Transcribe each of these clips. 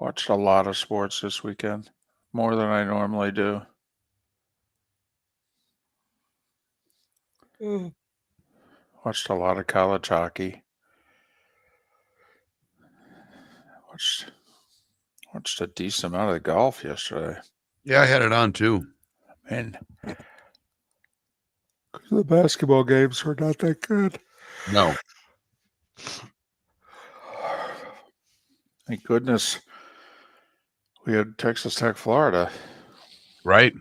Watched a lot of sports this weekend, more than I normally do. Watched a lot of college hockey. Watched a decent amount of golf yesterday. Yeah, I had it on too. And the basketball games were not that good. No. Thank goodness we had Texas Tech, Florida. Right.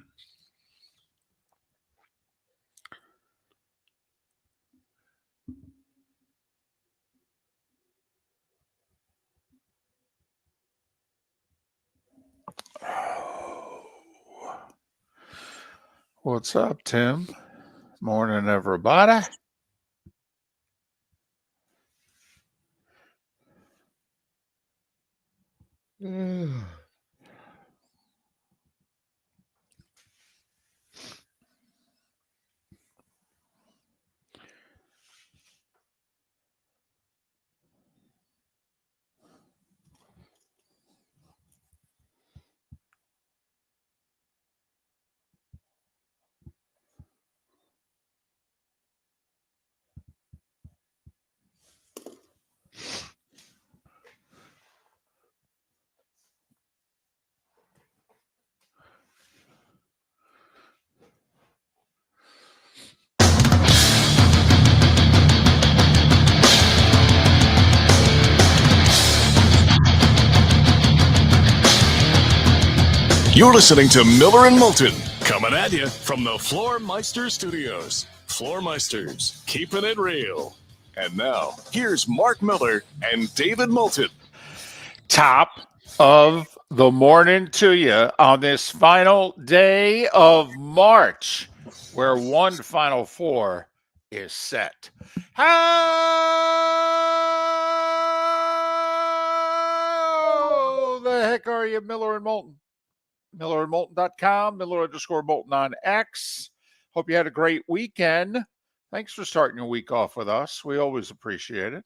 What's up, Tim? Morning, everybody. You're listening to Miller and Moulton, coming at you from the Floormeister Studios. Floormeisters, keeping it real. And now, here's Mark Miller and David Moulton. Top of the morning to you on this final day of March, where one Final Four is set. How the heck are you, Miller and Moulton? MillerandMoulton.com, Miller_Moulton on X. Hope you had a great weekend. Thanks for starting your week off with us. We always appreciate it.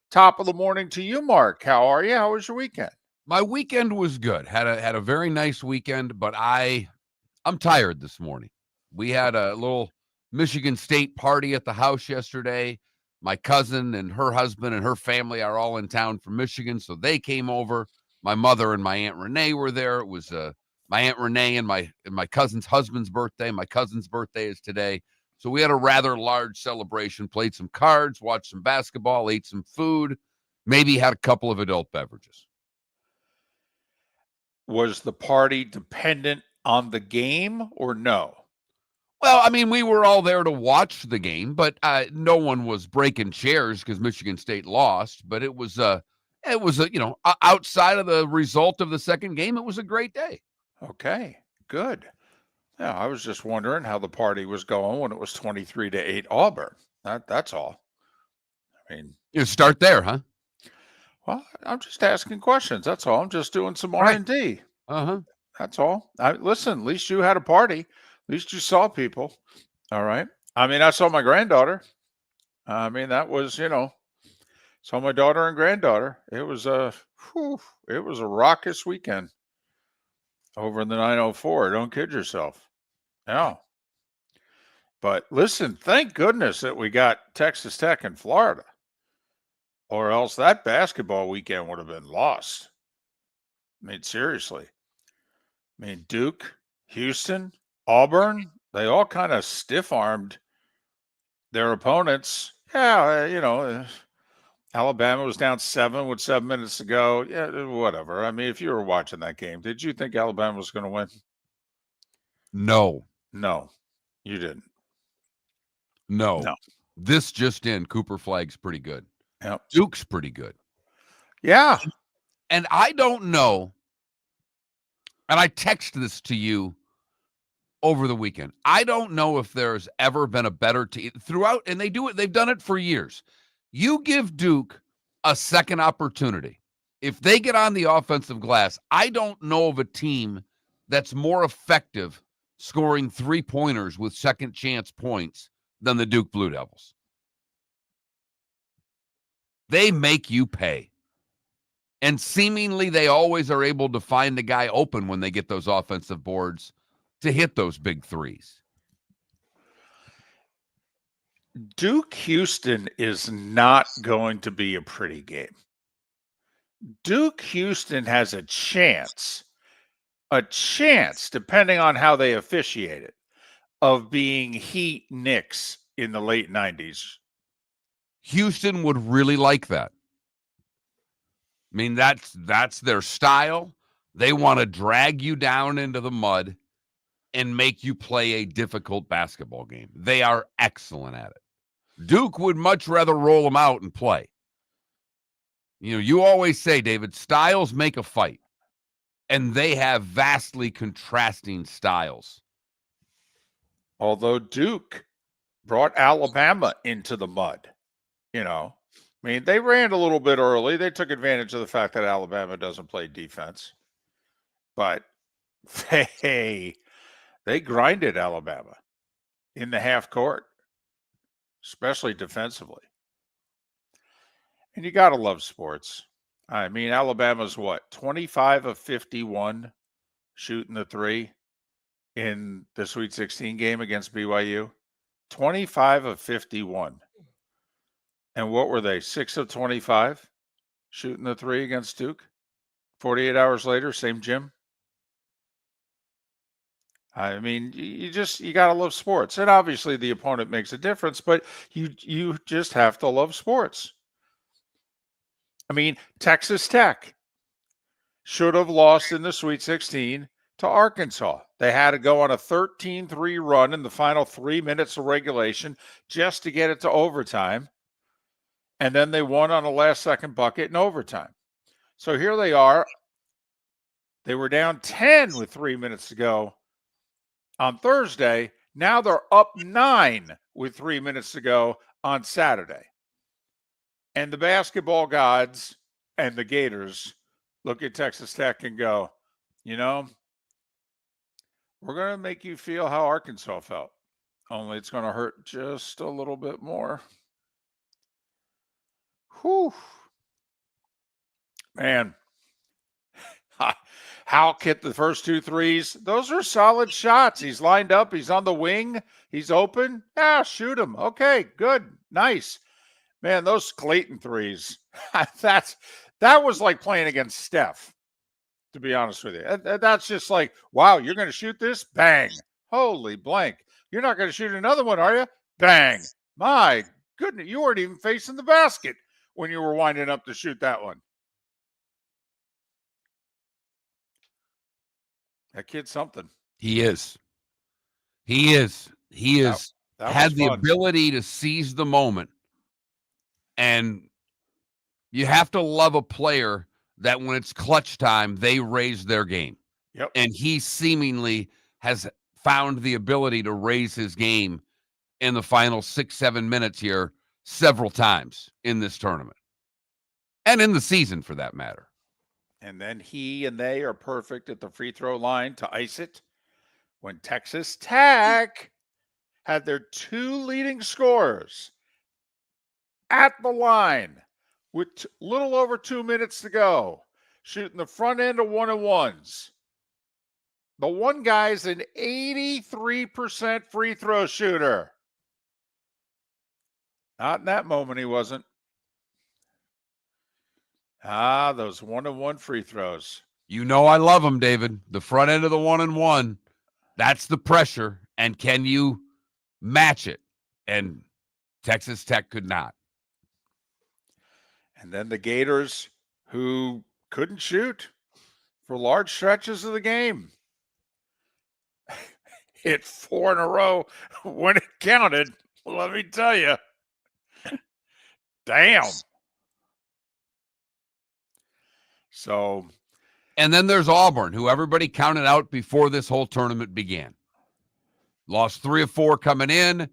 Top of the morning to you, Mark. How are you? How was your weekend? My weekend was good. Had a very nice weekend, but I'm tired this morning. We had a little Michigan State party at the house yesterday. My cousin and her husband and her family are all in town from Michigan, so they came over. My mother and my Aunt Renee were there. It was my Aunt Renee and my cousin's husband's birthday. My cousin's birthday is today. So we had a rather large celebration, played some cards, watched some basketball, ate some food, maybe had a couple of adult beverages. Was the party dependent on the game or no? Well, I mean, we were all there to watch the game, but no one was breaking chairs because Michigan State lost. But it was outside of the result of the second game, it was a great day. Okay, good. Yeah, I was just wondering how the party was going when it was 23-8 Auburn. That's all. I mean, you start there, huh? Well, I'm just asking questions. That's all. I'm just doing some R&D. Uh-huh. That's all. Listen, at least you had a party. At least you saw people. All right. I mean, I saw my granddaughter. I mean, that was, saw my daughter and granddaughter. It was a raucous weekend over in the 904. Don't kid yourself. Yeah. But listen, thank goodness that we got Texas Tech and Florida, or else that basketball weekend would have been lost. I mean, seriously. I mean, Duke, Houston, Auburn, they all kind of stiff-armed their opponents. Yeah, Alabama was down 7 with 7 minutes to go. Yeah, whatever. I mean, if you were watching that game, did you think Alabama was going to win? No, you didn't. No. This just in, Cooper Flagg's pretty good. Yep. Duke's pretty good. Yeah. And I don't know, and I text this to you over the weekend. I don't know if there's ever been a better team throughout, and they've done it for years. You give Duke a second opportunity. If they get on the offensive glass, I don't know of a team that's more effective scoring three-pointers with second chance points than the Duke Blue Devils. They make you pay. And seemingly they always are able to find the guy open when they get those offensive boards to hit those big threes. Duke Houston is not going to be a pretty game. Duke Houston has a chance, depending on how they officiate it, of being Heat Knicks in the late 90s. Houston would really like that. I mean, that's their style. They want to drag you down into the mud and make you play a difficult basketball game. They are excellent at it. Duke would much rather roll them out and play. You always say, David, styles make a fight. And they have vastly contrasting styles. Although Duke brought Alabama into the mud, I mean, they ran a little bit early. They took advantage of the fact that Alabama doesn't play defense. But they grinded Alabama in the half court, especially defensively. And you got to love sports. I mean, Alabama's 25 of 51 shooting the three in the Sweet 16 game against BYU. 25 of 51. And what were they? 6 of 25 shooting the three against Duke. 48 hours later, same gym. I mean, you got to love sports. And obviously the opponent makes a difference, but you just have to love sports. I mean, Texas Tech should have lost in the Sweet 16 to Arkansas. They had to go on a 13-3 run in the final 3 minutes of regulation just to get it to overtime. And then they won on a last-second bucket in overtime. So here they are. They were down 10 with 3 minutes to go on Thursday. Now they're up 9 with 3 minutes to go on Saturday. And the basketball gods and the Gators look at Texas Tech and go, we're going to make you feel how Arkansas felt. Only it's going to hurt just a little bit more. Whew. Man. Houck hit the first 2 threes. Those are solid shots. He's lined up. He's on the wing. He's open. Yeah, shoot him. Okay, good. Nice. Man, those Clayton threes, that was like playing against Steph, to be honest with you. That's just like, wow, you're going to shoot this? Bang. Holy blank. You're not going to shoot another one, are you? Bang. My goodness, you weren't even facing the basket when you were winding up to shoot that one. That kid's something. He is. That had the ability to seize the moment. And you have to love a player that when it's clutch time, they raise their game. Yep. And he seemingly has found the ability to raise his game in the final 6-7 minutes here several times in this tournament. And in the season, for that matter. And then he and they are perfect at the free throw line to ice it when Texas Tech had their 2 leading scorers at the line with little over 2 minutes to go, shooting the front end of 1-and-1s. The one guy's an 83% free throw shooter. Not in that moment, he wasn't. Those 1-and-1 free throws. I love them, David. The front end of the 1-and-1, that's the pressure. And can you match it? And Texas Tech could not. And then the Gators, who couldn't shoot for large stretches of the game, hit 4 in a row when it counted. Let me tell you. Damn. So. And then there's Auburn, who everybody counted out before this whole tournament began. Lost 3 of 4 coming in,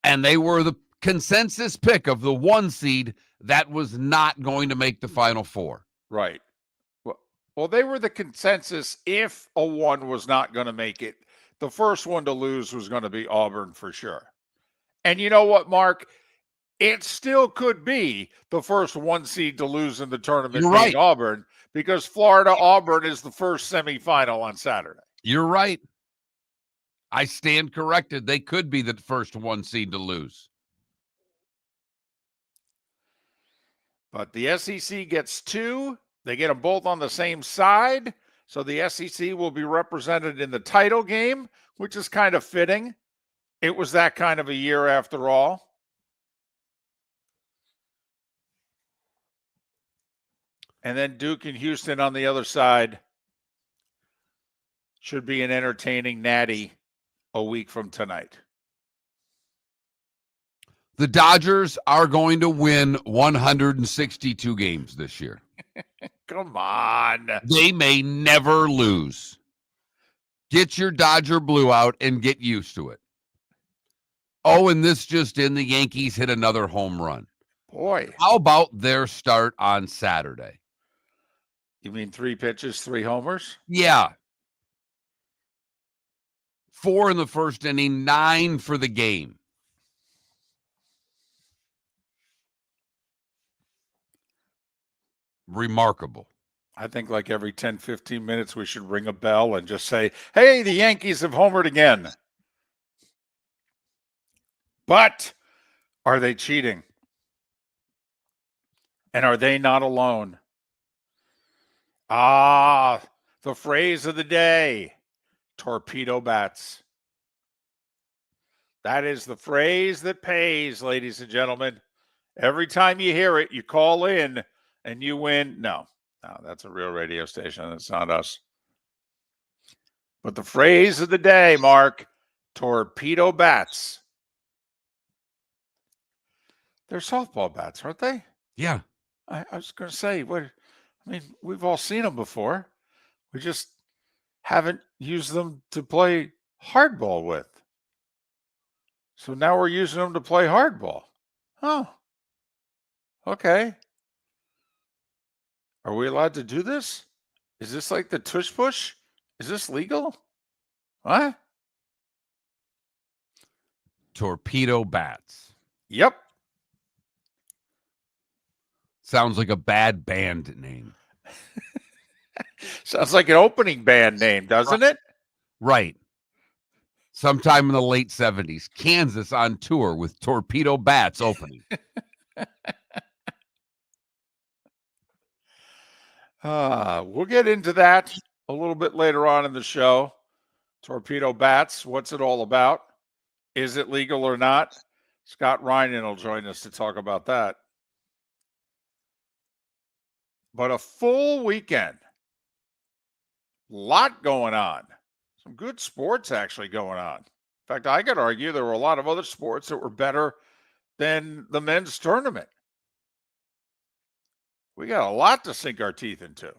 and they were the consensus pick of the 1 seed that was not going to make the Final Four. Right. Well, they were the consensus if a 1 was not going to make it. The first one to lose was going to be Auburn for sure. And you know what, Mark? it still could be the first 1 seed to lose in the tournament You're being right. Auburn, because Florida-Auburn is the first semifinal on Saturday. You're right. I stand corrected. They could be the first 1 seed to lose. But the SEC gets 2. They get them both on the same side. So the SEC will be represented in the title game, which is kind of fitting. It was that kind of a year after all. And then Duke and Houston on the other side should be an entertaining natty a week from tonight. The Dodgers are going to win 162 games this year. Come on. They may never lose. Get your Dodger blue out and get used to it. Oh, and this just in, the Yankees hit another home run. Boy. How about their start on Saturday? You mean 3 pitches, 3 homers? Yeah. 4 in the first inning, 9 for the game. Remarkable. I think like every 10, 15 minutes we should ring a bell and just say, hey, the Yankees have homered again. But are they cheating? And are they not alone? Ah, the phrase of the day, torpedo bats. That is the phrase that pays, ladies and gentlemen. Every time you hear it, you call in and you win. No, that's a real radio station. That's not us. But the phrase of the day, Mark, torpedo bats. They're softball bats, aren't they? Yeah. I was going to say, we've all seen them before. We just haven't used them to play hardball with. So now we're using them to play hardball. Oh, okay. Are we allowed to do this? Is this like the tush push? Is this legal? What? Torpedo bats. Yep. Sounds like a bad band name. Sounds like an opening band name, doesn't it? Right. Sometime in the late 70s, Kansas on tour with Torpedo Bats opening. We'll get into that a little bit later on in the show. Torpedo bats, what's it all about? Is it legal or not? Scott Reinen will join us to talk about that. But a full weekend. Lot going on. Some good sports actually going on. In fact, I could argue there were a lot of other sports that were better than the men's tournament. We got a lot to sink our teeth into.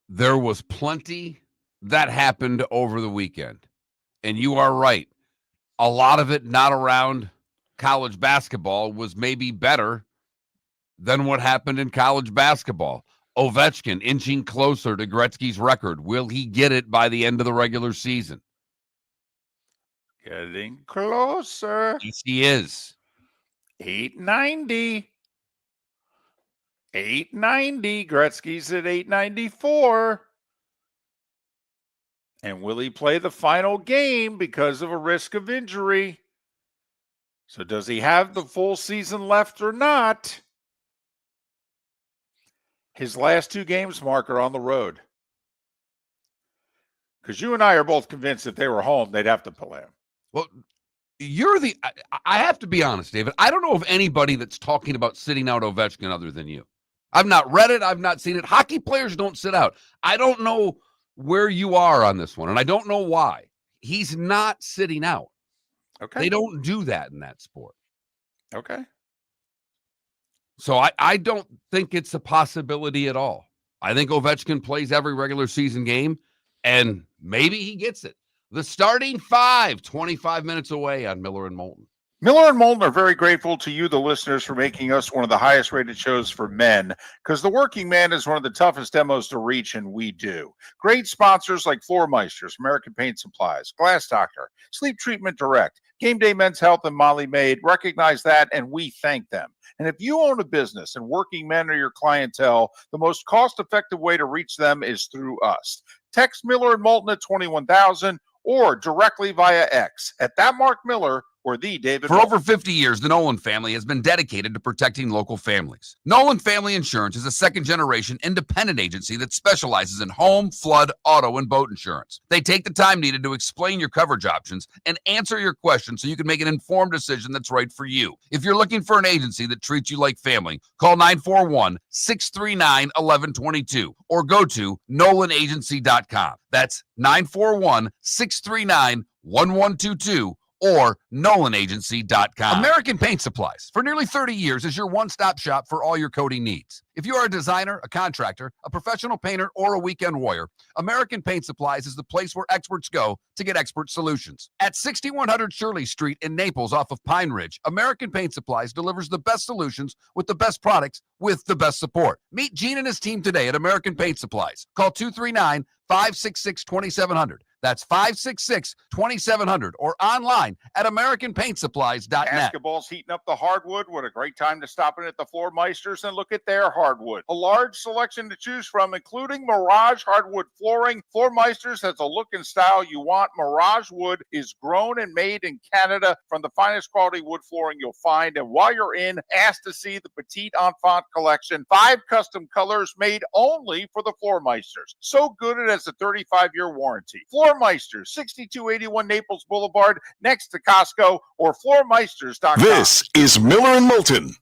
There was plenty that happened over the weekend. And you are right. A lot of it not around college basketball was maybe better than what happened in college basketball. Ovechkin inching closer to Gretzky's record. Will he get it by the end of the regular season? Getting closer. Yes, he is. 890. 890. Gretzky's at 894. And will he play the final game because of a risk of injury? So does he have the full season left or not? His last 2 games, Mark, are on the road. Because you and I are both convinced if they were home, they'd have to play him. Well, I have to be honest, David. I don't know of anybody that's talking about sitting out Ovechkin other than you. I've not read it. I've not seen it. Hockey players don't sit out. I don't know where you are on this one, and I don't know why. He's not sitting out. Okay. They don't do that in that sport. Okay. So I don't think it's a possibility at all. I think Ovechkin plays every regular season game, and maybe he gets it. The starting 5, 25 minutes away on Miller and Moulton. Miller and Moulton are very grateful to you, the listeners, for making us one of the highest rated shows for men, because the working man is one of the toughest demos to reach, and we do. Great sponsors like Floor Meisters, American Paint Supplies, Glass Doctor, Sleep Treatment Direct, Game Day Men's Health and Molly Maid recognize that, and we thank them. And if you own a business and working men are your clientele, the most cost-effective way to reach them is through us. Text Miller and Moulton at 21,000 or directly via X at that Mark Miller or the David For Moulton. over 50 years, the Nolan family has been dedicated to protecting local families. Nolan Family Insurance is a second-generation independent agency that specializes in home, flood, auto, and boat insurance. They take the time needed to explain your coverage options and answer your questions so you can make an informed decision that's right for you. If you're looking for an agency that treats you like family, call 941-639-1122 or go to nolanagency.com. That's 941-639-1122 or nolanagency.com. American Paint Supplies, for nearly 30 years, is your one-stop shop for all your coating needs. If you are a designer, a contractor, a professional painter, or a weekend warrior, American Paint Supplies is the place where experts go to get expert solutions. At 6100 Shirley Street in Naples off of Pine Ridge, American Paint Supplies delivers the best solutions with the best products with the best support. Meet Gene and his team today at American Paint Supplies. Call 239-566-2700. That's 566-2700 or online at AmericanPaintSupplies.net. Basketball's heating up the hardwood. What a great time to stop in at the Floor Meisters and look at their hardwood. A large selection to choose from, including Mirage hardwood flooring. Floor Meisters has a look and style you want. Mirage wood is grown and made in Canada from the finest quality wood flooring you'll find. And while you're in, ask to see the Petite Enfant collection. 5 custom colors made only for the Floor Meisters. So good it has a 35-year warranty. Floor Meisters, 6281 Naples Boulevard, next to Costco, or floormeisters.com. This is Miller and Moulton.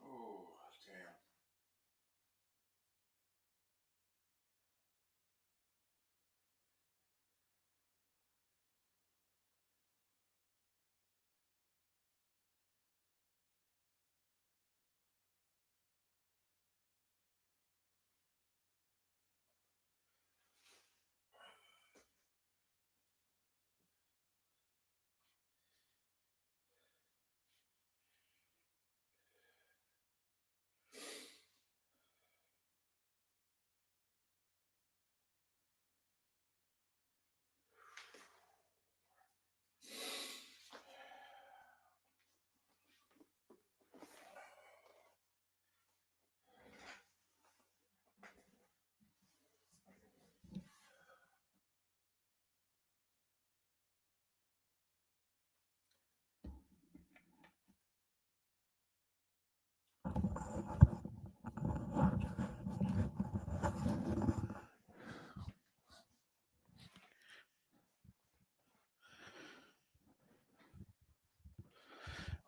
Oh, damn.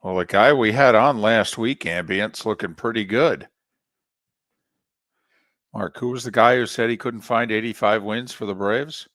Well, the guy we had on last week, Ambient's looking pretty good. Mark, who was the guy who said he couldn't find 85 wins for the Braves?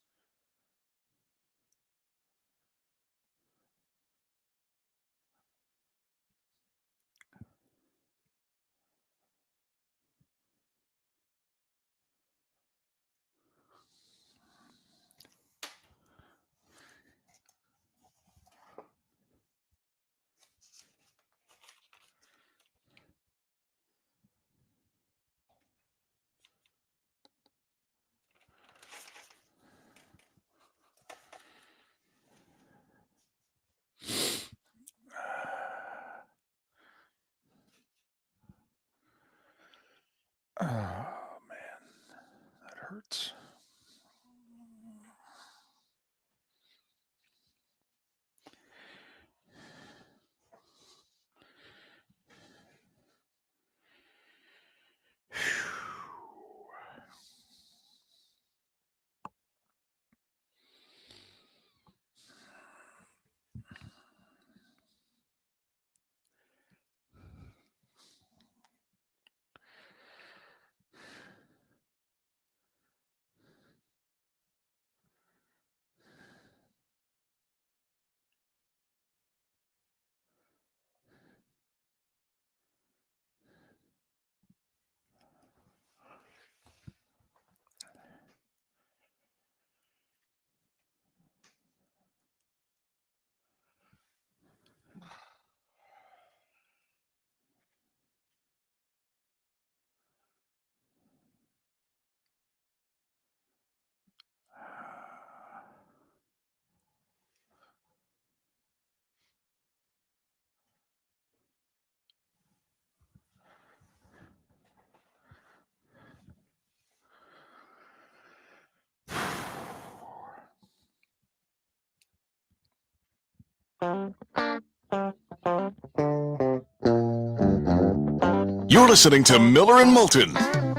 You're listening to Miller and Moulton.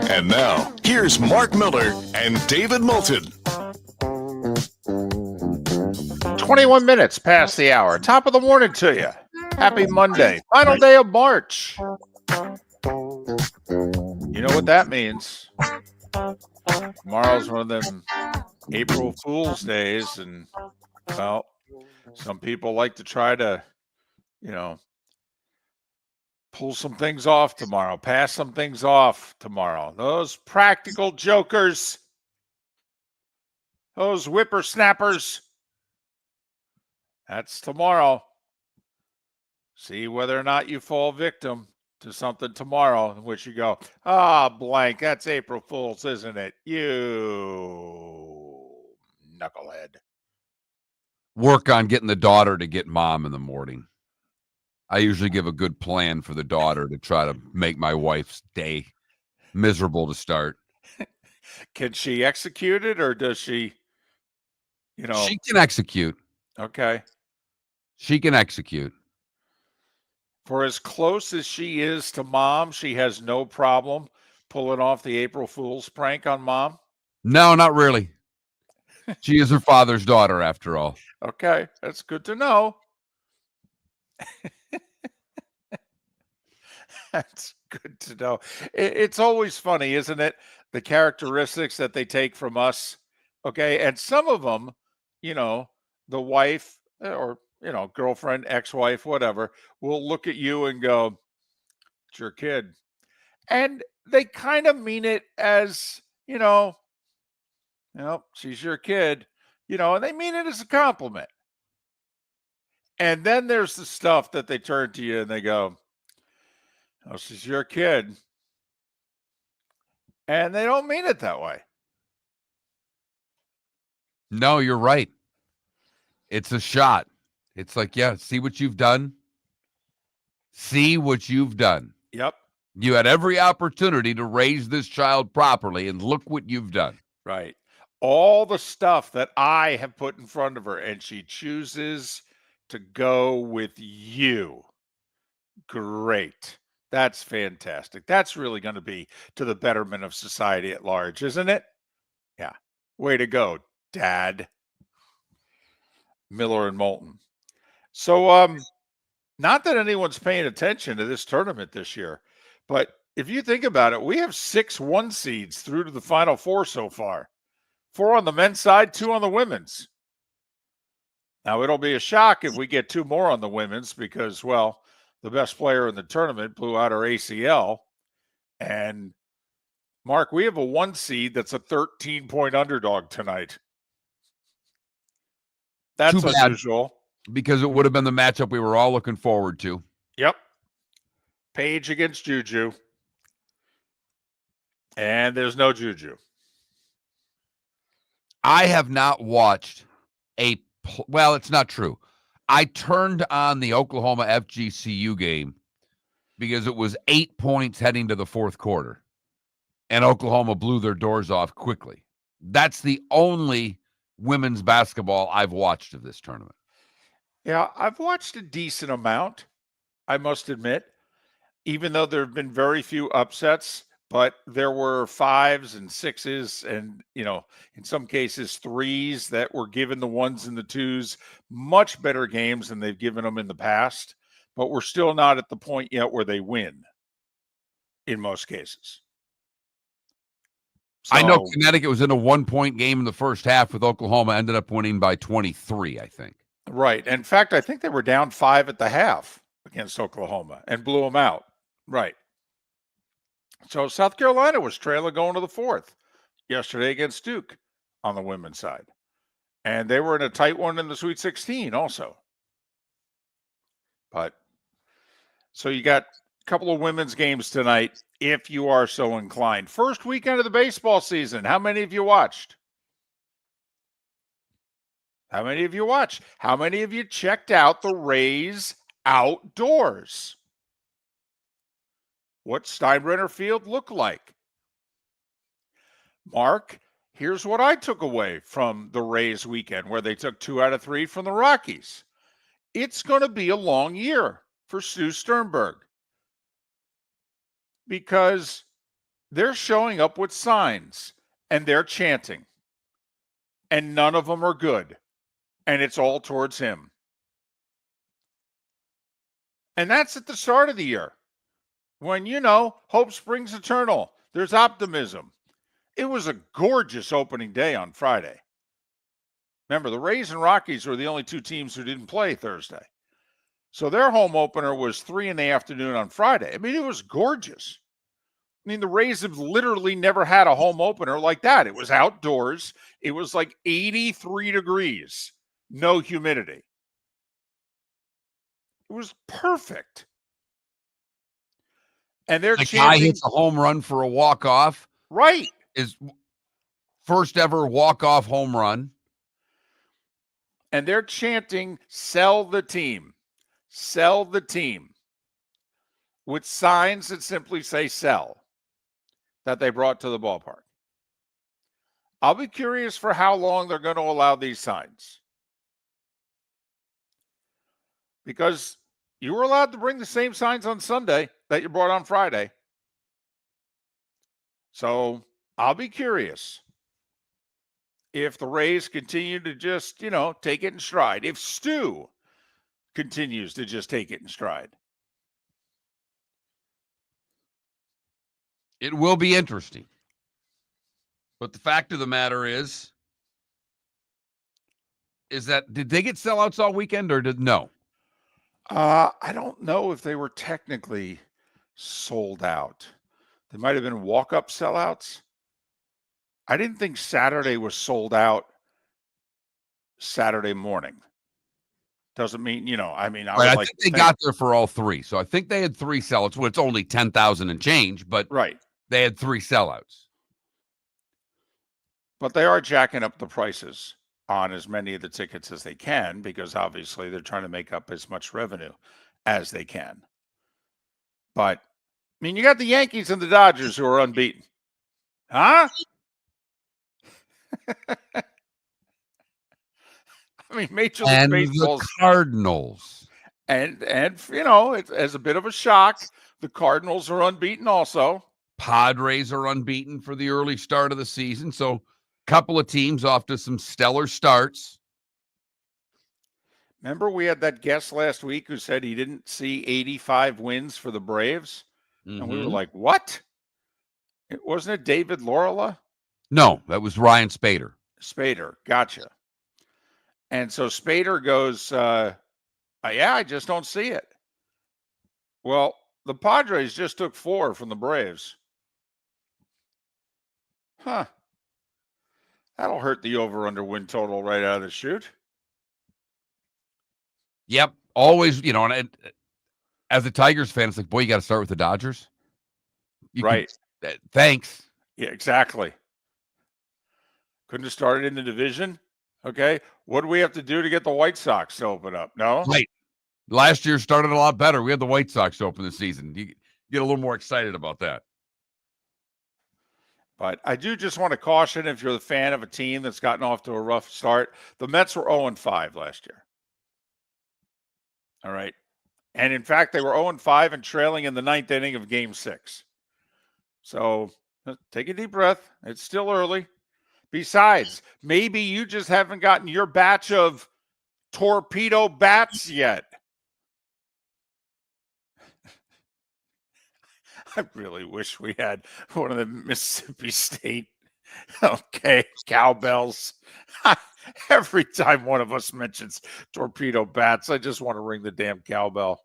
And now, here's Mark Miller and David Moulton. 21 minutes past the hour. Top of the morning to you. Happy Monday. Final day of March. You know what that means. Tomorrow's one of them April Fool's days. And, well, some people like to try to, pull some things off tomorrow. Pass some things off tomorrow. Those practical jokers. Those whippersnappers. That's tomorrow. See whether or not you fall victim to something tomorrow in which you go, blank, that's April Fool's, isn't it? You knucklehead. Work on getting the daughter to get mom in the morning. I usually give a good plan for the daughter to try to make my wife's day miserable to start. Can she execute it, or does she, She can execute. Okay. She can execute. For as close as she is to mom, she has no problem pulling off the April Fool's prank on mom? No, not really. She is her father's daughter, after all. Okay, that's good to know. That's good to know. It's always funny, isn't it? The characteristics that they take from us. Okay, and some of them, the wife or, girlfriend, ex-wife, whatever, will look at you and go, it's your kid. And they kind of mean it as, she's your kid, and they mean it as a compliment. And then there's the stuff that they turn to you and they go, oh, she's your kid. And they don't mean it that way. No, you're right. It's a shot. It's like, yeah, see what you've done? See what you've done. Yep. You had every opportunity to raise this child properly, and look what you've done. Right. All the stuff that I have put in front of her, and she chooses to go with you. Great. That's fantastic. That's really going to be to the betterment of society at large, isn't it? Yeah. Way to go, Dad. Miller and Moulton. So, not that anyone's paying attention to this tournament this year, but if you think about it, we have 6 1 seeds through to the Final Four so far. 4 on the men's side, 2 on the women's. Now, it'll be a shock if we get 2 more on the women's because, well, the best player in the tournament blew out her ACL. And, Mark, we have a 1 seed that's a 13-point underdog tonight. That's unusual. Because it would have been the matchup we were all looking forward to. Yep. Paige against Juju. And there's no Juju. I have not watched well, it's not true. I turned on the Oklahoma FGCU game because it was 8 points heading to the fourth quarter. And Oklahoma blew their doors off quickly. That's the only women's basketball I've watched of this tournament. Yeah, I've watched a decent amount, I must admit, even though there have been very few upsets, but there were 5s and 6s and, in some cases 3s that were given the 1s and the 2s much better games than they've given them in the past, but we're still not at the point yet where they win in most cases. I know Connecticut was in a 1-point game in the first half with Oklahoma, ended up winning by 23, I think. Right. In fact, I think they were down 5 at the half against Oklahoma and blew them out. Right. So South Carolina was trailing going to the fourth yesterday against Duke on the women's side. And they were in a tight one in the Sweet 16 also. But so you got a couple of women's games tonight if you are so inclined. First weekend of the baseball season. How many of you watched? How many of you watched? How many of you checked out the Rays outdoors? What Steinbrenner Field looked like? Mark, here's what I took away from the Rays weekend, where they took 2 out of 3 from the Rockies. it's going to be a long year for Stu Sternberg because they're showing up with signs and they're chanting, and none of them are good, and it's all towards him. And that's at the start of the year when, hope springs eternal. There's optimism. It was a gorgeous opening day on Friday. Remember, the Rays and Rockies were the only two teams who didn't play Thursday. So their home opener was 3 in the afternoon on Friday. I mean, it was gorgeous. I mean, the Rays have literally never had a home opener like that. It was outdoors. It was like 83 degrees, no humidity. It was perfect. And they're The chanting, guy hits a home run for a walk-off. right. His first ever walk-off home run. And they're chanting, sell the team, sell the team, with signs that simply say sell, that they brought to the ballpark. I'll be curious for how long they're going to allow these signs. Because you were allowed to bring the same signs on Sunday that you brought on Friday. So I'll be curious if the Rays continue to just, take it in stride. If Stu continues to just take it in stride. It will be interesting. But the fact of the matter is that did they get sellouts all weekend or no? I don't know if they were technically sold out. They might have been walk-up sellouts. I didn't think Saturday was sold out Saturday morning. Doesn't mean, I think they got there for all three. So I think they had 3 sellouts. Well, it's only 10,000 and change, but right. They had 3 sellouts. But they are jacking up the prices on as many of the tickets as they can because obviously they're trying to make up as much revenue as they can. But, you got the Yankees and the Dodgers who are unbeaten. Huh? Major League Baseball. The Cardinals. And it's as a bit of a shock, the Cardinals are unbeaten also. Padres are unbeaten for the early start of the season. So a couple of teams off to some stellar starts. Remember we had that guest last week who said he didn't see 85 wins for the Braves? Mm-hmm. And we were like, what? Wasn't it David Laurila? No, that was Ryan Spader. Spader, gotcha. And so Spader goes, yeah, I just don't see it. Well, the Padres just took 4 from the Braves. Huh. That'll hurt the over-under win total right out of the chute. Yep. Always, and as a Tigers fan, it's like, boy, you got to start with the Dodgers. Right. Thanks. Yeah, exactly. Couldn't have started in the division. Okay. What do we have to do to get the White Sox to open up? No? Right. Last year started a lot better. We had the White Sox to open the season. You get a little more excited about that. But I do just want to caution if you're the fan of a team that's gotten off to a rough start. The Mets were 0-5 last year. All right. And in fact, they were 0-5 and trailing in the 9th inning of Game 6. So take a deep breath. It's still early. Besides, maybe you just haven't gotten your batch of torpedo bats yet. I really wish we had one of the Mississippi State, cowbells. Every time one of us mentions torpedo bats, I just want to ring the damn cowbell.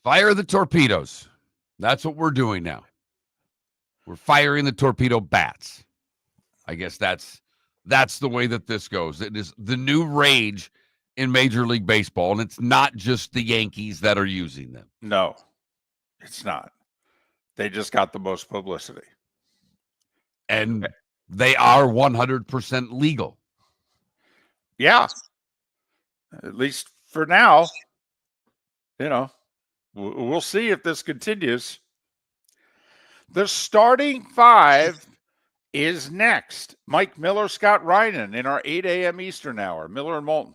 Fire the torpedoes. That's what we're doing now. We're firing the torpedo bats. I guess that's the way that this goes. It is the new rage in Major League Baseball, and it's not just the Yankees that are using them. No, it's not. They just got the most publicity. And they are 100% legal. Yeah. At least for now. We'll see if this continues. The starting 5 is next. Mike Miller, Scott Reinen in our 8 a.m. Eastern hour. Miller and Moulton.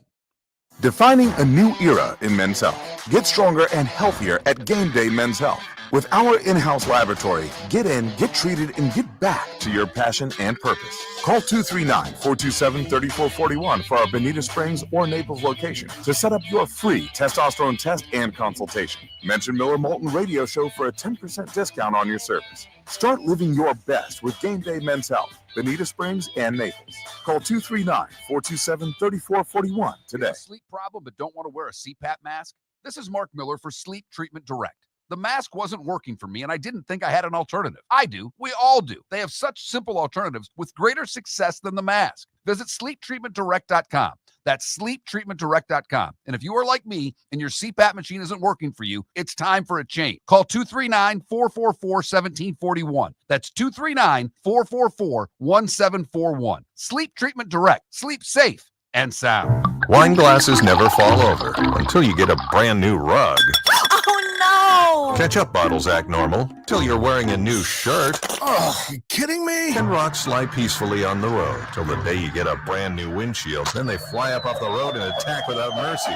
Defining a new era in men's health. Get stronger and healthier at Game Day Men's Health. With our in-house laboratory, get in, get treated, and get back to your passion and purpose. Call 239-427-3441 for our Bonita Springs or Naples location to set up your free testosterone test and consultation. Mention Miller Moulton Radio Show for a 10% discount on your service. Start living your best with Game Day Men's Health, Bonita Springs and Naples. Call 239-427-3441 today. A sleep problem but don't want to wear a CPAP mask? This is Mark Miller for Sleep Treatment Direct. The mask wasn't working for me, and I didn't think I had an alternative. I do. We all do. They have such simple alternatives with greater success than the mask. Visit sleeptreatmentdirect.com. That's sleeptreatmentdirect.com. And if you are like me and your CPAP machine isn't working for you, it's time for a change. Call 239-444-1741. That's 239-444-1741. Sleep Treatment Direct. Sleep safe and sound. Wine glasses never fall over until you get a brand new rug. Oh, no! Ketchup bottles act normal till you're wearing a new shirt. Oh, you kidding me? And rocks slide peacefully on the road till the day you get a brand new windshield. Then they fly up off the road and attack without mercy.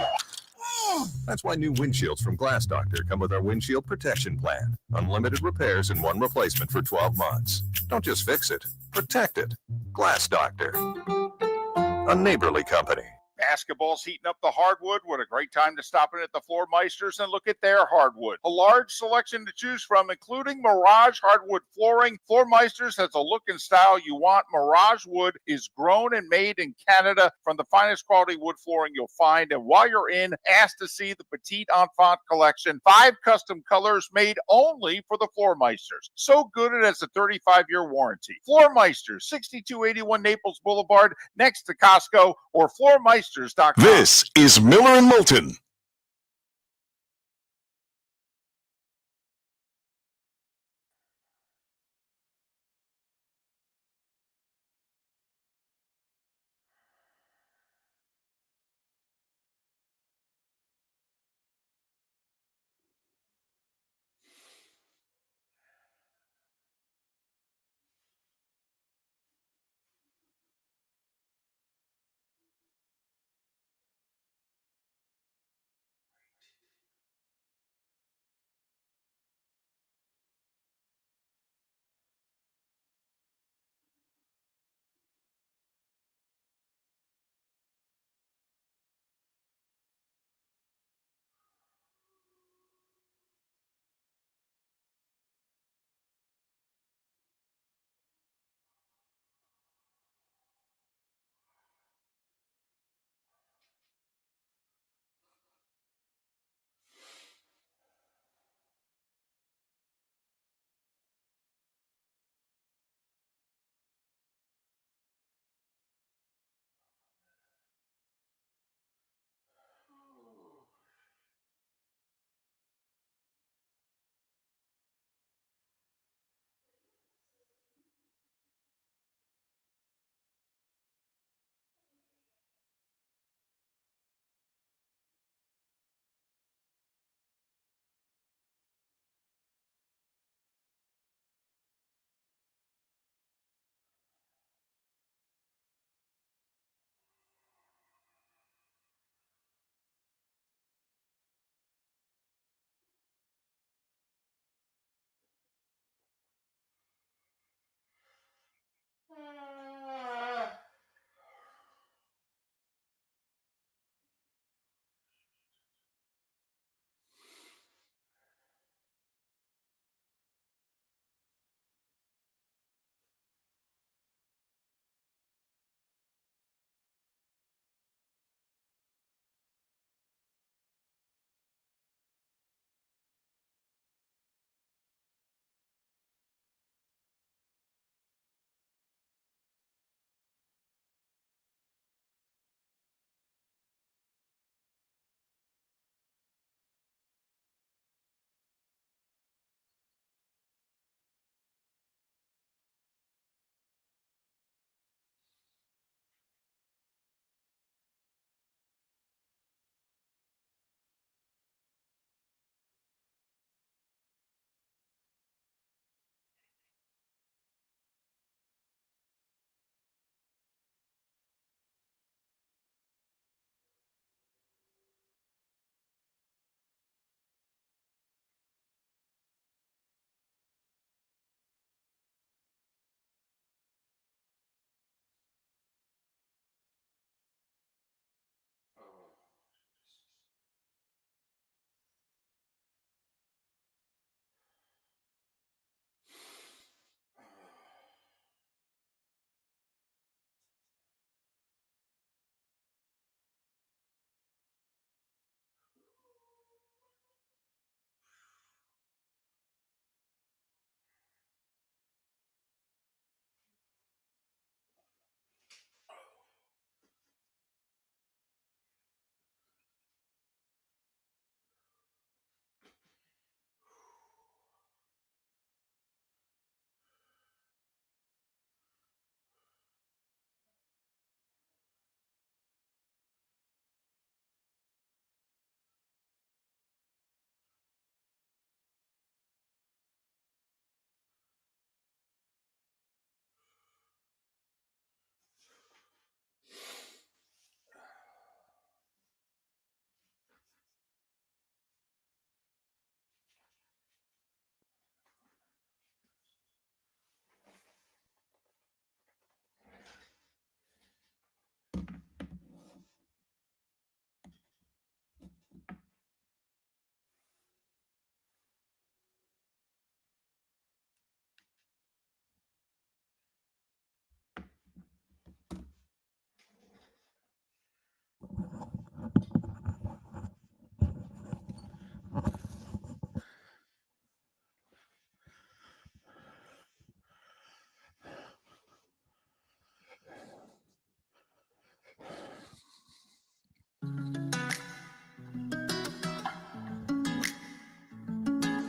That's why new windshields from Glass Doctor come with our windshield protection plan. Unlimited repairs and one replacement for 12 months. Don't just fix it, protect it. Glass Doctor, a neighborly company. Basketball's heating up the hardwood. What a great time to stop in at the Floor Meisters and look at their hardwood. A large selection to choose from, including Mirage hardwood flooring. Floor Meisters has a look and style you want. Mirage wood is grown and made in Canada from the finest quality wood flooring you'll find. And while you're in, ask to see the Petite Enfant collection. 5 custom colors made only for the Floor Meisters. So good it has a 35-year warranty. Floor Meisters, 6281 Naples Boulevard, next to Costco, or floormeisters.com. This is Miller and Moulton.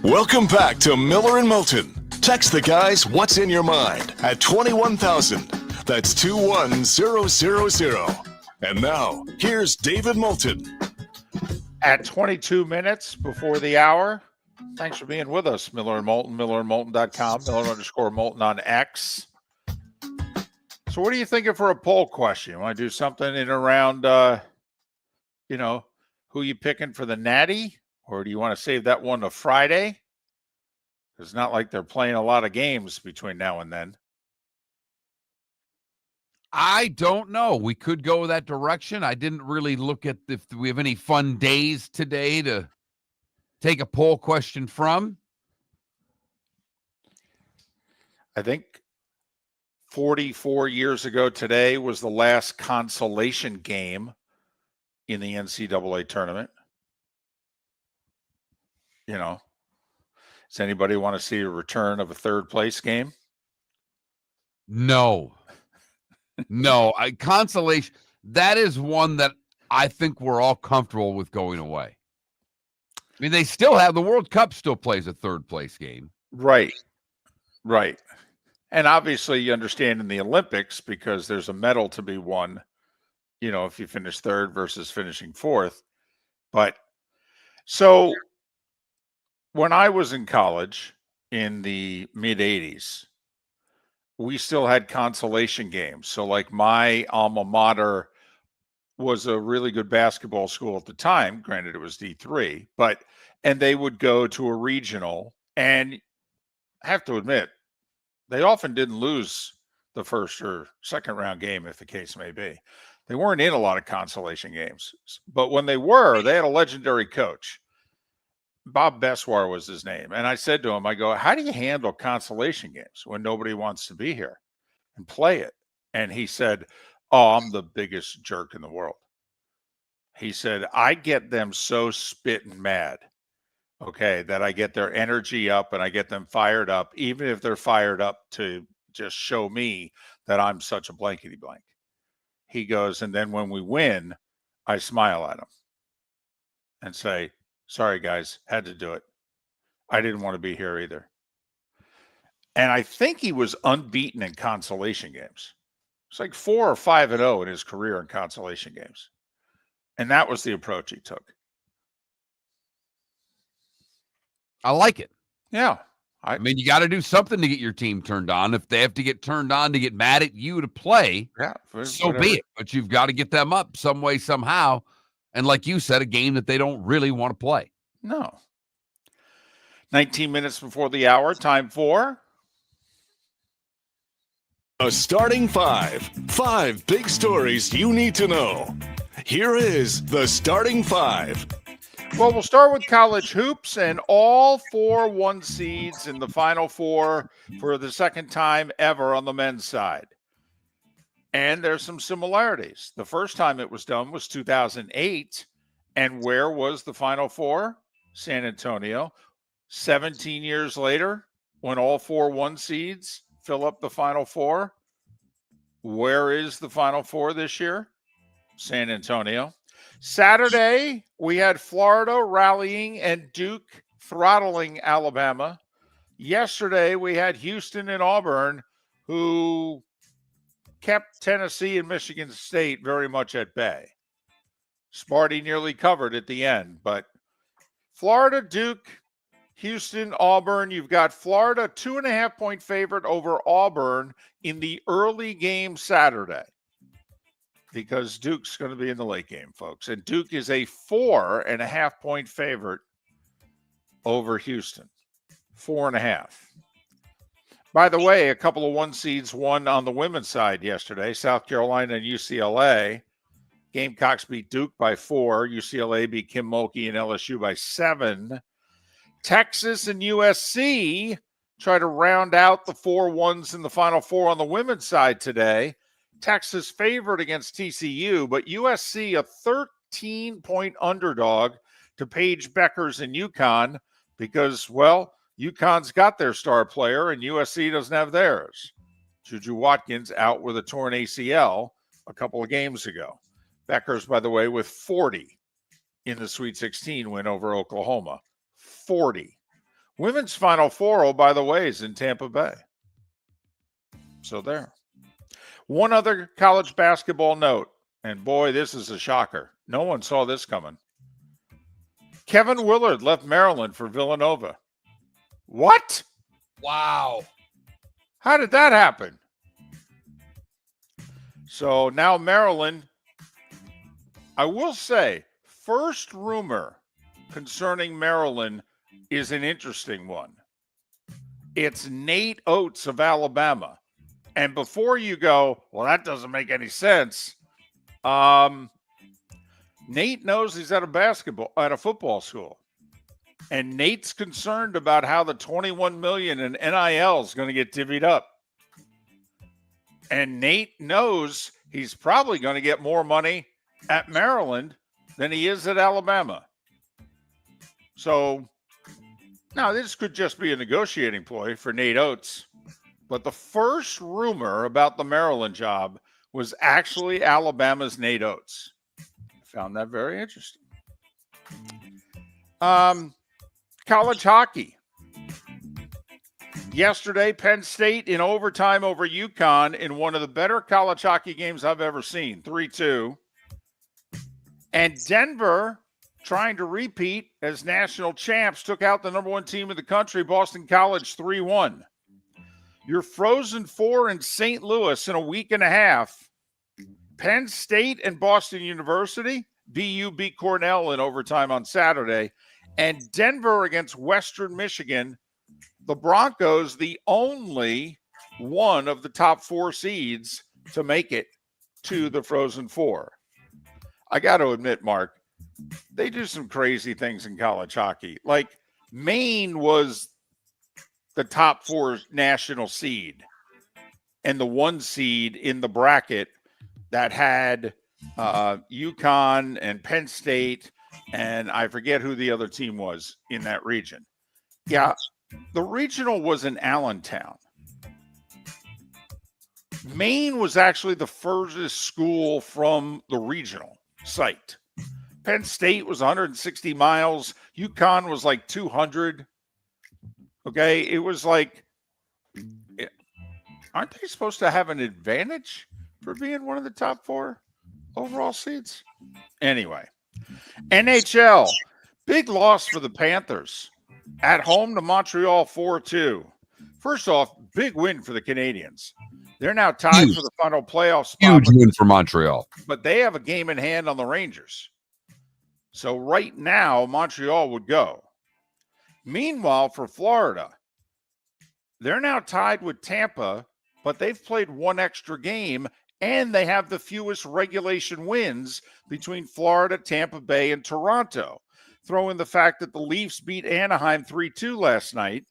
Welcome back to Miller and Moulton. Text the guys what's in your mind at 21,000. That's 21000. And now, here's David Moulton. At 22 minutes before the hour, thanks for being with us, Miller and Moulton, millerandmoulton.com, Miller_Moulton on X. So what are you thinking for a poll question? You want to do something in around, who you picking for the Natty? Or do you want to save that one to Friday? It's not like they're playing a lot of games between now and then. I don't know. We could go that direction. I didn't really look at if we have any fun days today to take a poll question from. I think 44 years ago today was the last consolation game in the NCAA tournament. Does anybody want to see a return of a third place game? No. Consolation, that is one that I think we're all comfortable with going away. I mean, they still have the World Cup still plays a third place game. Right. And obviously you understand in the Olympics because there's a medal to be won, if you finish third versus finishing fourth. But so when I was in college in the mid 80s, we still had consolation games. So like my alma mater was a really good basketball school at the time. Granted, it was D3, and they would go to a regional, and I have to admit, they often didn't lose the first or second round game, if the case may be. They weren't in a lot of consolation games, but when they were, they had a legendary coach. Bob Beswar was his name. And I said to him, I go, how do you handle consolation games when nobody wants to be here and play it? And he said, oh, I'm the biggest jerk in the world. He said, I get them so spitting mad, that I get their energy up and I get them fired up, even if they're fired up to just show me that I'm such a blankety blank. He goes, and then when we win, I smile at them and say, sorry, guys, had to do it. I didn't want to be here either. And I think he was unbeaten in consolation games. It's like 4 or 5-0 in his career in consolation games. And that was the approach he took. I like it. Yeah. I mean, you got to do something to get your team turned on. If they have to get turned on to get mad at you to play, so be it. But you've got to get them up some way, somehow. And like you said, a game that they don't really want to play. No. 19 minutes before the hour, time for A starting five. 5 big stories you need to know. Here is the starting 5. Well, we'll start with college hoops, and all 4 1 seeds in the Final Four for the second time ever on the men's side. And there's some similarities. The first time it was done was 2008. And where was the Final Four? San Antonio. 17 years later, when all 4 1 seeds fill up the Final Four, where is the Final Four this year? San Antonio. Saturday, we had Florida rallying and Duke throttling Alabama. Yesterday, we had Houston and Auburn, who kept Tennessee and Michigan State very much at bay. Sparty nearly covered at the end, but Florida, Duke, Houston, Auburn. You've got Florida 2.5-point favorite over Auburn in the early game Saturday, because Duke's going to be in the late game, folks. And Duke is a 4.5-point favorite over Houston. 4.5. By the way, a couple of 1 seeds won on the women's side yesterday. South Carolina and UCLA. Gamecocks beat Duke by 4. UCLA beat Kim Mulkey and LSU by 7. Texas and USC try to round out the 4 1s in the Final Four on the women's side today. Texas favored against TCU, but USC a 13-point underdog to Paige Beckers and UConn because, well, UConn's got their star player and USC doesn't have theirs. Juju Watkins out with a torn ACL a couple of games ago. Beckers, by the way, with 40 in the Sweet 16 win over Oklahoma. 40. Women's Final Four, oh, by the way, is in Tampa Bay. So there. One other college basketball note, and boy, this is a shocker. No one saw this coming. Kevin Willard left Maryland for Villanova. What? Wow. How did that happen? So now Maryland, I will say, first rumor concerning Maryland is an interesting one. It's Nate Oates of Alabama. And before you go, well, that doesn't make any sense. Nate knows he's at a football school. And Nate's concerned about how the $21 million in NIL is going to get divvied up. And Nate knows he's probably going to get more money at Maryland than he is at Alabama. So now this could just be a negotiating ploy for Nate Oates. But the first rumor about the Maryland job was actually Alabama's Nate Oates. I found that very interesting. College hockey. Yesterday, Penn State in overtime over UConn in one of the better college hockey games I've ever seen, 3-2. And Denver, trying to repeat as national champs, took out the number one team in the country, Boston College, 3-1. Your Frozen Four in St. Louis in a week and a half. Penn State and Boston University, BU beat Cornell in overtime on Saturday. And Denver against Western Michigan. The Broncos, the only one of the top four seeds to make it to the Frozen Four. I got to admit, Mark, they do some crazy things in college hockey. Like Maine was the top four national seed and the one seed in the bracket that had UConn and Penn State, and I forget who the other team was in that region. Yeah, the regional was in Allentown. Maine was actually the furthest school from the regional site. Penn State was 160 miles. UConn was like 200. Okay, it was like, aren't they supposed to have an advantage for being one of the top four overall seeds? Anyway, NHL, big loss for the Panthers. At home to Montreal 4-2. First off, big win for the Canadiens. They're now tied for the final playoff spot. Huge win for Montreal. But they have a game in hand on the Rangers. So right now, Montreal would go. Meanwhile, for Florida, they're now tied with Tampa, but they've played one extra game, and they have the fewest regulation wins between Florida, Tampa Bay, and Toronto. Throw in the fact that the Leafs beat Anaheim 3-2 last night.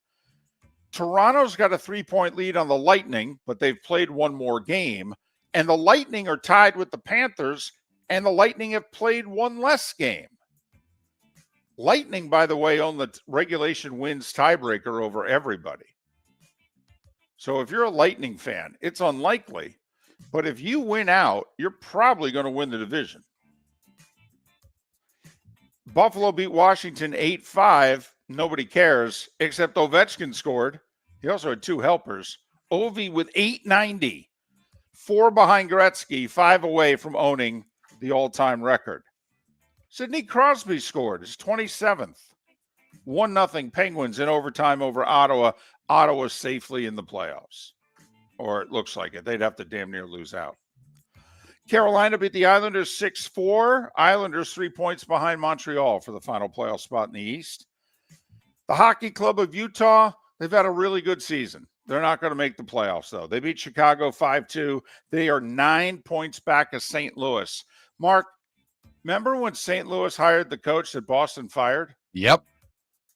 Toronto's got a 3-point lead on the Lightning, but they've played one more game. And the Lightning are tied with the Panthers, and the Lightning have played one less game. Lightning, by the way, own the regulation wins tiebreaker over everybody. So if you're a Lightning fan, it's unlikely. But if you win out, you're probably going to win the division. Buffalo beat Washington 8-5. Nobody cares, except Ovechkin scored. He also had two helpers. Ovi with 890. 4 behind Gretzky, 5 away from owning the all-time record. Sidney Crosby scored his 27th. 1-0 Penguins in overtime over Ottawa. Ottawa safely in the playoffs. Or it looks like it. They'd have to damn near lose out. Carolina beat the Islanders 6-4. Islanders 3 points behind Montreal for the final playoff spot in the East. The Hockey Club of Utah, they've had a really good season. They're not going to make the playoffs, though. They beat Chicago 5-2. They are 9 points back of St. Louis. Mark, remember when St. Louis hired the coach that Boston fired? Yep.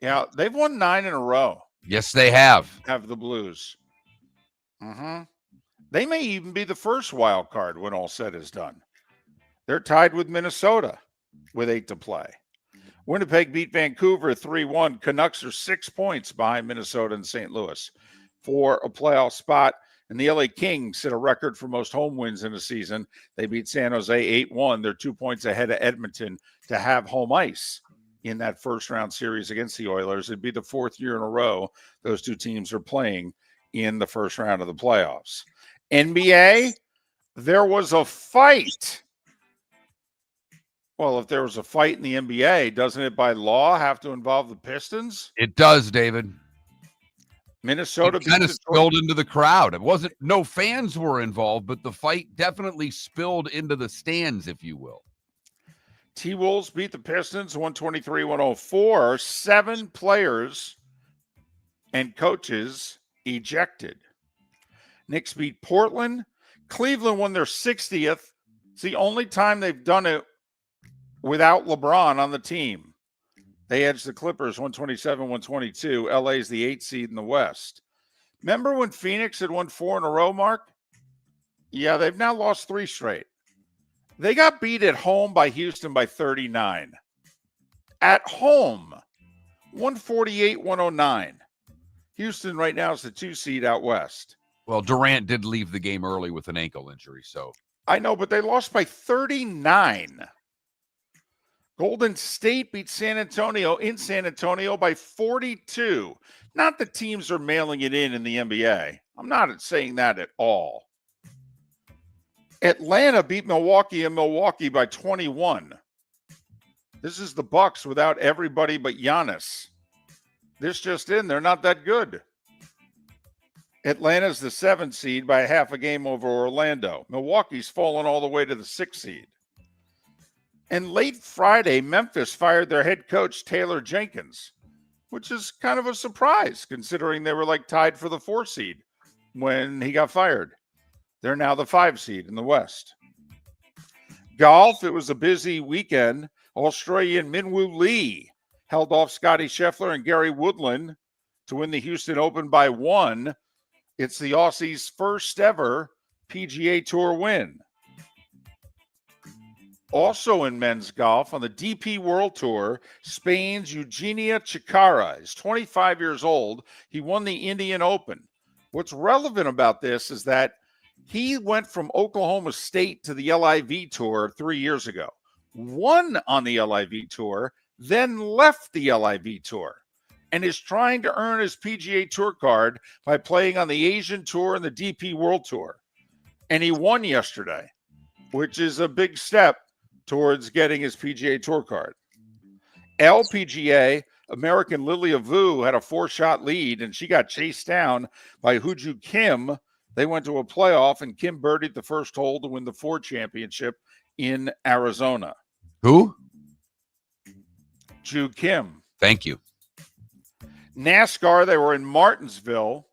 Yeah, they've won 9 in a row. Yes, they have. Have the Blues. They may even be the first wild card when all said is done. They're tied with Minnesota with 8 to play. Winnipeg beat Vancouver 3-1. Canucks are 6 points behind Minnesota and St. Louis for a playoff spot. And the LA Kings set a record for most home wins in a season. They beat San Jose 8-1. They're 2 points ahead of Edmonton to have home ice in that first round series against the Oilers. It'd be the fourth year in a row those two teams are playing in the first round of the playoffs. NBA, there was a fight. Well, if there was a fight in the NBA, doesn't it by law have to involve the Pistons? It does, David. Minnesota It kind of beat Detroit. spilled into the crowd. It wasn't, no fans were involved, but the fight definitely spilled into the stands, if you will. T-Wolves beat the Pistons 123-104. 7 players and coaches ejected. Knicks beat Portland. Cleveland won their 60th. It's the only time they've done it without LeBron on the team. They edged the Clippers 127-122. LA's the 8th seed in the West. Remember when Phoenix had won 4 in a row, Mark? Yeah, they've now lost 3 straight. They got beat at home by Houston by 39. At home, 148-109. Houston right now is the 2 seed out west. Well, Durant did leave the game early with an ankle injury, so. I know, but they lost by 39. Golden State beat San Antonio in San Antonio by 42. Not that teams are mailing it in the NBA. I'm not saying that at all. Atlanta beat Milwaukee in Milwaukee by 21. This is the Bucks without everybody but Giannis. This just in, they're not that good. Atlanta's the 7th seed by half a game over Orlando. Milwaukee's fallen all the way to the 6th seed. And late Friday, Memphis fired their head coach, Taylor Jenkins, which is kind of a surprise considering they were like tied for the 4th seed when he got fired. They're now the 5 seed in the West. Golf, it was a busy weekend. Australian Minwoo Lee held off Scotty Scheffler and Gary Woodland to win the Houston Open by 1. It's the Aussies' first ever PGA Tour win. Also in men's golf, on the DP World Tour, Spain's Eugenia Chicara is 25 years old. He won the Indian Open. What's relevant about this is that he went from Oklahoma State to the LIV Tour 3 years ago, won on the LIV Tour, then left the LIV Tour, and is trying to earn his PGA Tour card by playing on the Asian Tour and the DP World Tour. And he won yesterday, which is a big step towards getting his PGA Tour card. LPGA, American Lilia Vu had a 4-shot lead, and she got chased down by Hooju Kim. They went to a playoff, and Kim birdied the first hole to win the Ford Championship in Arizona. Who? Ju Kim. Thank you. NASCAR, they were in Martinsville.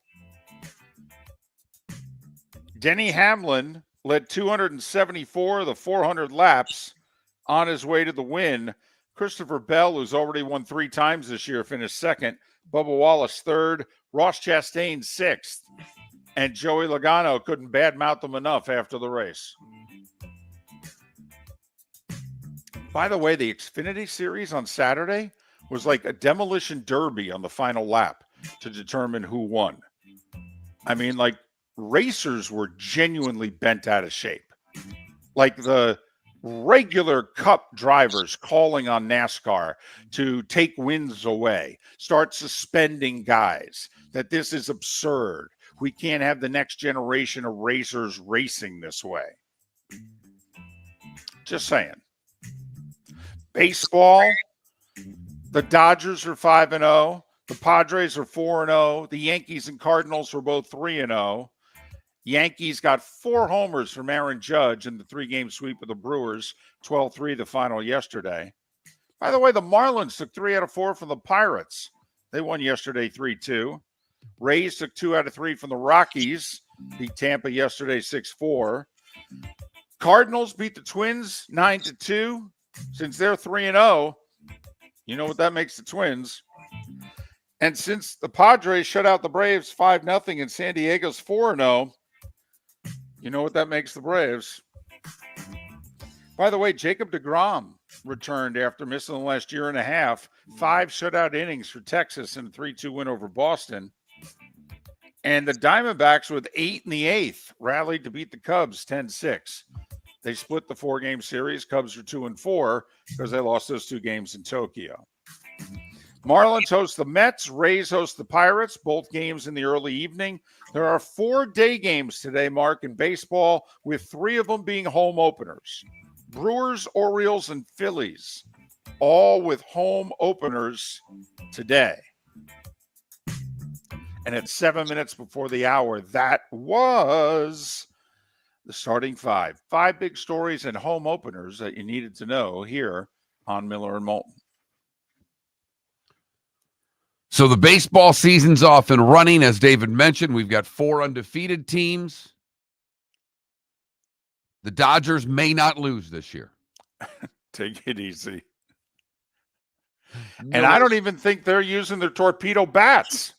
Denny Hamlin led 274 of the 400 laps on his way to the win. Christopher Bell, who's already won 3 times this year, finished 2nd. Bubba Wallace 3rd. Ross Chastain 6th. And Joey Logano couldn't badmouth them enough after the race. By the way, the Xfinity Series on Saturday was like a demolition derby on the final lap to determine who won. I mean, like, racers were genuinely bent out of shape. Like the regular cup drivers calling on NASCAR to take wins away, start suspending guys, that this is absurd. We can't have the next generation of racers racing this way. Just saying. Baseball, the Dodgers are 5-0. The Padres are 4-0. The Yankees and Cardinals were both 3-0. Yankees got 4 homers from Aaron Judge in the 3-game sweep of the Brewers, 12-3 the final yesterday. By the way, the Marlins took 3 out of 4 from the Pirates. They won yesterday 3-2. Rays took 2 out of 3 from the Rockies, beat Tampa yesterday 6-4. Cardinals beat the Twins 9-2. Since they're 3-0, you know what that makes the Twins. And since the Padres shut out the Braves 5-0 and San Diego's 4-0, you know what that makes the Braves. By the way, Jacob deGrom returned after missing the last year and a half. 5 shutout innings for Texas in a 3-2 win over Boston. And the Diamondbacks with 8 in the 8th rallied to beat the Cubs 10-6. They split the 4-game series. Cubs are 2-4 because they lost those 2 games in Tokyo. Marlins host the Mets. Rays host the Pirates, both games in the early evening. There are 4 day games today, Mark, in baseball, with 3 of them being home openers. Brewers, Orioles, and Phillies, all with home openers today. And at 7 minutes before the hour, that was the starting 5. 5 big stories and home openers that you needed to know here on Miller and Moulton. So the baseball season's off and running. As David mentioned, we've got 4 undefeated teams. The Dodgers may not lose this year. Take it easy. And I don't even think they're using their torpedo bats.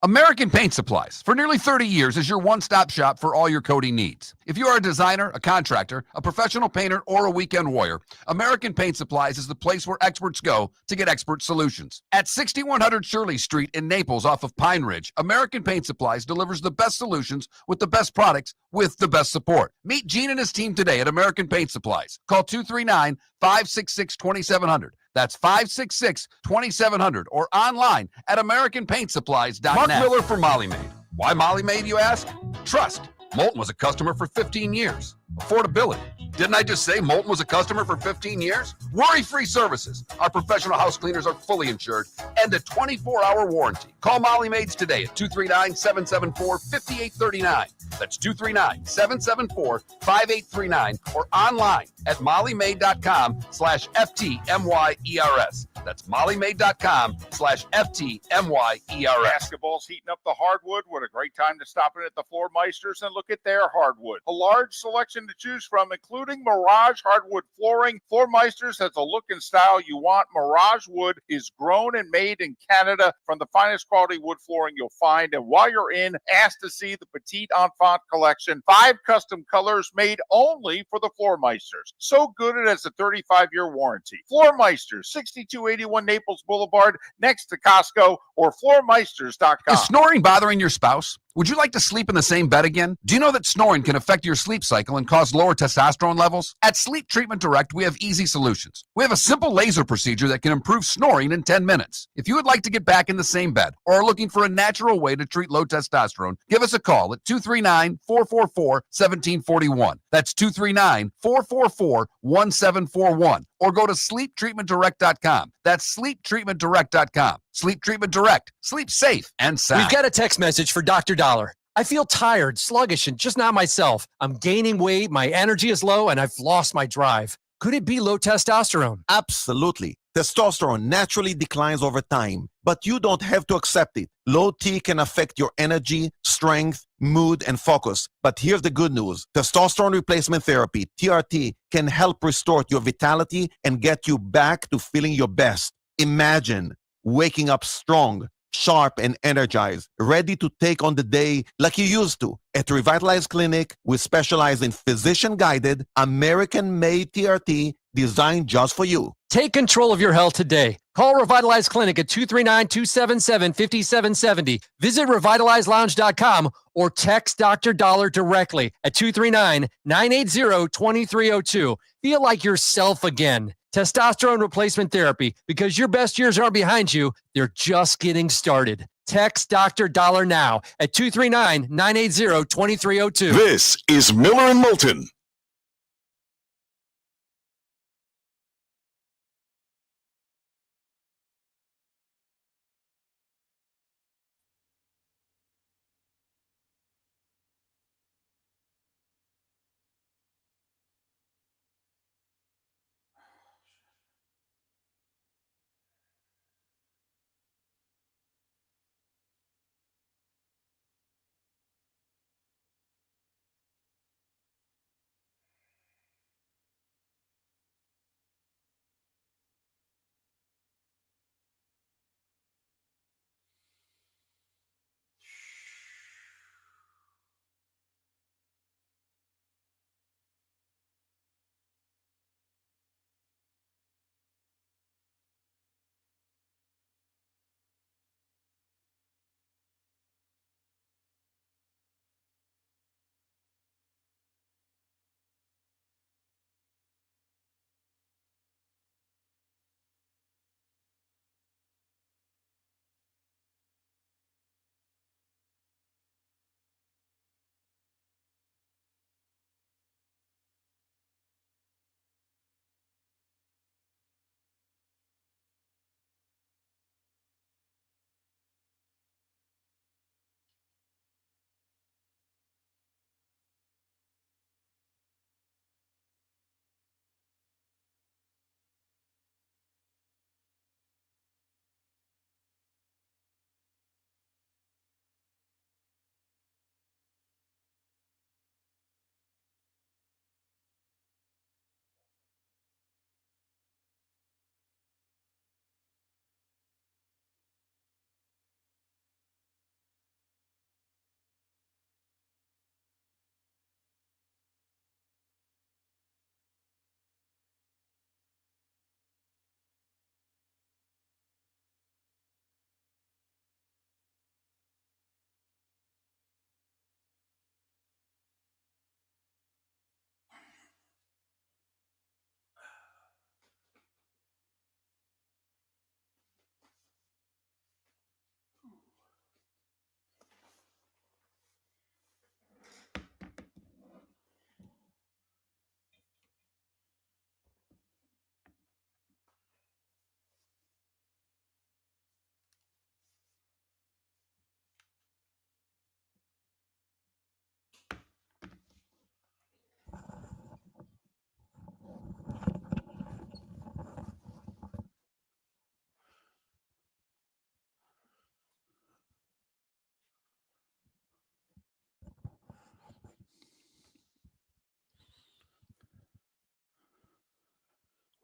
American Paint Supplies, for nearly 30 years, is your one-stop shop for all your coating needs. If you are a designer, a contractor, a professional painter, or a weekend warrior, American Paint Supplies is the place where experts go to get expert solutions. At 6100 Shirley Street in Naples off of Pine Ridge, American Paint Supplies delivers the best solutions with the best products with the best support. Meet Gene and his team today at American Paint Supplies. Call 239-566-2700. That's 566-2700 or online at AmericanPaintSupplies.net. Mark Miller for Molly Maid. Why Molly Maid, you ask? Trust. Moulton was a customer for 15 years. Affordability. Didn't I just say Moulton was a customer for 15 years? Worry-free services. Our professional house cleaners are fully insured and a 24-hour warranty. Call Molly Maids today at 239-774-5839. That's 239-774-5839 or online at mollymaid.com/FTMYERS. That's mollymaid.com/FTMYERS. Basketball's heating up the hardwood. What a great time to stop in at the Floor Meisters and look at their hardwood. A large selection to choose from, including Mirage hardwood flooring. Floor Meisters has the look and style you want. Mirage wood is grown and made in Canada from the finest quality wood flooring you'll find. And while you're in, ask to see the Petite Enfant collection. 5 custom colors made only for the Floor Meisters. So good it has a 35-year warranty. Floor Meisters, 6281 Naples Boulevard, next to Costco, or floormeisters.com. Is snoring bothering your spouse? Would you like to sleep in the same bed again? Do you know that snoring can affect your sleep cycle and cause lower testosterone levels? At Sleep Treatment Direct, we have easy solutions. We have a simple laser procedure that can improve snoring in 10 minutes. If you would like to get back in the same bed or are looking for a natural way to treat low testosterone, give us a call at 239-444-1741. That's 239-444-1741. Or go to sleeptreatmentdirect.com. That's sleeptreatmentdirect.com. Sleep Treatment Direct. Sleep safe and sound. We've got a text message for Dr. Dollar. I feel tired, sluggish, and just not myself. I'm gaining weight, my energy is low, and I've lost my drive. Could it be low testosterone? Absolutely. Testosterone naturally declines over time, but you don't have to accept it. Low T can affect your energy, strength, mood, and focus. But here's the good news. Testosterone replacement therapy, TRT, can help restore your vitality and get you back to feeling your best. Imagine waking up strong, sharp, and energized, ready to take on the day like you used to. At Revitalize Clinic, we specialize in physician-guided, American-made TRT designed just for you. Take control of your health today. Call Revitalize Clinic at 239-277-5770. Visit revitalizelounge.com or text Dr. Dollar directly at 239-980-2302. Feel like yourself again. Testosterone replacement therapy, because your best years aren't behind you, they're just getting started. Text Dr. Dollar now at 239-980-2302. This is Miller and Moulton.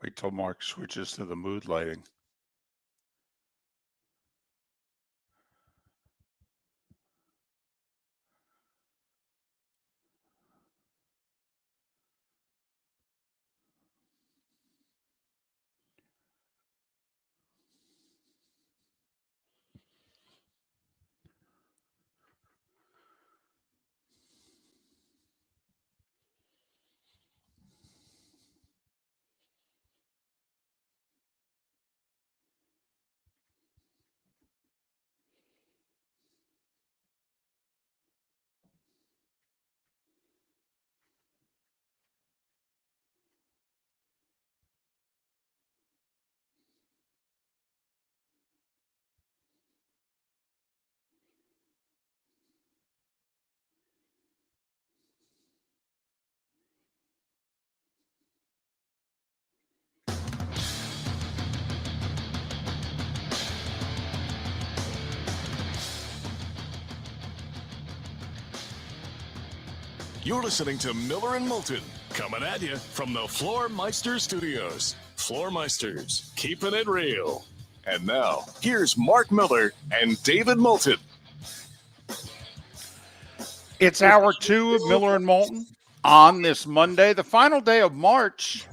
Wait till Mark switches to the mood lighting. You're listening to Miller and Moulton, coming at you from the Floor Meister Studios. Floor Meisters, keeping it real. And now, here's Mark Miller and David Moulton. It's hour 2 of Miller and Moulton on this Monday, the final day of March.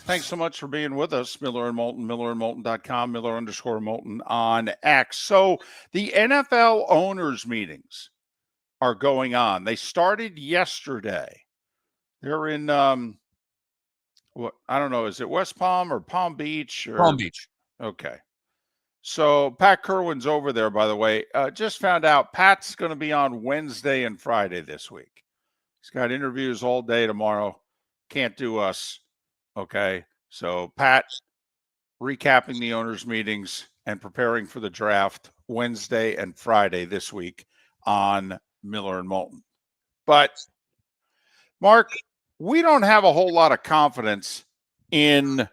Thanks so much for being with us, Miller and Moulton, millerandmoulton.com, Miller_Moulton on X. So the NFL owners meetings are going on. They started yesterday. They're in what, I don't know, is it West Palm or Palm Beach? Or, Palm Beach. Okay. So Pat Kerwin's over there, by the way. Just found out Pat's going to be on Wednesday and Friday this week. He's got interviews all day tomorrow. Can't do us. Okay. So Pat recapping the owners' meetings and preparing for the draft Wednesday and Friday this week on Miller and Moulton. But Mark, we don't have a whole lot of confidence in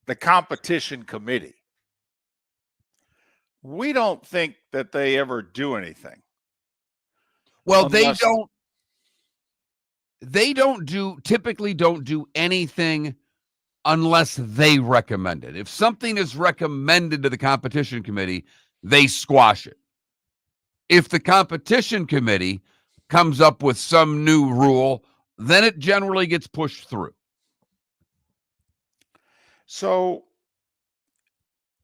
the competition committee. We don't think that they ever do anything. Well, Unless- they typically don't do anything unless they recommend it. If something is recommended to the competition committee, they squash it. If the competition committee comes up with some new rule, then it generally gets pushed through. So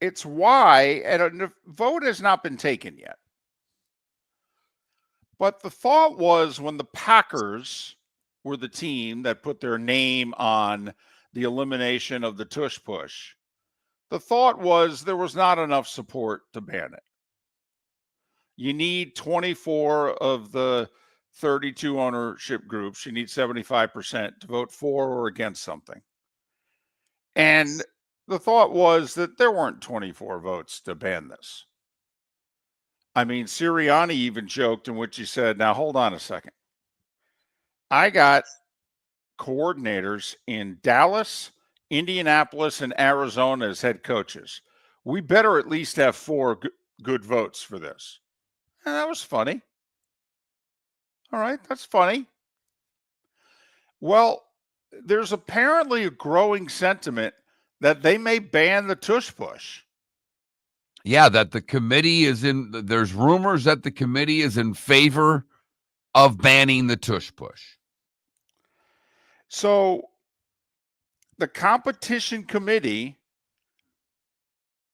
it's why, and a vote has not been taken yet. But the thought was when the Packers were the team that put their name on the elimination of the tush push, the thought was there was not enough support to ban it. You need 24 of the 32 ownership groups. You need 75% to vote for or against something. And the thought was that there weren't 24 votes to ban this. I mean, Sirianni even joked in which he said, now hold on a second. I got coordinators in Dallas, Indianapolis, and Arizona as head coaches. We better at least have 4 good votes for this. And that was funny. All right, that's funny. Well, there's apparently a growing sentiment that they may ban the tush push. Yeah, that the committee there's rumors that the committee is in favor of banning the tush push. So the competition committee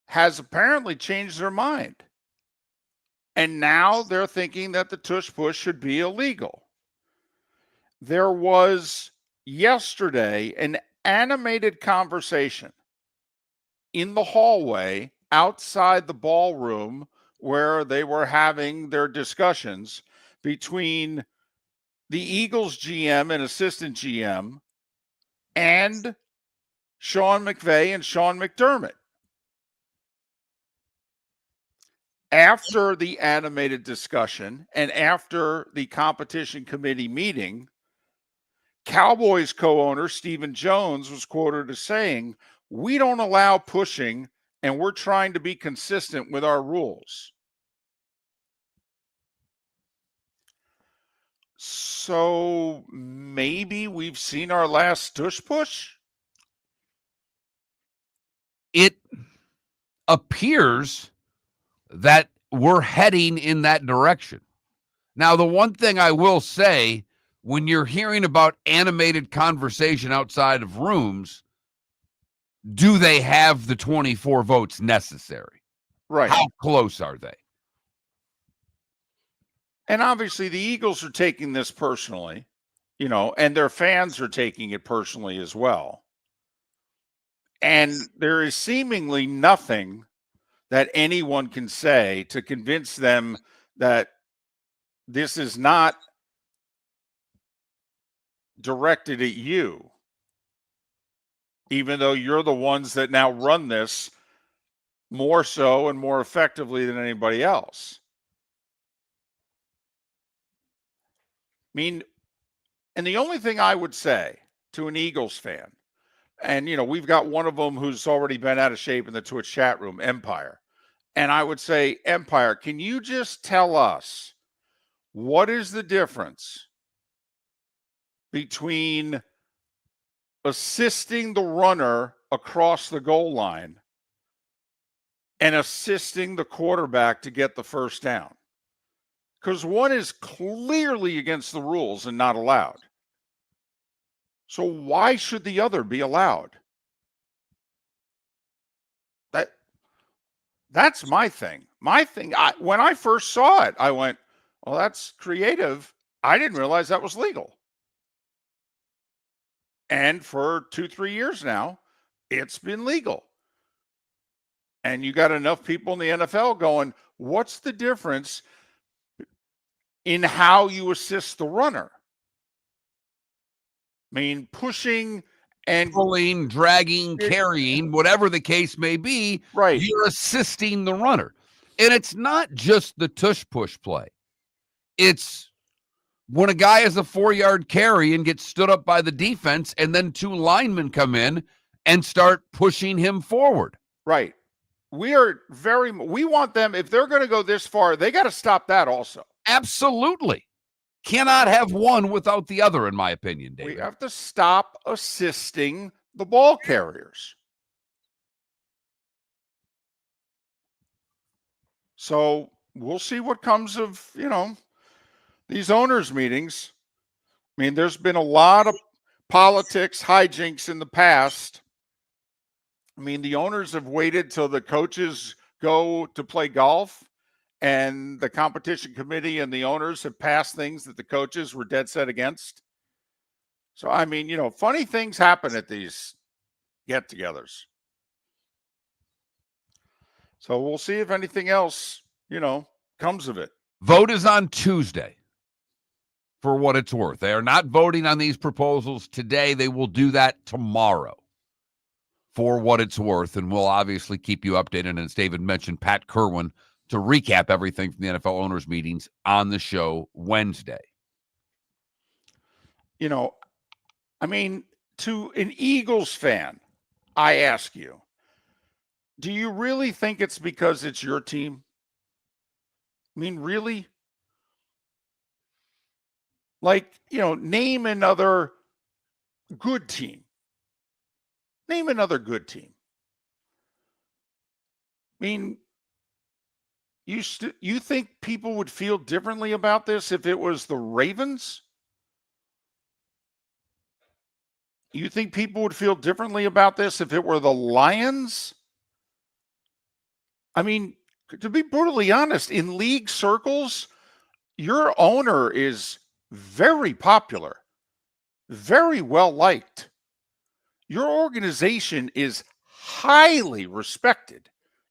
has apparently changed their mind. And now they're thinking that the tush push should be illegal. There was yesterday an animated conversation in the hallway outside the ballroom where they were having their discussions between the Eagles GM and assistant GM and Sean McVay and Sean McDermott. After the animated discussion and after the competition committee meeting, Cowboys co-owner Stephen Jones was quoted as saying, "We don't allow pushing and we're trying to be consistent with our rules." So maybe we've seen our last tush push? it appears that we're heading in that direction. Now, the one thing I will say, when you're hearing about animated conversation outside of rooms, do they have the 24 votes necessary? Right. How close are they? And obviously the Eagles are taking this personally, and their fans are taking it personally as well. And there is seemingly nothing that anyone can say to convince them that this is not directed at you, even though you're the ones that now run this more so and more effectively than anybody else. I mean, and the only thing I would say to an Eagles fan, and, we've got one of them who's already been out of shape in the Twitch chat room, Empire. And I would say, Empire, can you just tell us what is the difference between assisting the runner across the goal line and assisting the quarterback to get the first down? Because one is clearly against the rules and not allowed. So why should the other be allowed? That's my thing. When I first saw it, I went, well, that's creative. I didn't realize that was legal. And for 2-3 years now, it's been legal. And you got enough people in the NFL going, what's the difference in how you assist the runner? I mean, pushing and pulling, dragging, carrying, whatever the case may be, right. You're assisting the runner. And it's not just the tush-push play. It's when a guy has a 4-yard carry and gets stood up by the defense, and then 2 linemen come in and start pushing him forward. Right. We want them, if they're going to go this far, they got to stop that also. Absolutely. Cannot have one without the other, in my opinion, David. We have to stop assisting the ball carriers. So we'll see what comes of, these owners' meetings. I mean, there's been a lot of politics, hijinks in the past. I mean, the owners have waited till the coaches go to play golf, and the competition committee and the owners have passed things that the coaches were dead set against. So, I mean, funny things happen at these get-togethers. So we'll see if anything else, comes of it. Vote is on Tuesday, for what it's worth. They are not voting on these proposals today. They will do that tomorrow, for what it's worth. And we'll obviously keep you updated. And as David mentioned, Pat Kerwin to recap everything from the NFL owners meetings on the show Wednesday. I mean, to an Eagles fan, I ask you, do you really think it's because it's your team? I mean, really? Like, name another good team. Name another good team. I mean, you think people would feel differently about this if it was the Ravens? You think people would feel differently about this if it were the Lions? I mean, to be brutally honest, in league circles, your owner is very popular, very well liked. Your organization is highly respected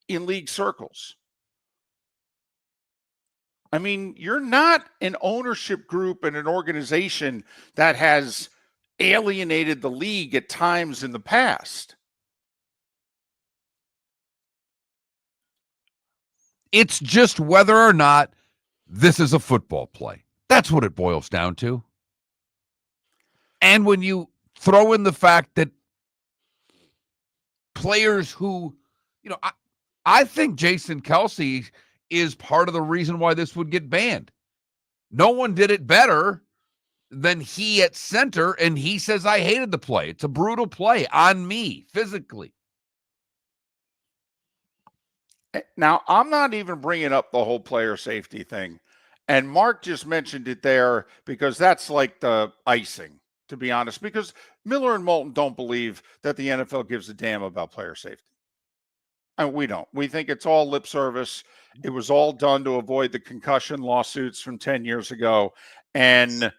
in league circles. I mean, you're not an ownership group and an organization that has alienated the league at times in the past. It's just whether or not this is a football play. That's what it boils down to. And when you throw in the fact that players who, I think Jason Kelsey is part of the reason why this would get banned. No one did it better than he at center, and he says, I hated the play. It's a brutal play on me, physically. Now, I'm not even bringing up the whole player safety thing. And Mark just mentioned it there because that's like the icing, to be honest, because Miller and Moulton don't believe that the NFL gives a damn about player safety. And we don't. We think it's all lip service. It was all done to avoid the concussion lawsuits from 10 years ago. And,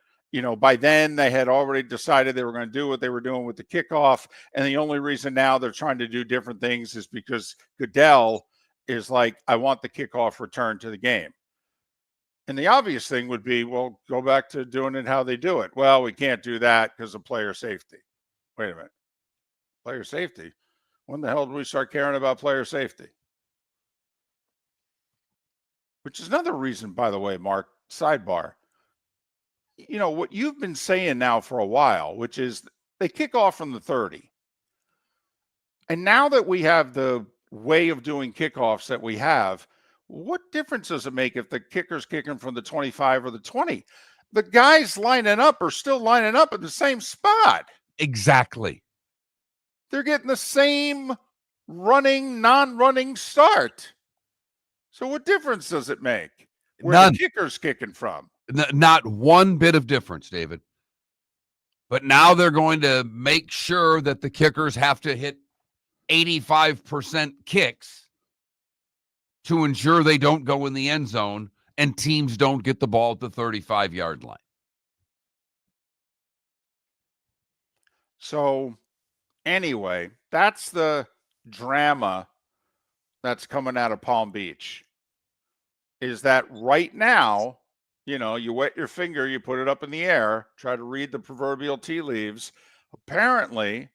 by then they had already decided they were going to do what they were doing with the kickoff. And the only reason now they're trying to do different things is because Goodell is like, I want the kickoff return to the game. And the obvious thing would be, well, go back to doing it how they do it. Well, we can't do that because of player safety. Wait a minute. Player safety? When the hell did we start caring about player safety? Which is another reason, by the way, Mark, sidebar. What you've been saying now for a while, which is they kick off from the 30. And now that we have the way of doing kickoffs that we have, what difference does it make if the kicker's kicking from the 25 or the 20? The guys lining up are still lining up in the same spot. Exactly. They're getting the same running, non-running start. So what difference does it make where None. the kicker's kicking from? Not one bit of difference, David. But now they're going to make sure that the kickers have to hit 85% kicks to ensure they don't go in the end zone and teams don't get the ball at the 35-yard line. So anyway, that's the drama that's coming out of Palm Beach. Is that right now, you wet your finger, you put it up in the air, try to read the proverbial tea leaves. Apparently,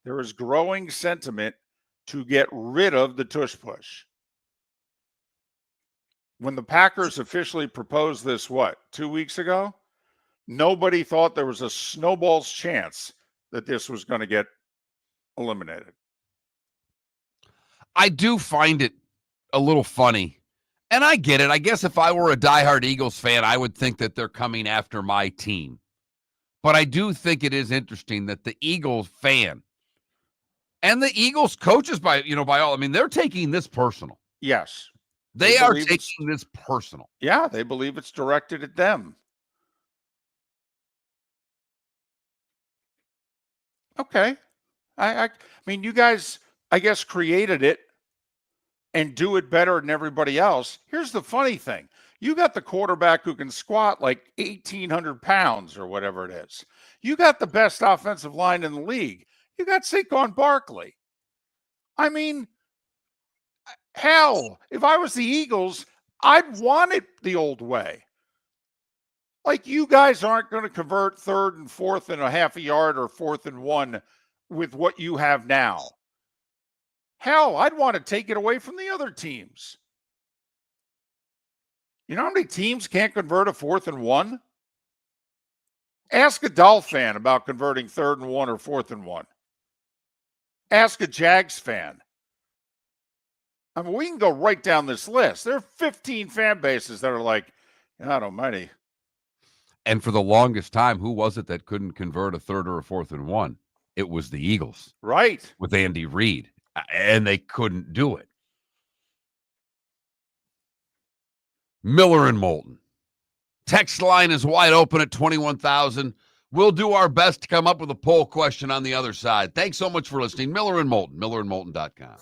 there is growing sentiment to get rid of the tush push. When the Packers officially proposed this, 2 weeks ago? Nobody thought there was a snowball's chance that this was going to get eliminated. I do find it a little funny. And I get it. I guess if I were a diehard Eagles fan, I would think that they're coming after my team. But I do think it is interesting that the Eagles fan and the Eagles coaches by all, they're taking this personal. Yes. They are taking this personal. Yeah, they believe it's directed at them. Okay. I mean, you guys, I guess, created it and do it better than everybody else. Here's the funny thing. You got the quarterback who can squat like 1,800 pounds or whatever it is. You got the best offensive line in the league. You got Saquon Barkley. I mean, hell, if I was the Eagles, I'd want it the old way. Like, you guys aren't going to convert 3rd and 4th and a half a yard or 4th and 1 with what you have now. Hell, I'd want to take it away from the other teams. You know how many teams can't convert a 4th and 1? Ask a Dolph fan about converting 3rd and 1 or 4th and 1. Ask a Jags fan. I mean, we can go right down this list. There are 15 fan bases that are like, God almighty. And for the longest time, who was it that couldn't convert a 3rd or a 4th and 1? It was the Eagles. Right. With Andy Reid. And they couldn't do it. Miller and Moulton. Text line is wide open at 21,000. We'll do our best to come up with a poll question on the other side. Thanks so much for listening. Miller and Moulton, millerandmoulton.com.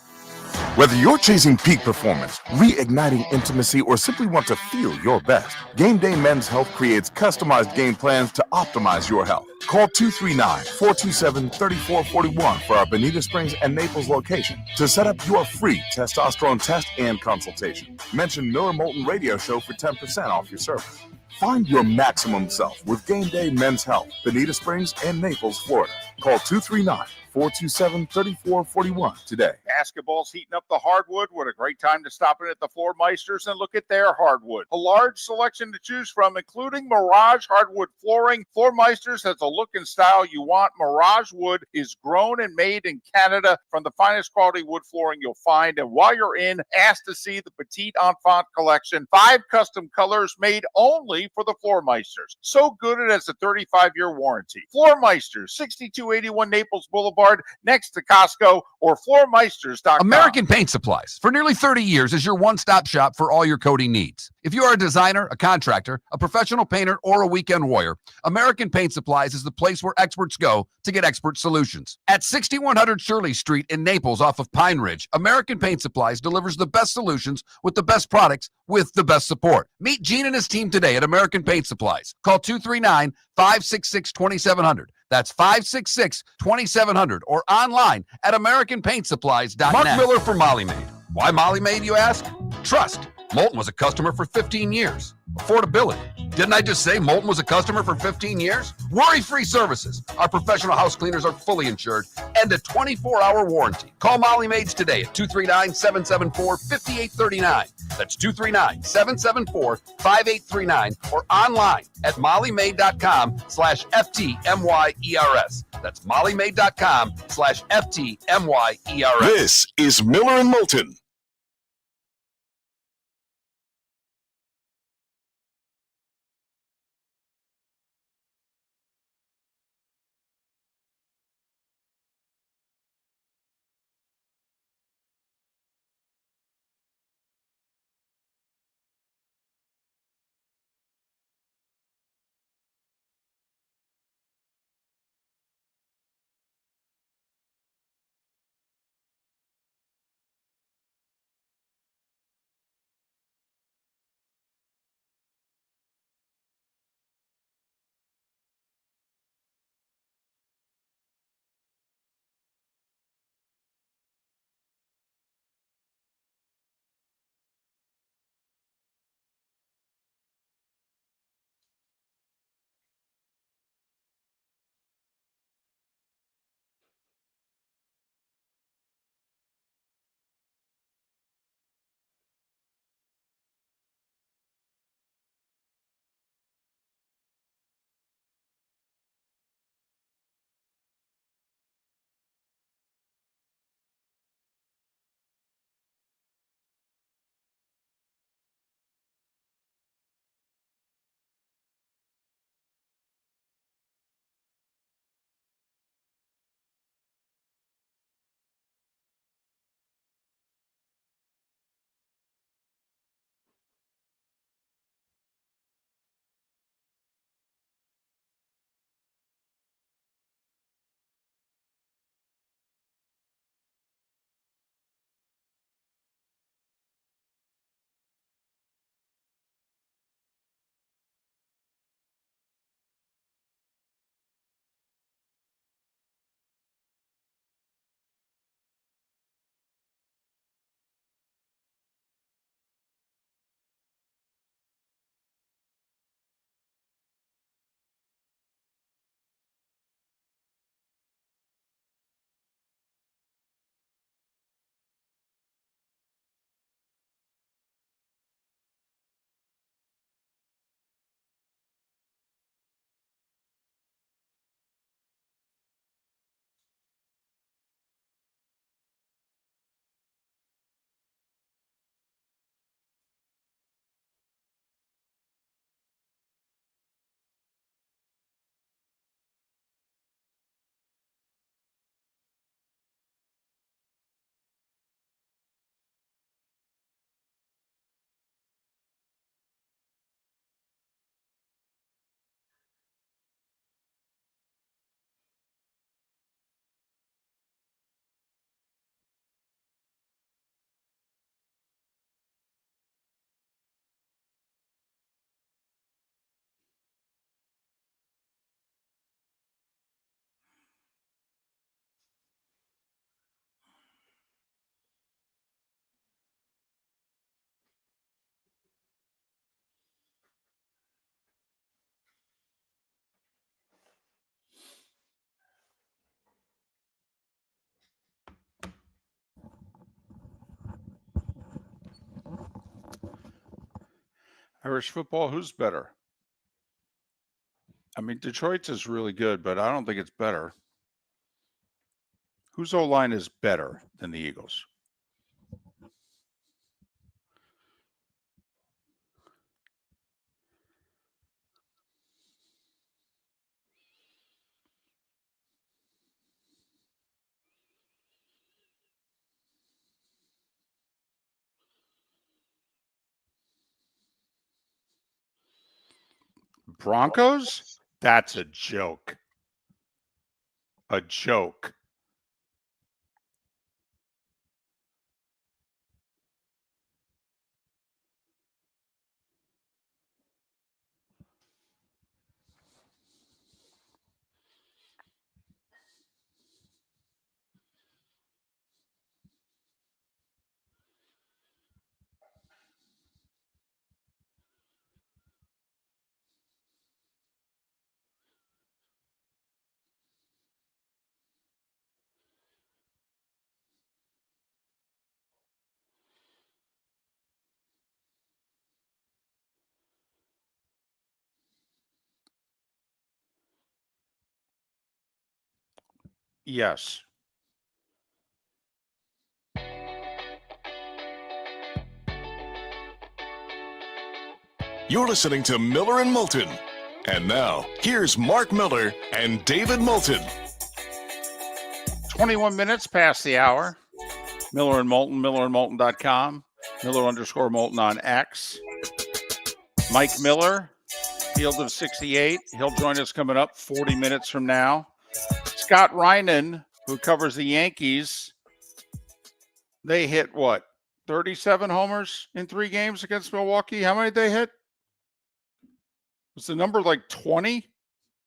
Whether you're chasing peak performance, reigniting intimacy, or simply want to feel your best, Game Day Men's Health creates customized game plans to optimize your health. Call 239-427-3441 for our Bonita Springs and Naples location to set up your free testosterone test and consultation. Mention Miller Moulton Radio Show for 10% off your service. Find your maximum self with Game Day Men's Health, Bonita Springs and Naples, Florida. Call 239-427-3441 today. Basketball's heating up the hardwood. What a great time to stop in at the Floor Meisters and look at their hardwood. A large selection to choose from, including Mirage hardwood flooring. Floor Meisters has a look and style you want. Mirage wood is grown and made in Canada from the finest quality wood flooring you'll find. And while you're in, ask to see the Petite Enfant collection. 5 custom colors made only for the Floor Meisters. So good it has a 35-year warranty. Floor Meisters, 6281 Naples Boulevard. Boulevard next to Costco or floormeisters.com. American Paint Supplies, for nearly 30 years, is your one-stop shop for all your coating needs. If you are a designer, a contractor, a professional painter, or a weekend warrior, American Paint Supplies is the place where experts go to get expert solutions. At 6100 Shirley Street in Naples off of Pine Ridge, American Paint Supplies delivers the best solutions with the best products with the best support. Meet Gene and his team today at American Paint Supplies. Call 239-566-2700. That's 566-2700 or online at AmericanPaintSupplies.net. Mark Miller for Molly Maid. Why Molly Maid, you ask? Trust. Moulton was a customer for 15 years. Affordability. Didn't I just say Moulton was a customer for 15 years? Worry-free services. Our professional house cleaners are fully insured and a 24-hour warranty. Call Molly Maids today at 239-774-5839. That's 239-774-5839 or online at mollymaid.com/FTMYERS. That's mollymaid.com/FTMYERS. This is Miller and Moulton. Irish football, who's better? I mean, Detroit's is really good, but I don't think it's better. Whose O-line is better than the Eagles? Broncos? That's a joke. A joke. Yes. You're listening to Miller and Moulton. And now, here's Mark Miller and David Moulton. 21 minutes past the hour. Miller and Moulton, millerandmoulton.com, Miller_Moulton on X. Mike Miller, Field of 68. He'll join us coming up 40 minutes from now. Scott Reinen, who covers the Yankees, they hit what? 37 homers in 3 games against Milwaukee. How many did they hit? Was the number like 20?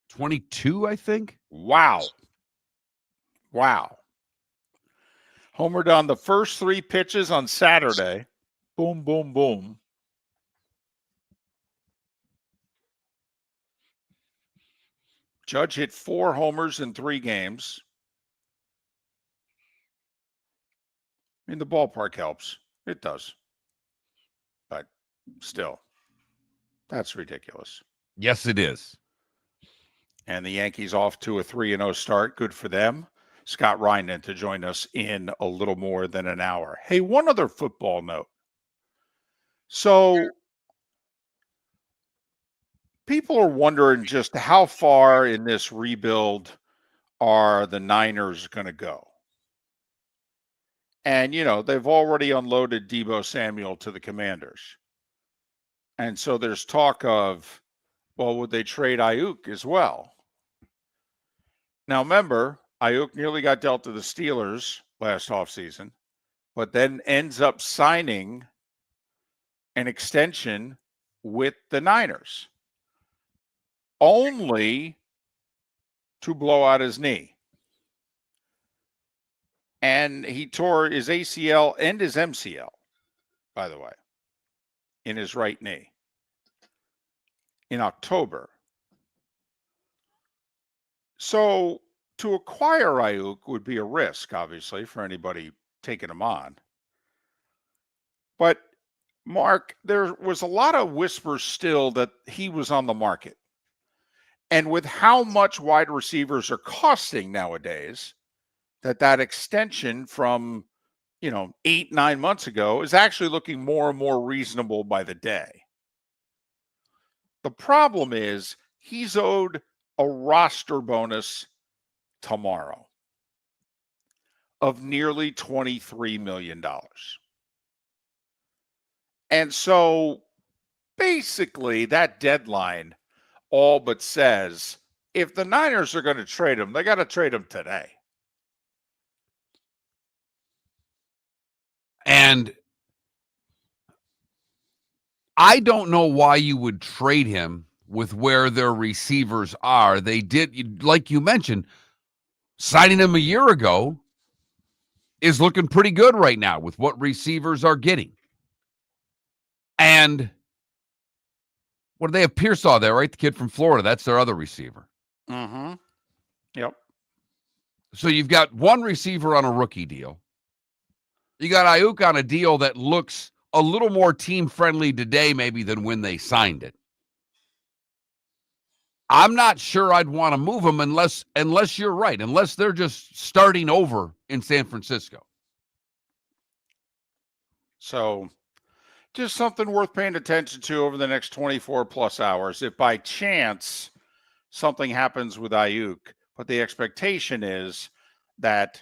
22, I think. Wow. Homered on the first 3 pitches on Saturday. Boom, boom, boom. Judge hit 4 homers in 3 games. I mean, the ballpark helps. It does. But still, that's ridiculous. Yes, it is. And the Yankees off to a 3-0 start. Good for them. Scott Reinen to join us in a little more than an hour. Hey, one other football note. So people are wondering just how far in this rebuild are the Niners going to go? And, you know, they've already unloaded Deebo Samuel to the Commanders. And so there's talk of, well, would they trade Ayuk as well? Now, remember, Ayuk nearly got dealt to the Steelers last offseason, but then ends up signing an extension with the Niners, only to blow out his knee. And he tore his ACL and his MCL, by the way, in his right knee in October. So to acquire Ayuk would be a risk, obviously, for anybody taking him on. But, Mark, there was a lot of whispers still that he was on the market. And with how much wide receivers are costing nowadays, that extension from, 8-9 months ago is actually looking more and more reasonable by the day. The problem is he's owed a roster bonus tomorrow of nearly $23 million. And so basically that deadline all but says if the Niners are going to trade him, they got to trade him today. And I don't know why you would trade him with where their receivers are. They did, like you mentioned, signing him a year ago is looking pretty good right now with what receivers are getting. And what do they have? Pearsall there, right? The kid from Florida. That's their other receiver. Mm-hmm. Yep. So you've got one receiver on a rookie deal. You got Ayuk on a deal that looks a little more team-friendly today maybe than when they signed it. I'm not sure I'd want to move him unless you're right, unless they're just starting over in San Francisco. So just something worth paying attention to over the next 24 plus hours. If by chance something happens with Ayuk, but the expectation is that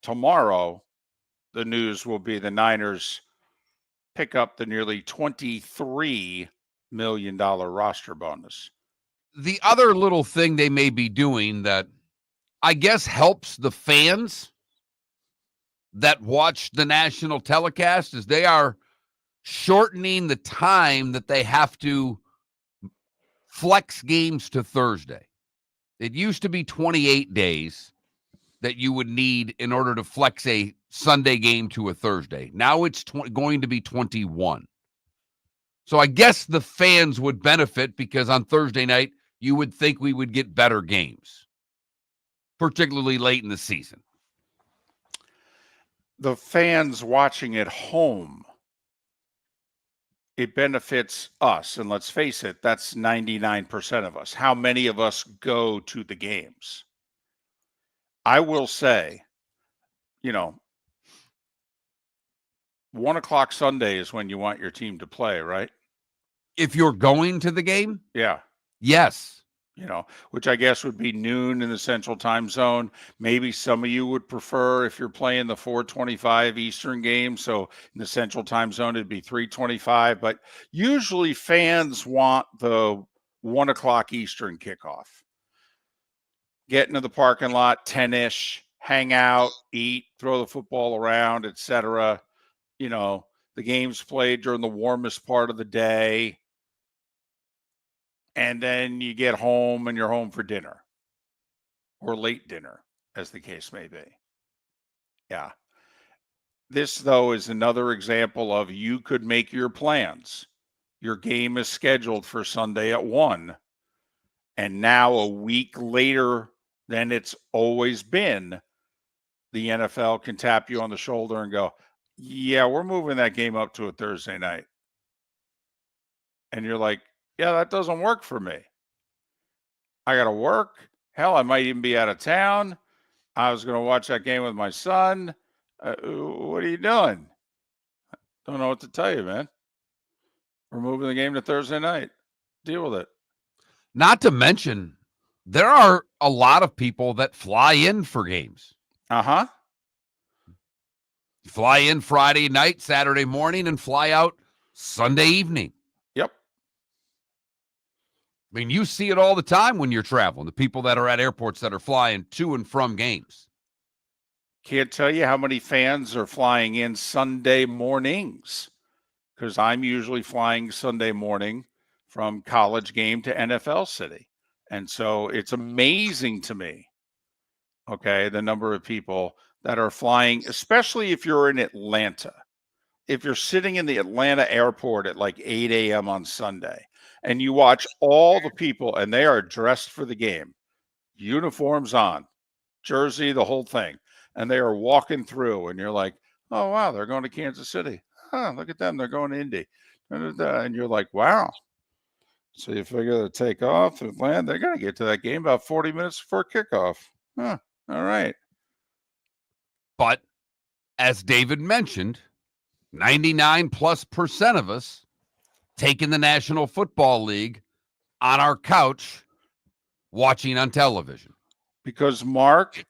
tomorrow the news will be the Niners pick up the nearly $23 million roster bonus. The other little thing they may be doing that I guess helps the fans that watch the national telecast is they are shortening the time that they have to flex games to Thursday. It used to be 28 days that you would need in order to flex a Sunday game to a Thursday. Now it's going to be 21. So I guess the fans would benefit because on Thursday night, you would think we would get better games, particularly late in the season. The fans watching at home, it benefits us. And let's face it, that's 99% of us. How many of us go to the games? I will say, 1 o'clock Sunday is when you want your team to play, right? If you're going to the game, Yeah. yes. Which I guess would be noon in the Central Time Zone. Maybe some of you would prefer if you're playing the 4:25 Eastern game. So in the Central Time Zone, it'd be 3:25. But usually fans want the 1 o'clock Eastern kickoff. Get into the parking lot, 10-ish, hang out, eat, throw the football around, etc. The game's played during the warmest part of the day. And then you get home and you're home for dinner or late dinner, as the case may be. Yeah. This, though, is another example of you could make your plans. Your game is scheduled for Sunday at 1. And now a week later than it's always been, the NFL can tap you on the shoulder and go, yeah, we're moving that game up to a Thursday night. And you're like, yeah, that doesn't work for me. I got to work. Hell, I might even be out of town. I was going to watch that game with my son. What are you doing? Don't know what to tell you, man. We're moving the game to Thursday night. Deal with it. Not to mention, there are a lot of people that fly in for games. Uh-huh. Fly in Friday night, Saturday morning, and fly out Sunday evening. Yep. I mean, you see it all the time when you're traveling, the people that are at airports that are flying to and from games. Can't tell you how many fans are flying in Sunday mornings, because I'm usually flying Sunday morning from college game to NFL city. And so it's amazing to me, okay, the number of people that are flying, especially if you're in Atlanta. If you're sitting in the Atlanta airport at like 8 a.m. on Sunday, and you watch all the people, and they are dressed for the game, uniforms on, jersey, the whole thing, and they are walking through, and you're like, oh, wow, they're going to Kansas City. Huh, look at them. They're going to Indy. And you're like, wow. So you figure to take off and land. They're going to get to that game about 40 minutes before kickoff. Huh, all right. But as David mentioned, 99+% of us taking the National Football League on our couch watching on television. Because, Mark,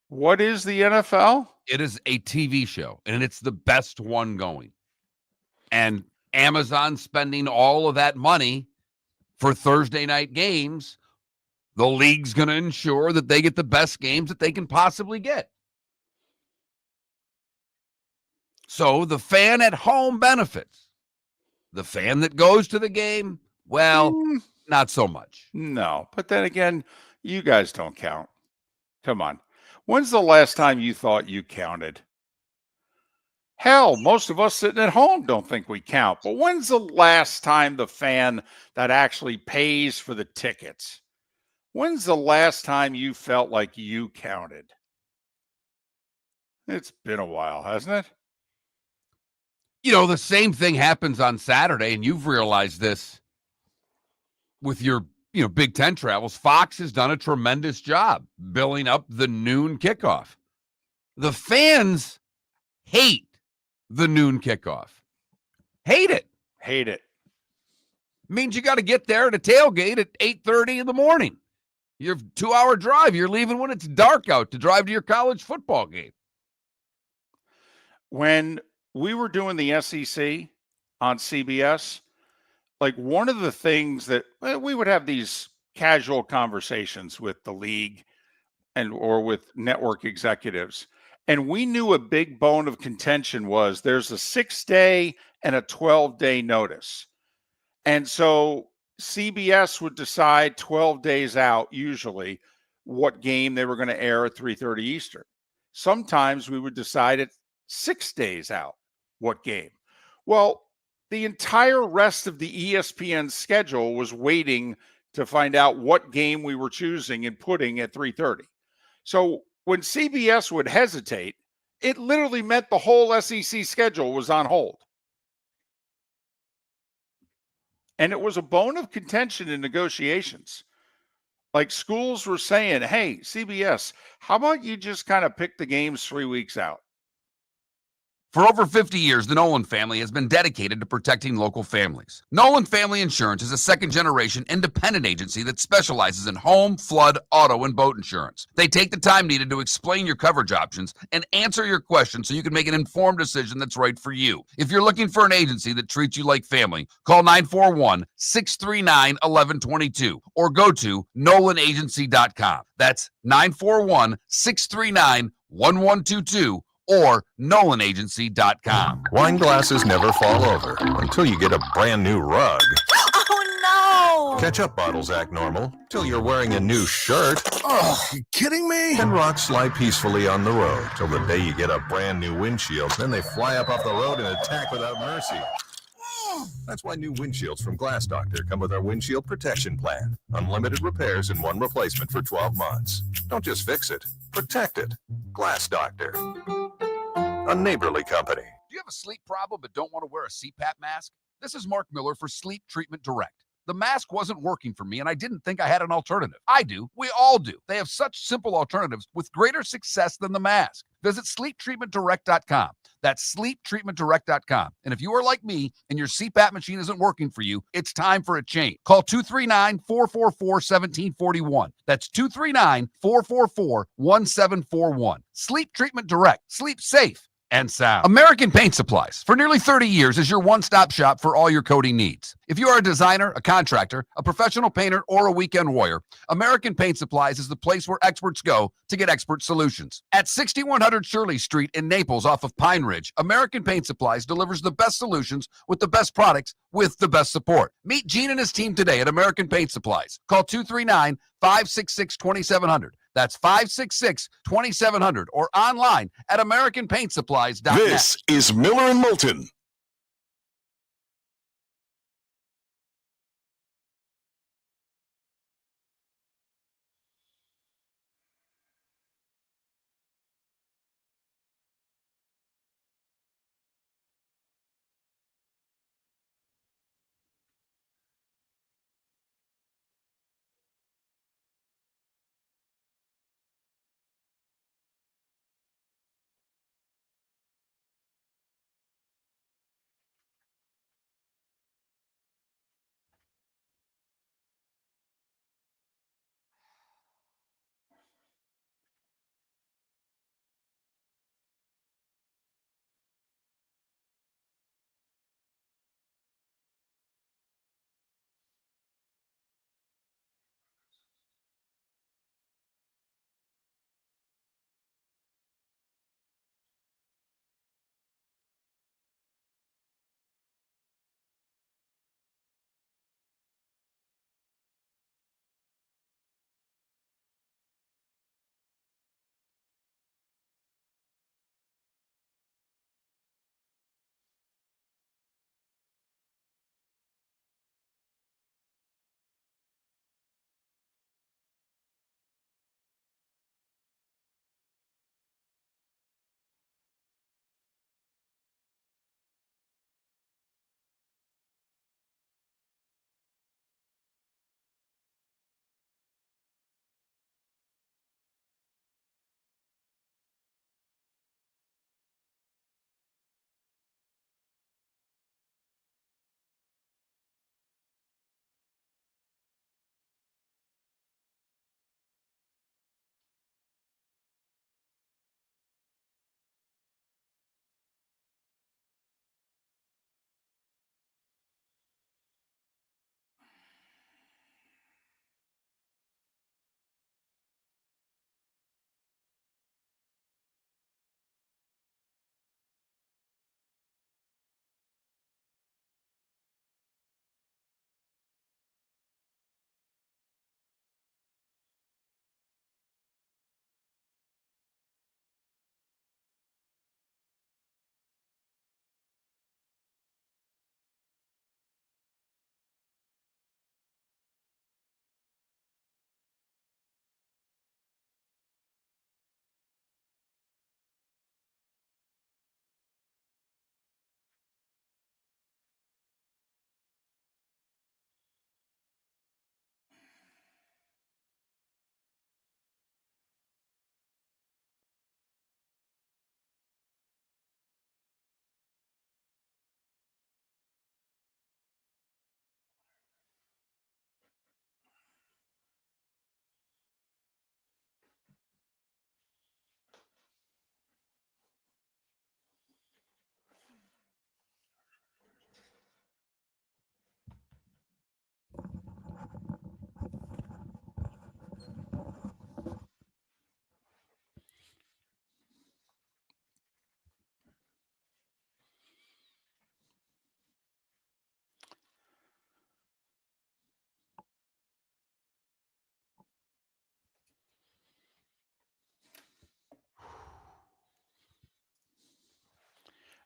what is the NFL? It is a TV show, and it's the best one going. And Amazon spending all of that money for Thursday night games, the league's going to ensure that they get the best games that they can possibly get. So the fan at home benefits. The fan that goes to the game, well, not so much. No, but then again, you guys don't count. Come on. When's the last time you thought you counted? Hell, most of us sitting at home don't think we count. But when's the last time the fan that actually pays for the tickets? When's the last time you felt like you counted? It's been a while, hasn't it? The same thing happens on Saturday, and you've realized this with your, Big Ten travels. Fox has done a tremendous job billing up the noon kickoff. The fans hate the noon kickoff. Hate it. Hate it. Means you got to get there at a tailgate at 8:30 in the morning. Your 2-hour drive. You're leaving when it's dark out to drive to your college football game. When we were doing the SEC on CBS, like one of the things that we would have these casual conversations with the league or with network executives. And we knew a big bone of contention was there's a 6-day and a 12-day notice. And so CBS would decide 12 days out, usually, what game they were going to air at 3:30 Eastern. Sometimes we would decide at 6 days out what game. Well, the entire rest of the ESPN schedule was waiting to find out what game we were choosing and putting at 3:30. So when CBS would hesitate, it literally meant the whole SEC schedule was on hold. And it was a bone of contention in negotiations. Like schools were saying, hey, CBS, how about you just kind of pick the games 3 weeks out? For over 50 years, the Nolan family has been dedicated to protecting local families. Nolan Family Insurance is a second-generation independent agency that specializes in home, flood, auto, and boat insurance. They take the time needed to explain your coverage options and answer your questions so you can make an informed decision that's right for you. If you're looking for an agency that treats you like family, call 941-639-1122 or go to nolanagency.com. That's 941-639-1122 or nolanagency.com. Wine glasses never fall over until you get a brand new rug. Oh no! Ketchup bottles act normal till you're wearing a new shirt. Oh, you kidding me? And rocks slide peacefully on the road till the day you get a brand new windshield. Then they fly up off the road and attack without mercy. That's why new windshields from Glass Doctor come with our windshield protection plan. Unlimited repairs and one replacement for 12 months. Don't just fix it, protect it. Glass Doctor, a neighborly company. Do you have a sleep problem but don't want to wear a CPAP mask? This is Mark Miller for Sleep Treatment Direct. The mask wasn't working for me, and I didn't think I had an alternative. I do. We all do. They have such simple alternatives with greater success than the mask. Visit sleeptreatmentdirect.com. That's sleeptreatmentdirect.com. And if you are like me and your CPAP machine isn't working for you, it's time for a change. Call 239-444-1741. That's 239-444-1741. Sleep Treatment Direct. Sleep safe and sound. American Paint Supplies, for nearly 30 years, is your one-stop shop for all your coating needs. If you are a designer, a contractor, a professional painter, or a weekend warrior, American Paint Supplies is the place where experts go to get expert solutions. At 6100 Shirley Street in Naples off of Pine Ridge, American Paint Supplies delivers the best solutions with the best products with the best support. Meet Gene and his team today at American Paint Supplies. Call 239-566-2700. That's 566-2700 or online at AmericanPaintSupplies.net. This is Miller and Moulton.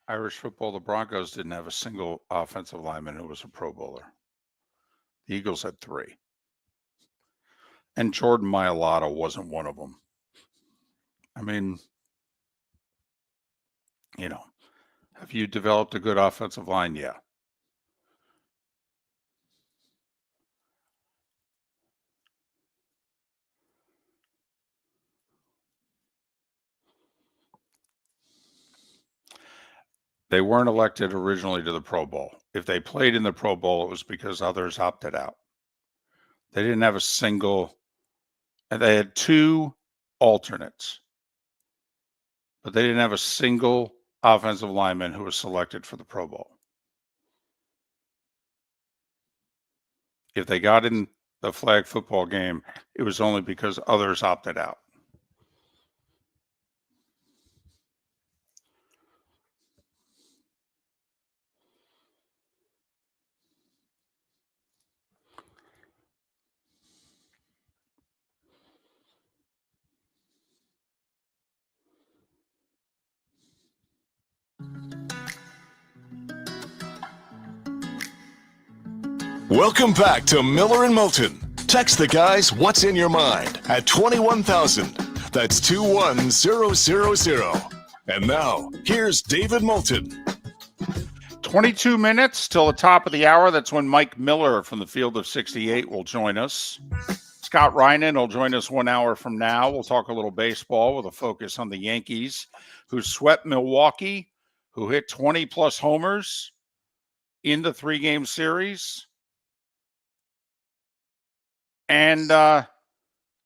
Irish football, the Broncos didn't have a single offensive lineman who was a Pro Bowler. The Eagles had 3. And Jordan Mailata wasn't one of them. I mean, have you developed a good offensive line? Yeah. They weren't elected originally to the Pro Bowl. If they played in the Pro Bowl, it was because others opted out. They didn't have a single, and they had 2 alternates, but they didn't have a single offensive lineman who was selected for the Pro Bowl. If they got in the flag football game, it was only because others opted out. Welcome back to Miller and Moulton. Text the guys what's in your mind at 21,000. That's 21000. And now, here's David Moulton. 22 minutes till the top of the hour. That's when Mike Miller from the Field of 68 will join us. Scott Reinen will join us 1 hour from now. We'll talk a little baseball with a focus on the Yankees, who swept Milwaukee, who hit 20-plus homers in the 3-game series. And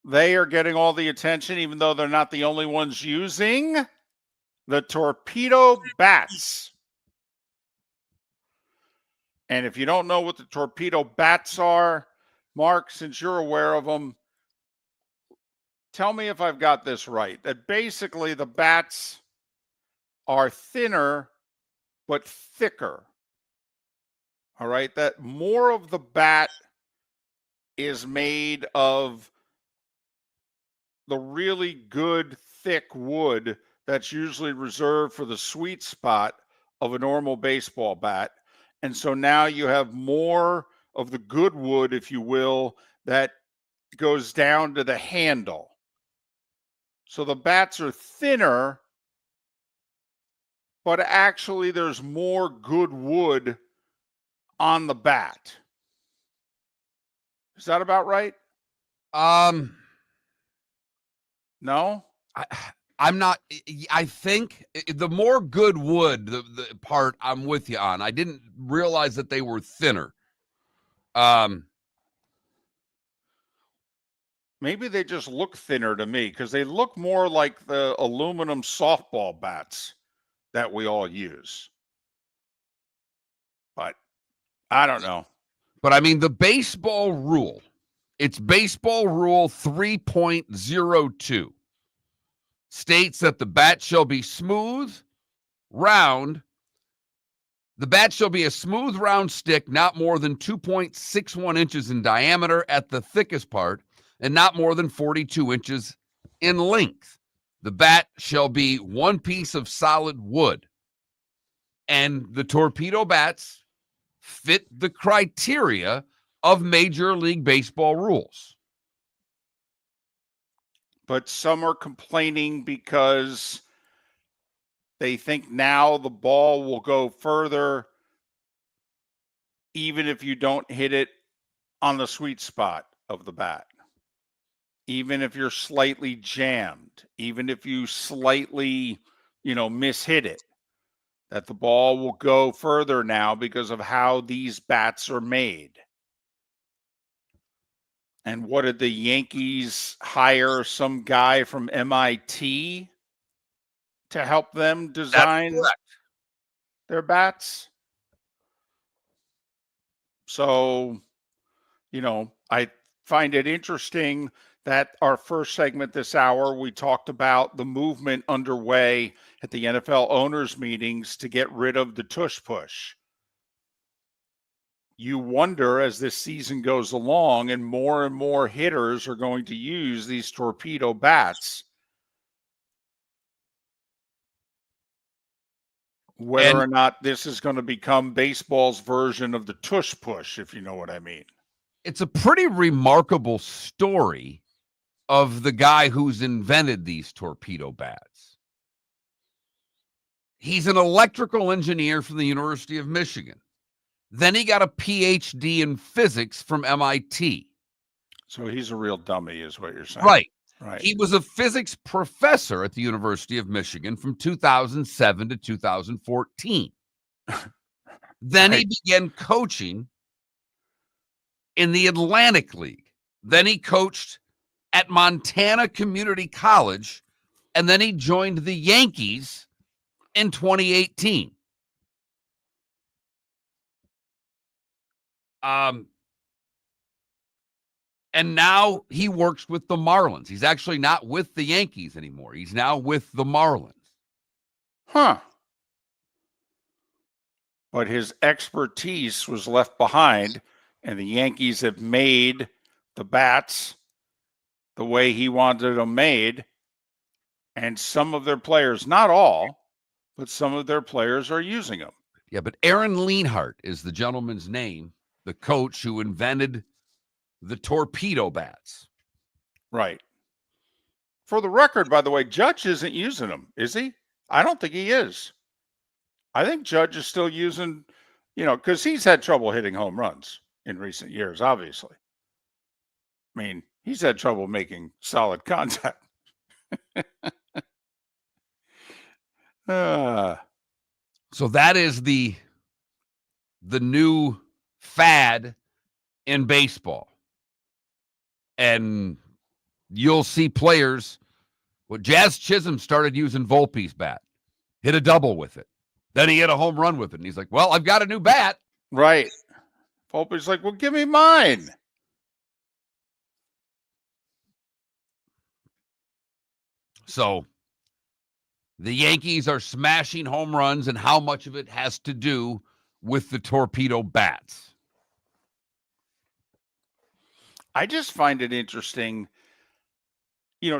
they are getting all the attention, even though they're not the only ones using the torpedo bats. And if you don't know what the torpedo bats are, Mark, since you're aware of them, tell me if I've got this right. That basically the bats are thinner but thicker. All right? That more of the bat is made of the really good thick wood that's usually reserved for the sweet spot of a normal baseball bat. And so now you have more of the good wood, if you will, that goes down to the handle. So the bats are thinner, but actually there's more good wood on the bat. Is that about right? No? I'm not. I think the more good wood, the part I'm with you on. I didn't realize that they were thinner. Maybe they just look thinner to me because they look more like the aluminum softball bats that we all use. But I don't know. But I mean, the baseball rule, it's baseball rule 3.02, states that the bat shall be smooth, round. The bat shall be a smooth, round stick, not more than 2.61 inches in diameter at the thickest part, and not more than 42 inches in length. The bat shall be one piece of solid wood. And the torpedo bats fit the criteria of Major League Baseball rules. But some are complaining because they think now the ball will go further even if you don't hit it on the sweet spot of the bat. Even if you're slightly jammed, even if you slightly, mishit it, that the ball will go further now because of how these bats are made. And what did the Yankees hire some guy from MIT to help them design their bats? So, I find it interesting that our first segment this hour, we talked about the movement underway at the NFL owners meetings to get rid of the tush push. You wonder as this season goes along and more hitters are going to use these torpedo bats. Whether or not this is going to become baseball's version of the tush push, if you know what I mean. It's a pretty remarkable story of the guy who's invented these torpedo bats. He's an electrical engineer from the University of Michigan. Then he got a PhD in physics from MIT. So he's a real dummy, is what you're saying. Right. Right. He was a physics professor at the University of Michigan from 2007 to 2014. Then he began coaching in the Atlantic League. Then he coached at Montana Community College, and then he joined the Yankees in 2018. And now he works with the Marlins. He's actually not with the Yankees anymore. He's now with the Marlins. Huh. But his expertise was left behind, and the Yankees have made the bats the way he wanted them made. And some of their players, not all, but some of their players are using them. Yeah, but Aaron Leanhart is the gentleman's name, the coach who invented the torpedo bats. Right. For the record, by the way, Judge isn't using them, is he? I don't think he is. I think Judge is still using, because he's had trouble hitting home runs in recent years, obviously. I mean, he's had trouble making solid contact. So that is the new fad in baseball. And you'll see players. Well, Jazz Chisholm started using Volpe's bat, hit a double with it. Then he hit a home run with it. And he's like, well, I've got a new bat. Right. Volpe's like, well, give me mine. So the Yankees are smashing home runs, and how much of it has to do with the torpedo bats? I just find it interesting,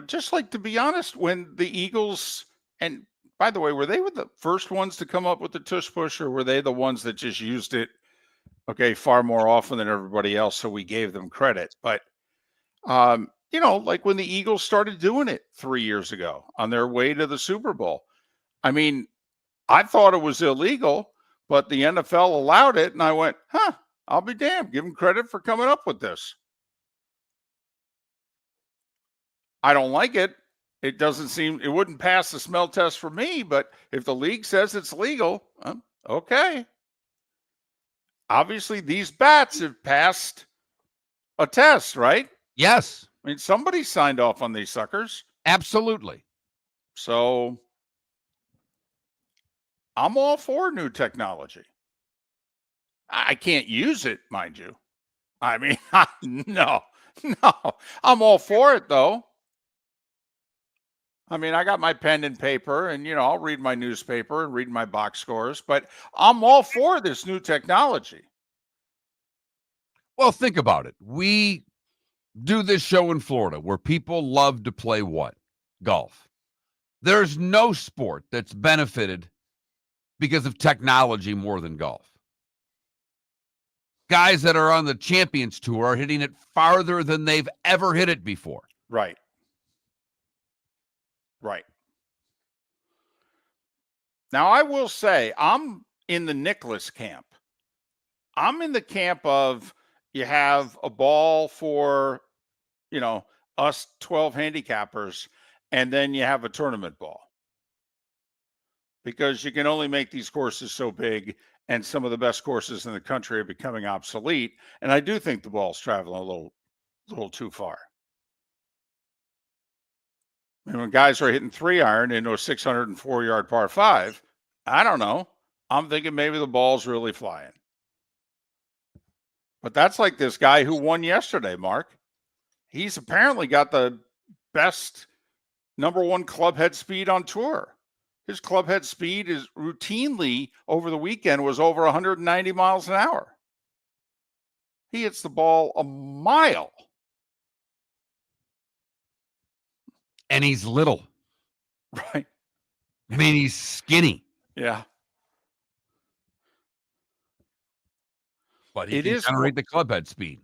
just like, to be honest, when the Eagles, and by the way, were they the first ones to come up with the tush push, or were they the ones that just used it, far more often than everybody else, so we gave them credit? But, like when the Eagles started doing it 3 years ago on their way to the Super Bowl, I mean, I thought it was illegal, but the NFL allowed it, and I went, I'll be damned, give them credit for coming up with this. I don't like it. It wouldn't pass the smell test for me, but if the league says it's legal, okay. Obviously, these bats have passed a test, right? Yes. I mean, somebody signed off on these suckers. Absolutely. So I'm all for new technology. I can't use it, mind you. I mean, no. I'm all for it, though. I mean, I got my pen and paper, and, I'll read my newspaper and read my box scores, but I'm all for this new technology. Well, think about it. We do this show in Florida where people love to play what? Golf. There's no sport that's benefited because of technology more than golf. Guys that are on the Champions Tour are hitting it farther than they've ever hit it before. Right. Now, I will say, I'm in the Nicklaus camp. I'm in the camp of, you have a ball for, us 12 handicappers, and then you have a tournament ball. Because you can only make these courses so big, and some of the best courses in the country are becoming obsolete. And I do think the ball's traveling a little too far. And when guys are hitting 3-iron into a 604-yard par 5, I don't know. I'm thinking maybe the ball's really flying. But that's like this guy who won yesterday, Mark. He's apparently got the best #1 club head speed on tour. His club head speed is routinely over the weekend was over 190 miles an hour. He hits the ball a mile. And he's little. Right. I mean, he's skinny. Yeah. But he It can is generate the club head speed.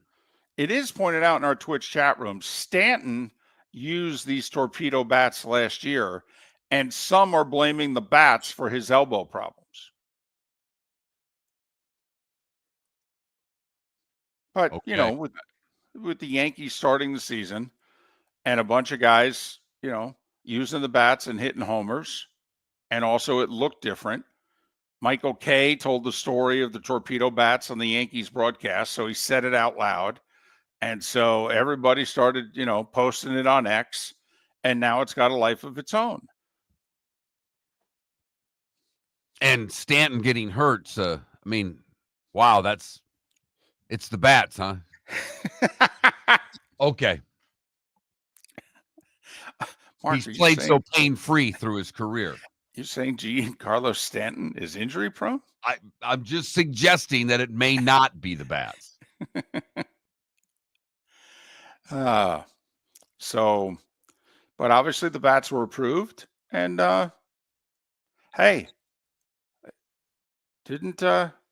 It is pointed out in our Twitch chat room, Stanton used these torpedo bats last year, and some are blaming the bats for his elbow problems. But, you Okay. know, with the Yankees starting the season and a bunch of guys, you know, using the bats and hitting homers, and also it looked different. Michael Kay told the story of the torpedo bats on the Yankees broadcast, so he said it out loud. And so everybody started, you know, posting it on X, and now it's got a life of its own. And Stanton getting hurt. I mean, wow, it's the bats, huh? Okay. Mark, He's played so pain-free through his career. You saying Giancarlo Stanton is injury prone? I'm just suggesting that it may not be the bats. So, but obviously the bats were approved, and hey, didn't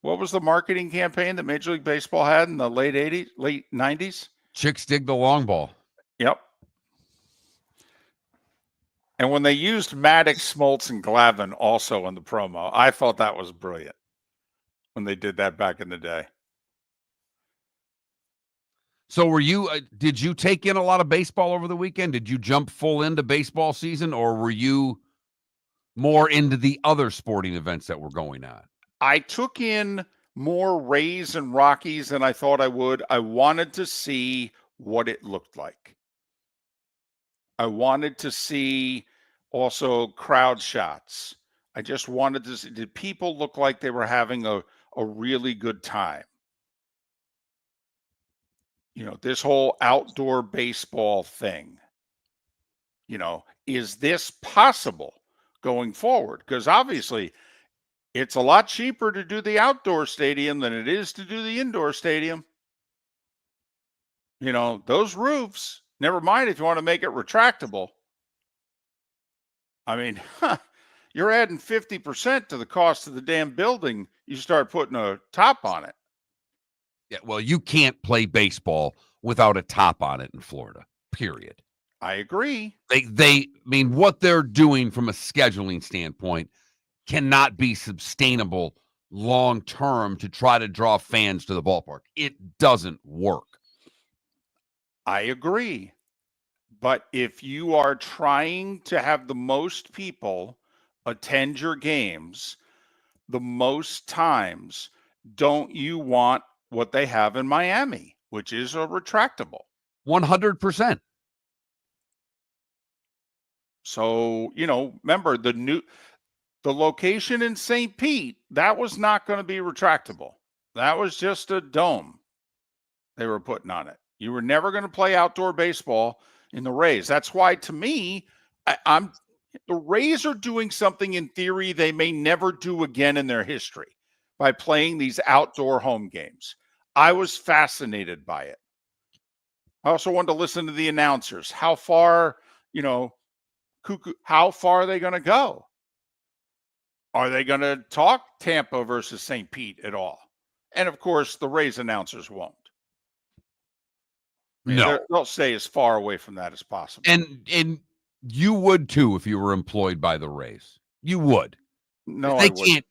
what was the marketing campaign that Major League Baseball had in the late 90s? Chicks dig the long ball. Yep. And when they used Maddox, Smoltz, and Glavine also in the promo, I thought that was brilliant when they did that back in the day. So did you take in a lot of baseball over the weekend? Did you jump full into baseball season, or were you more into the other sporting events that were going on? I took in more Rays and Rockies than I thought I would. I wanted to see what it looked like. I wanted to see also crowd shots. I just wanted to see, did people look like they were having a really good time? You know, this whole outdoor baseball thing, you know, is this possible going forward? Because obviously it's a lot cheaper to do the outdoor stadium than it is to do the indoor stadium. You know, those roofs, never mind if you want to make it retractable. I mean, you're adding 50% to the cost of the damn building. You start putting a top on it. Yeah, well, you can't play baseball without a top on it in Florida, period. I agree. I mean, what they're doing from a scheduling standpoint cannot be sustainable long term to try to draw fans to the ballpark. It doesn't work. I agree. But if you are trying to have the most people attend your games the most times, don't you want what they have in Miami, which is a retractable? 100%. So, you know, remember the location in St. Pete, that was not going to be retractable. That was just a dome they were putting on it. You were never going to play outdoor baseball in the Rays. That's why, to me, the Rays are doing something in theory they may never do again in their history by playing these outdoor home games. I was fascinated by it. I also wanted to listen to the announcers. How far, you know, how far are they going to go? Are they going to talk Tampa versus St. Pete at all? And of course, the Rays announcers won't. I mean, No, they'll stay as far away from that as possible. and you would too if you were employed by the Rays. You would. No, they I wouldn't. can't.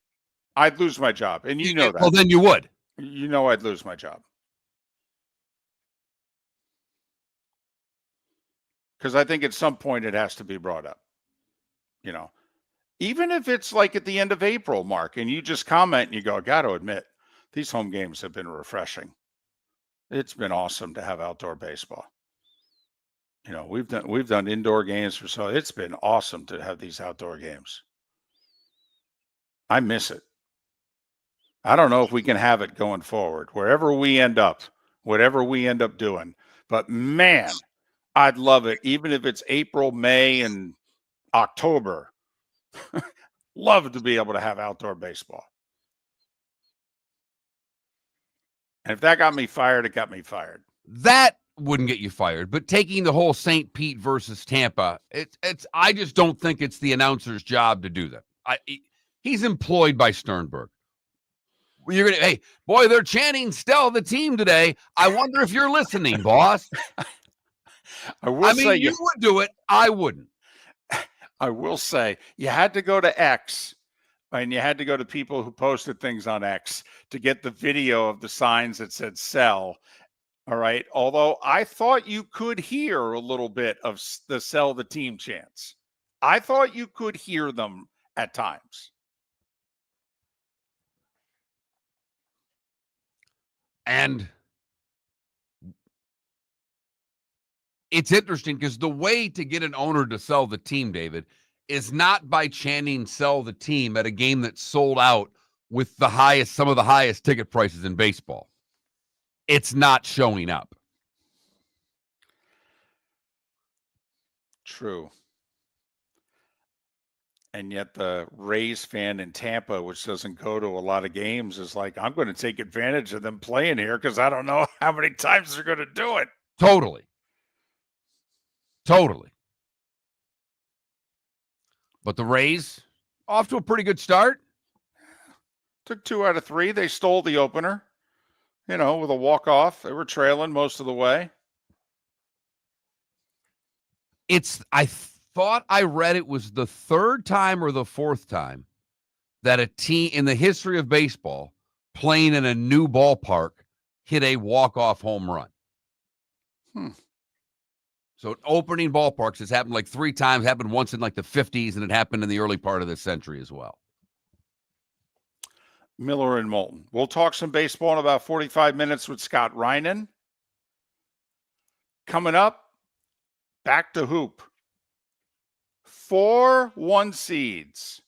I'd lose my job, and you know that. Well, then you would. You know, I'd lose my job because I think at some point it has to be brought up. You know, even if it's like at the end of April, Mark, and you just comment and you go, "I got to admit, these home games have been refreshing. It's been awesome to have outdoor baseball." You know, we've done indoor games for so it's been awesome to have these outdoor games. I miss it. I don't know if we can have it going forward, wherever we end up, whatever we end up doing. But man, I'd love it, even if it's April, May, and October. Love to be able to have outdoor baseball. And if that got me fired, it got me fired. That wouldn't get you fired, but taking the whole St. Pete versus Tampa, I just don't think it's the announcer's job to do that. He's employed by Sternberg. You're gonna, hey, boy, they're chanting "Sell the team" today. I wonder if you're listening, boss. I mean, you would do it. I wouldn't. I will say you had to go to X, and you had to go to people who posted things on X to get the video of the signs that said "sell." All right. Although I thought you could hear a little bit of the "sell the team" chants. I thought you could hear them at times. And it's interesting because the way to get an owner to sell the team, David, is not by chanting "sell the team" at a game that's sold out with some of the highest ticket prices in baseball. It's not showing up. True. And yet the Rays fan in Tampa, which doesn't go to a lot of games, is like, I'm going to take advantage of them playing here because I don't know how many times they're going to do it. Totally. But the Rays, off to a pretty good start. Took 2 out of 3. They stole the opener, with a walk-off. They were trailing most of the way. I thought I read it was the 3rd time or the 4th time that a team in the history of baseball playing in a new ballpark hit a walk-off home run. So opening ballparks has happened like 3 times, happened once in like the 50s, and it happened in the early part of this century as well. Miller and Moulton. We'll talk some baseball in about 45 minutes with Scott Reinen. Coming up, back to hoop. 4 1 seeds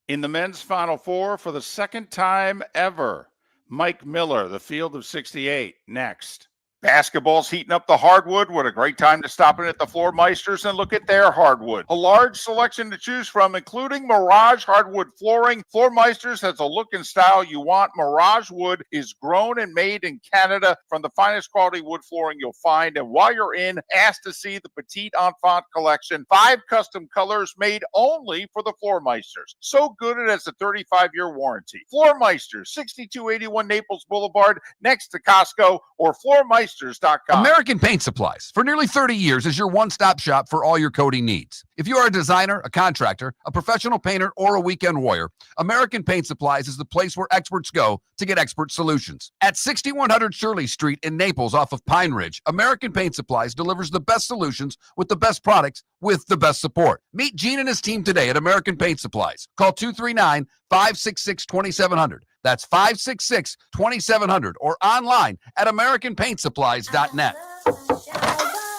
in the men's Final Four for the second time ever. Mike Miller, the field of 68, next. Basketball's heating up the hardwood. What a great time to stop in at the Floor Meisters and look at their hardwood. A large selection to choose from, including Mirage hardwood flooring. Floor Meisters has a look and style you want. Mirage wood is grown and made in Canada from the finest quality wood flooring you'll find. And while you're in, ask to see the Petite Enfant collection. 5 custom colors made only for the Floor Meisters. So good it has a 35-year warranty. Floor Meisters, 6281 Naples Boulevard, next to Costco, or floormeisters.com. American Paint Supplies, for nearly 30 years, is your one-stop shop for all your coating needs. If you are a designer, a contractor, a professional painter, or a weekend warrior, American Paint Supplies is the place where experts go to get expert solutions. At 6100 Shirley Street in Naples off of Pine Ridge, American Paint Supplies delivers the best solutions with the best products with the best support. Meet Gene and his team today at American Paint Supplies. Call 239-566-2700. That's 566-2700 or online at AmericanPaintSupplies.net.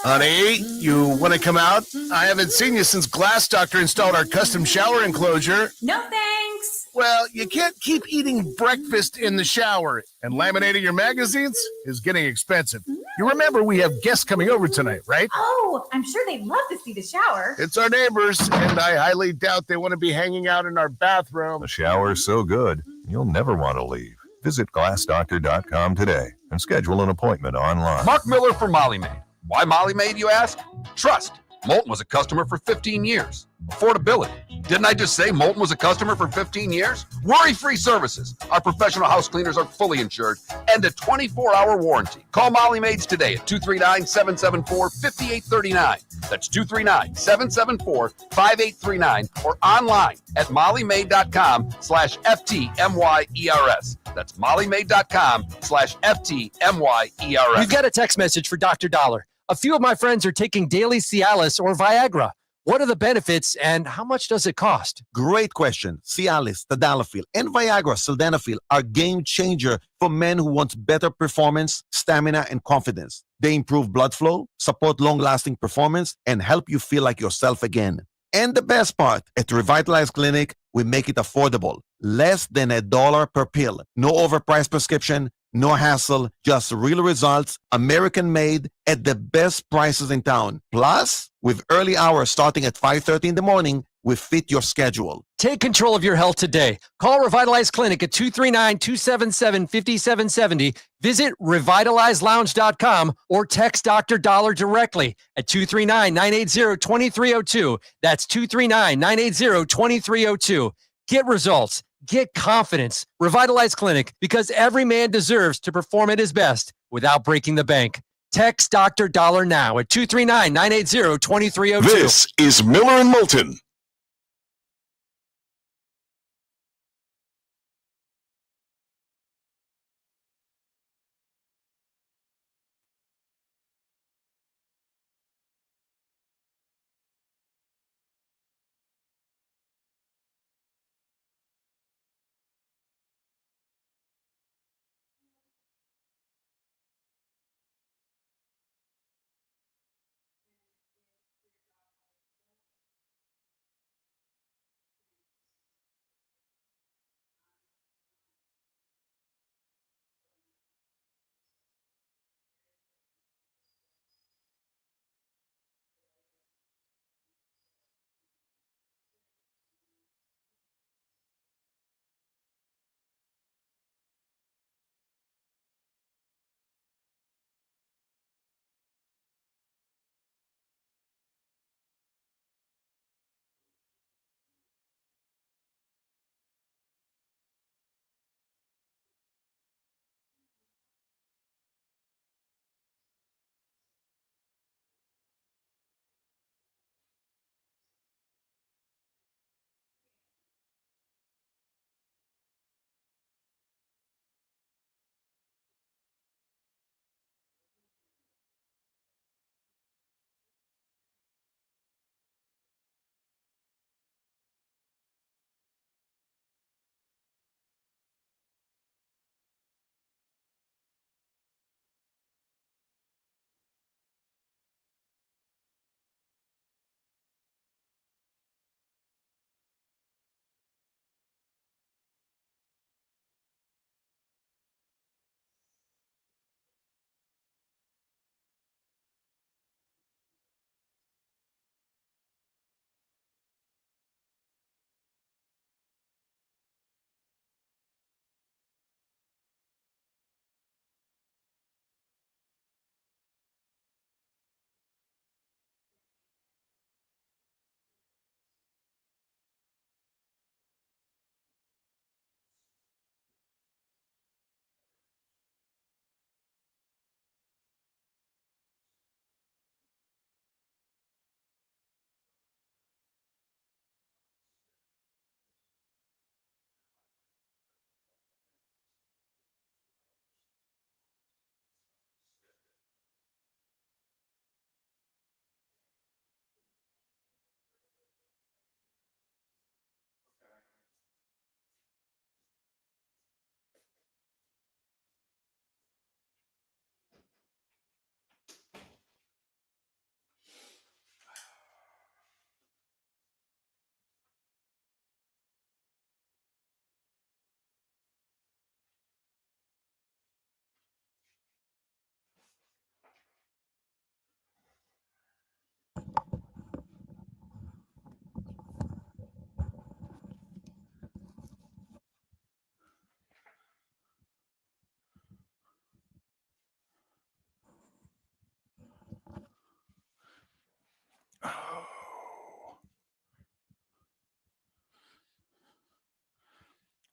Honey, you want to come out? I haven't seen you since Glass Doctor installed our custom shower enclosure. No thanks. Well, you can't keep eating breakfast in the shower, and laminating your magazines is getting expensive. You remember we have guests coming over tonight, right? Oh, I'm sure they'd love to see the shower. It's our neighbors, and I highly doubt they want to be hanging out in our bathroom. The shower's so good, you'll never want to leave. Visit glassdoctor.com today and schedule an appointment online. Mark Miller for Molly Maid. Why Molly Maid, you ask? Trust. Moulton was a customer for 15 years. Affordability. Didn't I just say Moulton was a customer for 15 years? Worry-free services. Our professional house cleaners are fully insured and a 24-hour warranty. Call Molly Maids today at 239-774-5839. That's 239-774-5839 or online at mollymaid.com/FTMYERS. That's mollymaid.com/FTMYERS. We've got a text message for Dr. Dollar. A few of my friends are taking daily Cialis or Viagra. What are the benefits and how much does it cost? Great question. Cialis, Tadalafil, and Viagra, Sildenafil are game changer for men who want better performance, stamina, and confidence. They improve blood flow, support long-lasting performance, and help you feel like yourself again. And the best part, at Revitalize Clinic, we make it affordable. Less than $1 per pill. No overpriced prescription, no hassle, just real results, American made at the best prices in town. Plus, with early hours starting at 5:30 in the morning, we fit your schedule. Take control of your health today. Call Revitalize Clinic at 239-277-5770. Visit revitalizelounge.com or text Dr. Dollar directly at 239-980-2302. That's 239-980-2302. Get results. Get confidence. Revitalize Clinic, because every man deserves to perform at his best without breaking the bank. Text Dr. Dollar now at 239-980-2302. This is Miller and Moulton.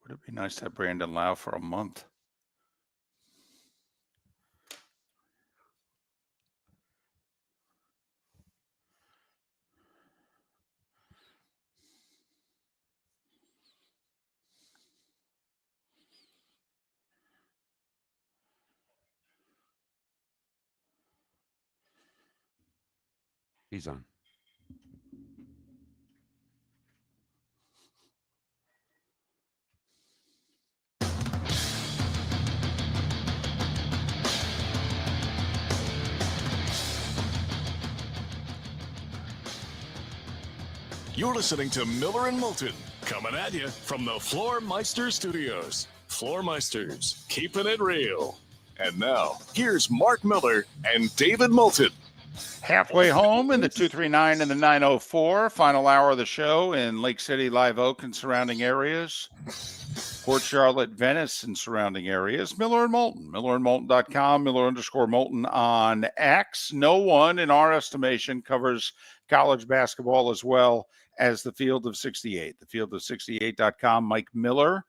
Would it be nice to have Brandon Lau for a month? He's on. You're listening to Miller and Moulton, coming at you from the Floor Meister Studios. Floor Meisters, keeping it real. And now, here's Mark Miller and David Moulton. Halfway home in the 239 and the 904. Final hour of the show in Lake City, Live Oak, and surrounding areas. Port Charlotte, Venice, and surrounding areas. Miller and Moulton. MillerandMoulton.com. Miller_Moulton on X. No one, in our estimation, covers college basketball as well as the Field of 68. Thefieldof68.com. Mike Miller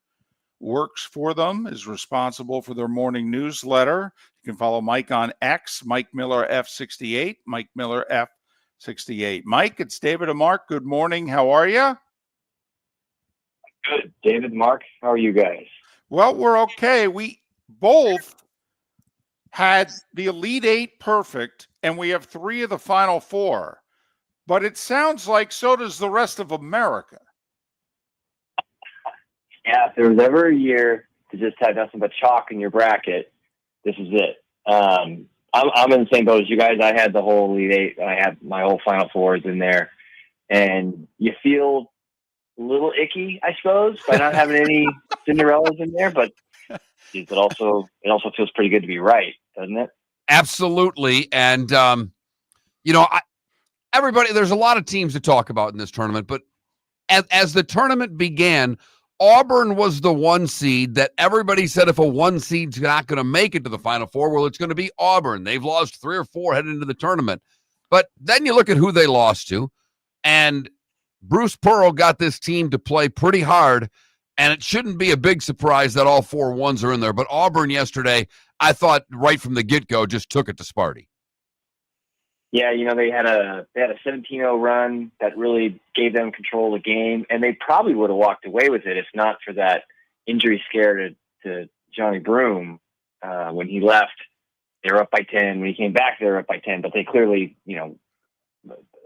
works for them, is responsible for their morning newsletter. You can follow Mike on X, Mike Miller F68, Mike Miller F68. Mike, it's David and Mark. Good morning. How are you? Good. David, Mark, how are you guys? Well, we're okay. We both had the Elite Eight perfect, and we have 3 of the Final 4. But it sounds like so does the rest of America. Yeah, if there was ever a year to just have nothing but chalk in your bracket, this is it. I'm in the same boat as you guys. I had the whole Elite Eight. I had my whole Final Fours in there. And you feel a little icky, I suppose, by not having any Cinderellas in there, but it also feels pretty good to be right, doesn't it? Absolutely. And, everybody, there's a lot of teams to talk about in this tournament, but as the tournament began, Auburn was the 1 seed that everybody said if a 1 seed's not going to make it to the Final Four, well, it's going to be Auburn. They've lost 3 or 4 heading into the tournament. But then you look at who they lost to, and Bruce Pearl got this team to play pretty hard, and it shouldn't be a big surprise that all 4 ones are in there. But Auburn yesterday, I thought right from the get-go, just took it to Sparty. Yeah, they had a 17-0 run that really gave them control of the game, and they probably would have walked away with it if not for that injury scare to Johnny Broom when he left. They were up by 10. When he came back, they were up by 10, but they clearly,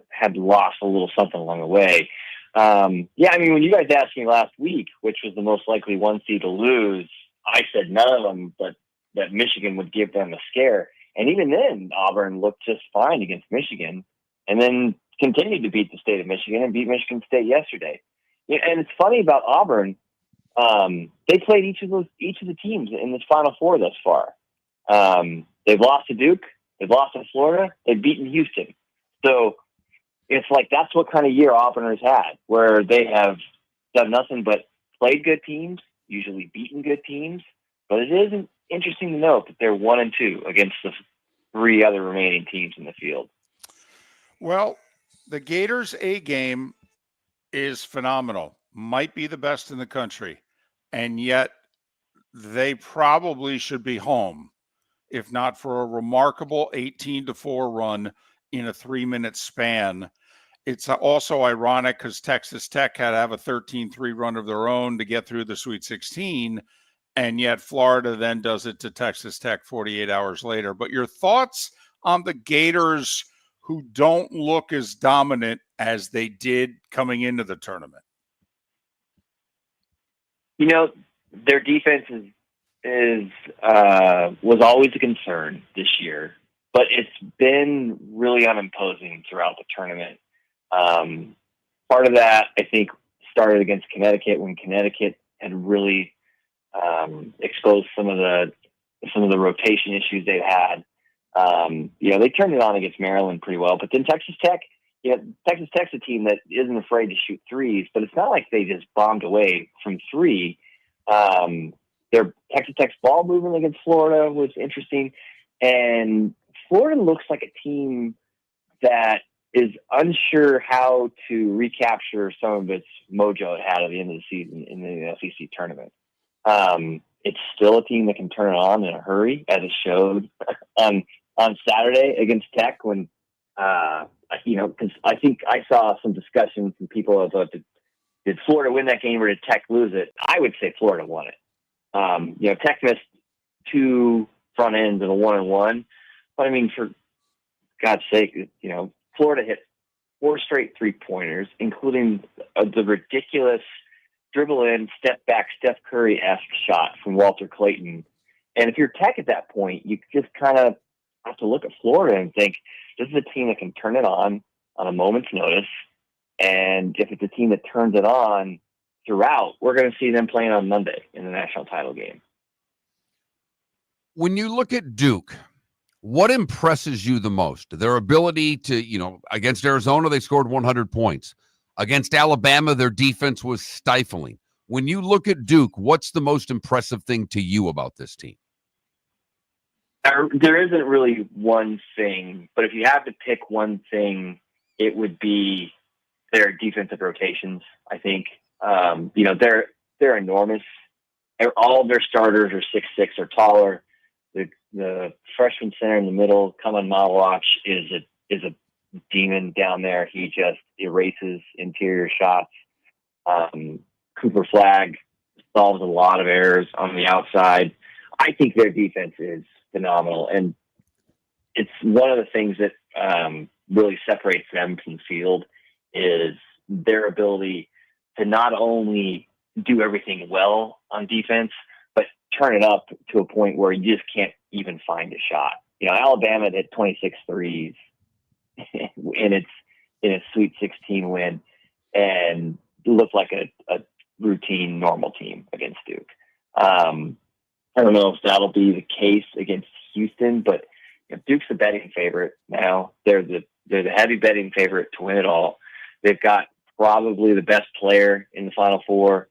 had lost a little something along the way. When you guys asked me last week, which was the most likely 1 seed to lose, I said none of them, but that Michigan would give them a scare. And even then, Auburn looked just fine against Michigan, and then continued to beat the state of Michigan and beat Michigan State yesterday. And it's funny about Auburn; they played each of the teams in this Final Four thus far. They've lost to Duke, they've lost to Florida, they've beaten Houston. So it's like that's what kind of year Auburn has had, where they have done nothing but played good teams, usually beaten good teams. But it isn't interesting to note that they're 1-2 against the 3 other remaining teams in the field. Well, the Gators A game is phenomenal. Might be the best in the country. And yet they probably should be home, if not for a remarkable 18-4 run in a 3-minute span. It's also ironic because Texas Tech had to have a 13-3 run of their own to get through the Sweet 16. And yet Florida then does it to Texas Tech 48 hours later. But your thoughts on the Gators, who don't look as dominant as they did coming into the tournament? Their defense was always a concern this year, but it's been really unimposing throughout the tournament. Part of that, I think, started against Connecticut when Connecticut had really exposed some of the rotation issues they've had. They turned it on against Maryland pretty well, but then Texas Tech's a team that isn't afraid to shoot threes, but it's not like they just bombed away from 3. Texas Tech's ball movement against Florida was interesting, and Florida looks like a team that is unsure how to recapture some of its mojo it had at the end of the season in the SEC tournament. It's still a team that can turn it on in a hurry, as it showed on Saturday against Tech when, because I think I saw some discussion from people about did Florida win that game or did Tech lose it? I would say Florida won it. Tech missed 2 front ends and a 1-and-1, but for God's sake, Florida hit 4 straight 3-pointers, including the ridiculous dribble in, step back, Steph Curry-esque shot from Walter Clayton. And if you're Tech at that point, you just kind of have to look at Florida and think, this is a team that can turn it on a moment's notice. And if it's a team that turns it on throughout, we're going to see them playing on Monday in the national title game. When you look at Duke, what impresses you the most? Their ability to, against Arizona, they scored 100 points. Against Alabama, their defense was stifling. When you look at Duke, what's the most impressive thing to you about this team? There isn't really one thing, but if you have to pick one thing, it would be their defensive rotations. I think they're enormous. All of their starters are 6'6" or taller. The freshman center in the middle, Kaman Malawach, is a demon down there. He just erases interior shots. Cooper Flagg solves a lot of errors on the outside. I think their defense is phenomenal, and it's one of the things that really separates them from the field is their ability to not only do everything well on defense, but turn it up to a point where you just can't even find a shot. Alabama hit 26 threes in a Sweet 16 win and looked like a routine, normal team against Duke. I don't know if that'll be the case against Houston, but Duke's the betting favorite now. They're the heavy betting favorite to win it all. They've got probably the best player in the Final Four.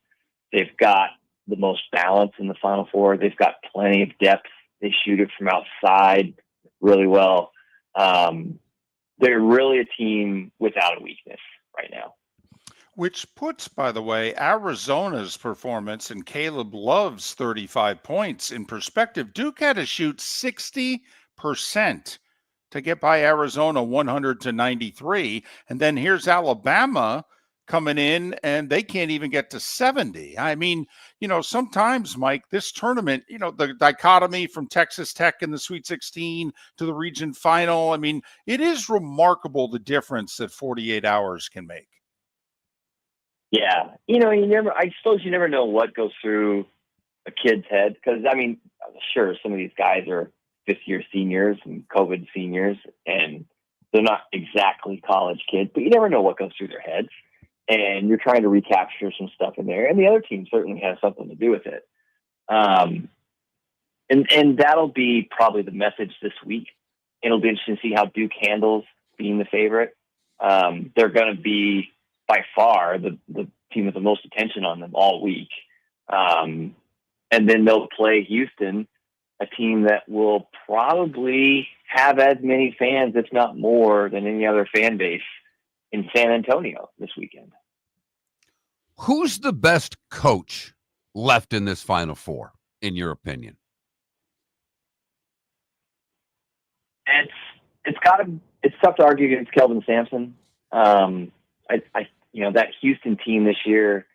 They've got the most balance in the Final Four. They've got plenty of depth. They shoot it from outside really well. They're really a team without a weakness right now. Which puts, by the way, Arizona's performance and Caleb Love's 35 points in perspective. Duke had to shoot 60% to get by Arizona 100-93. And then here's Alabama coming in, and they can't even get to 70. I mean, sometimes, Mike, this tournament, the dichotomy from Texas Tech in the Sweet 16 to the region final, I mean, it is remarkable the difference that 48 hours can make. Yeah. I suppose you never know what goes through a kid's head. Cause I mean, sure, some of these guys are 5th-year seniors and COVID seniors, and they're not exactly college kids, but you never know what goes through their heads. And you're trying to recapture some stuff in there. And the other team certainly has something to do with it. And that'll be probably the message this week. It'll be interesting to see how Duke handles being the favorite. They're going to be by far the team with the most attention on them all week. And then they'll play Houston, a team that will probably have as many fans, if not more, than any other fan base in San Antonio this weekend. Who's the best coach left in this Final Four, in your opinion? It's tough to argue against Kelvin Sampson. That Houston team this year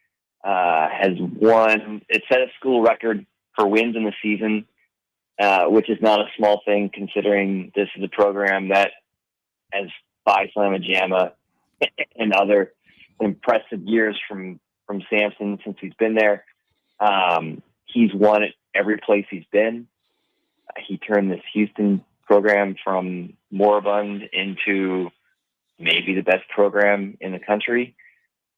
has won. It set a school record for wins in the season, which is not a small thing considering this is a program that has Phi Slamma Jamma and other impressive years from Sampson since he's been there. He's won at every place he's been. He turned this Houston program from moribund into maybe the best program in the country.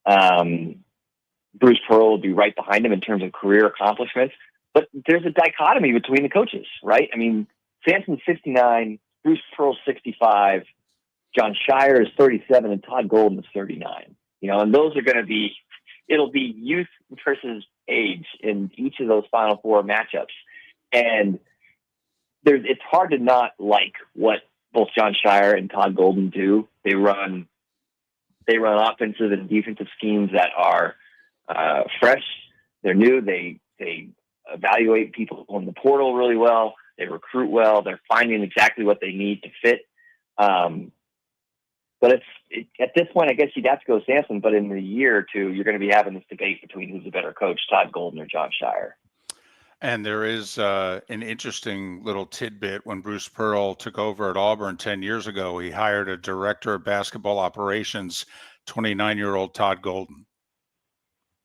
Bruce Pearl will be right behind him in terms of career accomplishments, but there's a dichotomy between the coaches, right? I mean, Sampson's 69, Bruce Pearl's 65, John Shire is 37, and Todd Golden is 39. And those are going to be, it'll be youth versus age in each of those Final Four matchups. And it's hard to not like what both John Shire and Todd Golden do. They run offensive and defensive schemes that are fresh. They're new. They evaluate people in the portal really well. They recruit well. They're finding exactly what they need to fit. But at this point, I guess you'd have to go Sampson. But in a year or two, you're going to be having this debate between who's a better coach, Todd Golden or John Shire. And there is an interesting little tidbit. When Bruce Pearl took over at Auburn 10 years ago, he hired a director of basketball operations, 29-year-old Todd Golden.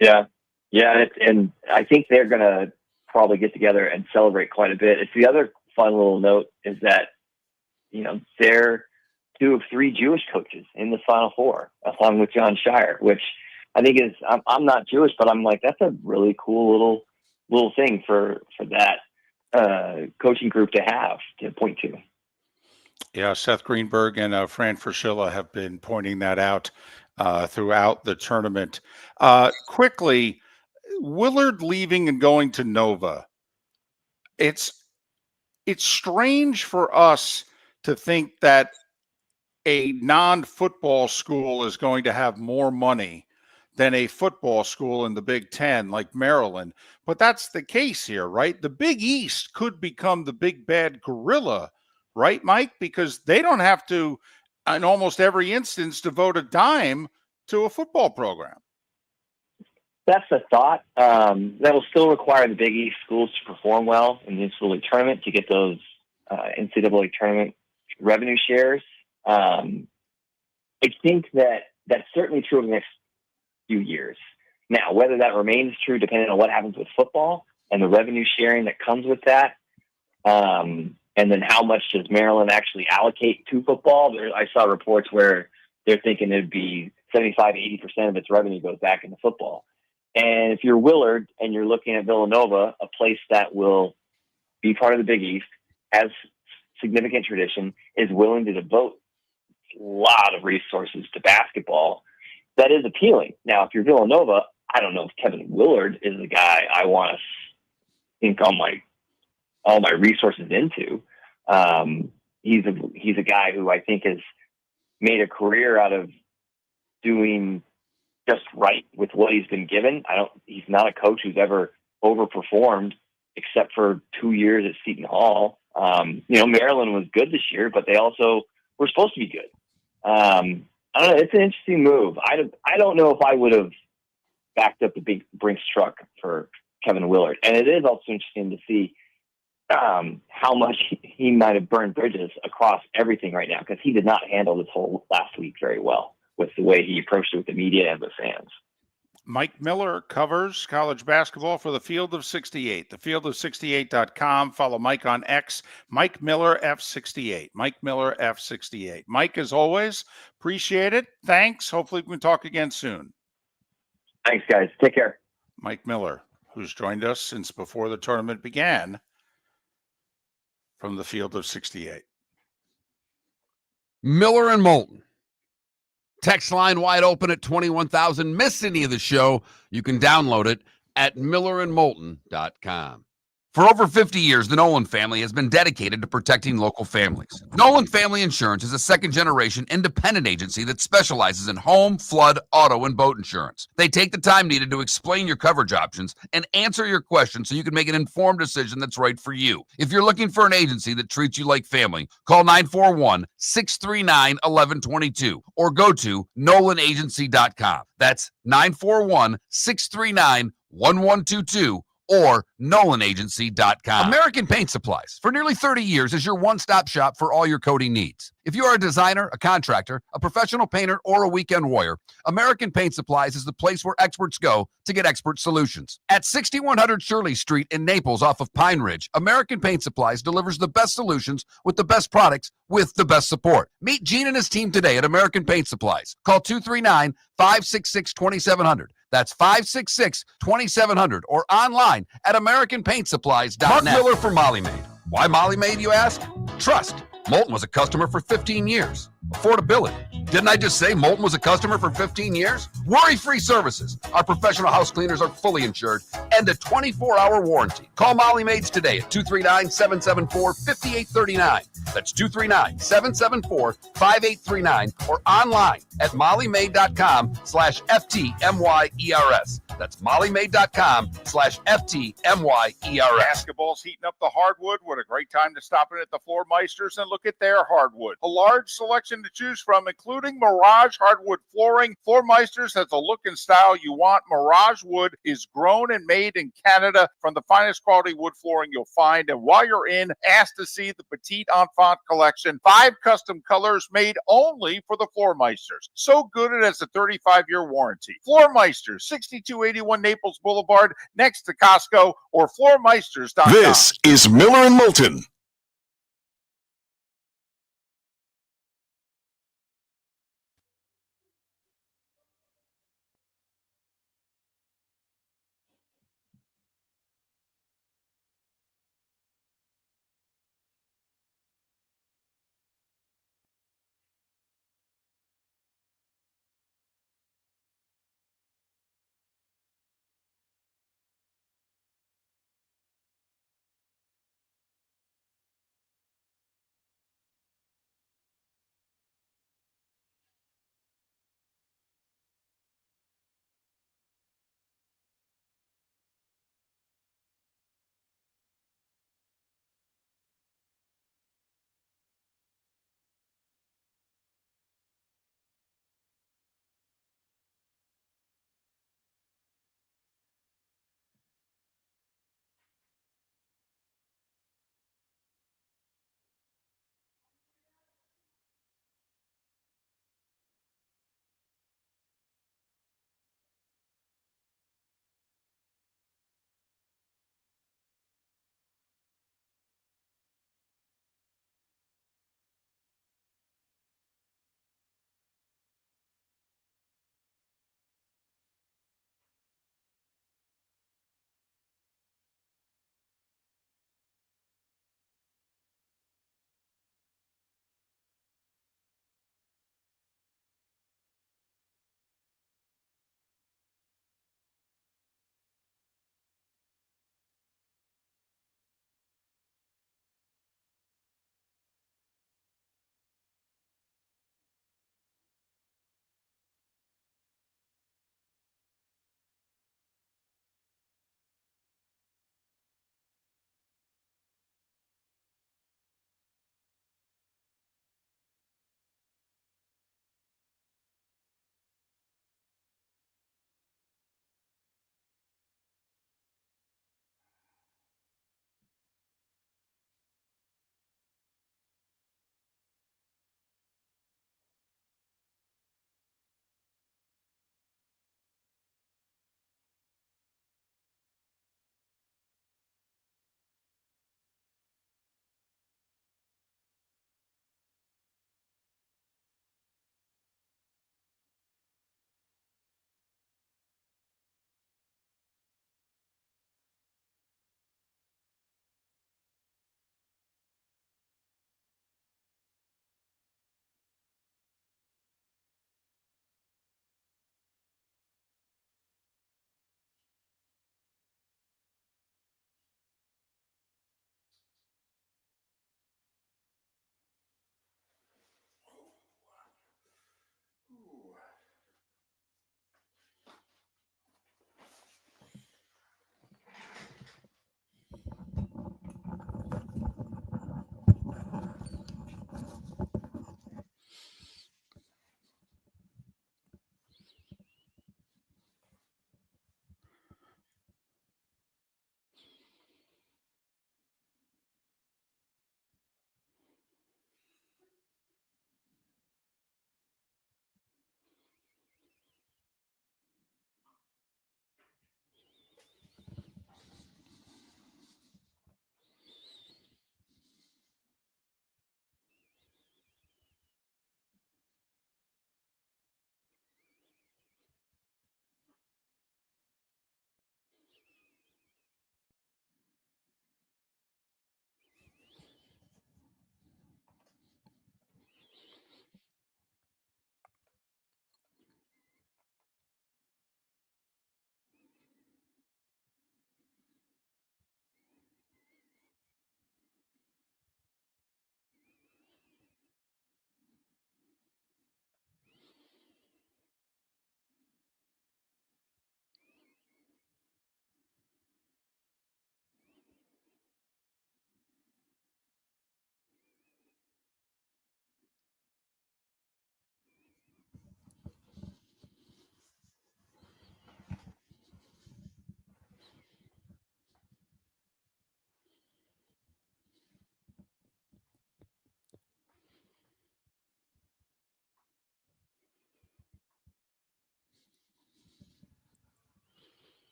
Yeah. And I think they're going to probably get together and celebrate quite a bit. It's the other fun little note is that, they're 2 of 3 Jewish coaches in the Final Four, along with John Shire, which I think is, I'm not Jewish, but I'm like, that's a really cool little thing for that coaching group to have to point to. Yeah, Seth Greenberg and Fran Fraschilla have been pointing that out throughout the tournament. Quickly, Willard leaving and going to Nova. It's strange for us to think that a non-football school is going to have more money than a football school in the Big Ten, like Maryland. But that's the case here, right? The Big East could become the big bad gorilla, right, Mike? Because they don't have to, in almost every instance, devote a dime to a football program. That's the thought. That will still require the Big East schools to perform well in the NCAA tournament to get those NCAA tournament revenue shares. I think that's certainly true over the next few years. Now, whether that remains true depending on what happens with football and the revenue sharing that comes with that, and then how much does Maryland actually allocate to football? I saw reports where they're thinking it'd be 75-80% of its revenue goes back into football. And if you're Willard and you're looking at Villanova, a place that will be part of the Big East, has significant tradition, is willing to devote a lot of resources to basketball, that is appealing. Now, if you're Villanova, I don't know if Kevin Willard is the guy I want to sink all my resources into. He's a guy who I think has made a career out of doing just right with what he's been given. He's not a coach who's ever overperformed except for 2 years at Seton Hall. Maryland was good this year, but they also were supposed to be good. I don't know. It's an interesting move. I don't know if I would have backed up the big Brinks truck for Kevin Willard. And it is also interesting to see how much he might have burned bridges across everything right now, because he did not handle this whole last week very well with the way he approached it with the media and the fans. Mike Miller covers college basketball for the Field of 68, thefieldofsixty8.com. Follow Mike on X, Mike Miller F68, Mike Miller F68. Mike, as always, appreciate it. Thanks. Hopefully we can talk again soon. Thanks, guys. Take care. Mike Miller, who's joined us since before the tournament began from the Field of 68. Miller and Moulton. Text line wide open at 21,000. Miss any of the show, you can download it at millerandmoulton.com. For over 50 years, the Nolan family has been dedicated to protecting local families. Nolan Family Insurance is a second-generation independent agency that specializes in home, flood, auto, and boat insurance. They take the time needed to explain your coverage options and answer your questions so you can make an informed decision that's right for you. If you're looking for an agency that treats you like family, call 941-639-1122 or go to nolanagency.com. That's 941-639-1122. or nolanagency.com. American Paint Supplies, for nearly 30 years, is your one-stop shop for all your coating needs. If you are a designer, a contractor, a professional painter, or a weekend warrior, American Paint Supplies is the place where experts go to get expert solutions. At 6100 Shirley Street in Naples off of Pine Ridge, American Paint Supplies delivers the best solutions with the best products with the best support. Meet Gene and his team today at American Paint Supplies. Call 239-566-2700. That's 566-2700 or online at AmericanPaintSupplies.net. Mark Miller for Molly Maid. Why Molly Maid, you ask? Trust. Moulton was a customer for 15 years. Affordability. Didn't I just say Moulton was a customer for 15 years? Worry-free services. Our professional house cleaners are fully insured and a 24-hour warranty. Call Molly Maids today at 239-774-5839. That's 239-774-5839 or online at mollymaid.com/FTMYERS. That's mollymaid.com/FTMYERS. Basketball's heating up the hardwood. What a great time to stop in at the Floor Meisters and look at their hardwood. A large selection to choose from, including Mirage hardwood flooring. Floor Meisters has the look and style you want. Mirage wood is grown and made in Canada from the finest quality wood flooring you'll find. And while you're in, ask to see the Petite Enfant collection. 5 custom colors made only for the Floor Meisters. So good it has a 35-year warranty. Floor Meisters, 6281 Naples Boulevard, next to Costco, or floormeisters.com. This is Miller and Moulton.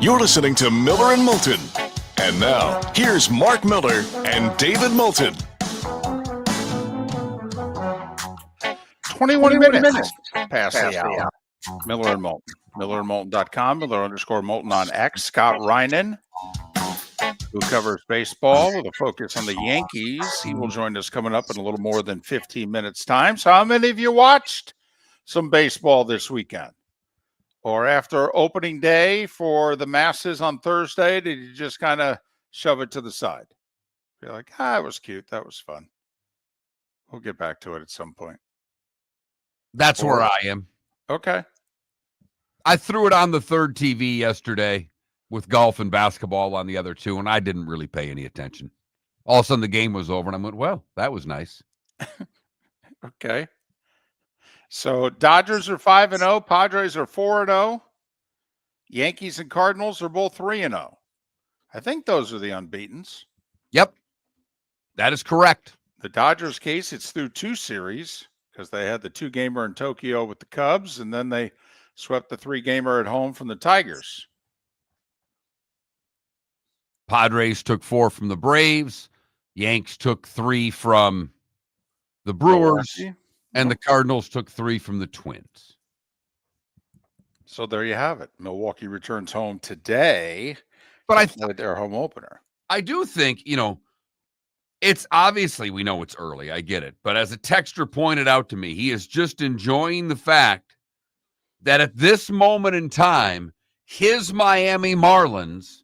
You're listening to Miller and Moulton. And now, here's Mark Miller and David Moulton. 21 minutes past the hour. Miller and Moulton. MillerandMoulton.com. Miller_Moulton on X. Scott Reinen, who covers baseball with a focus on the Yankees. He will join us coming up in a little more than 15 minutes' time. So how many of you watched some baseball this weekend? Or after opening day for the masses on Thursday, did you just kind of shove it to the side? You're like, it was cute. That was fun. We'll get back to it at some point. That's where I am. Okay. I threw it on the third TV yesterday with golf and basketball on the other two, and I didn't really pay any attention. All of a sudden, the game was over, and I went, well, that was nice. Okay. So Dodgers are 5-0. Padres are 4-0. Yankees and Cardinals are both 3-0. I think those are the unbeatens. Yep. That is correct. The Dodgers case, it's through 2 series because they had the 2-gamer in Tokyo with the Cubs, and then they swept the 3-gamer at home from the Tigers. Padres took 4 from the Braves. Yanks took 3 from the Brewers. Milwaukee. And the Cardinals took 3 from the Twins. So there you have it. Milwaukee returns home today. But I played their home opener. I do think, it's obviously, we know it's early. I get it. But as a texter pointed out to me, he is just enjoying the fact that at this moment in time, his Miami Marlins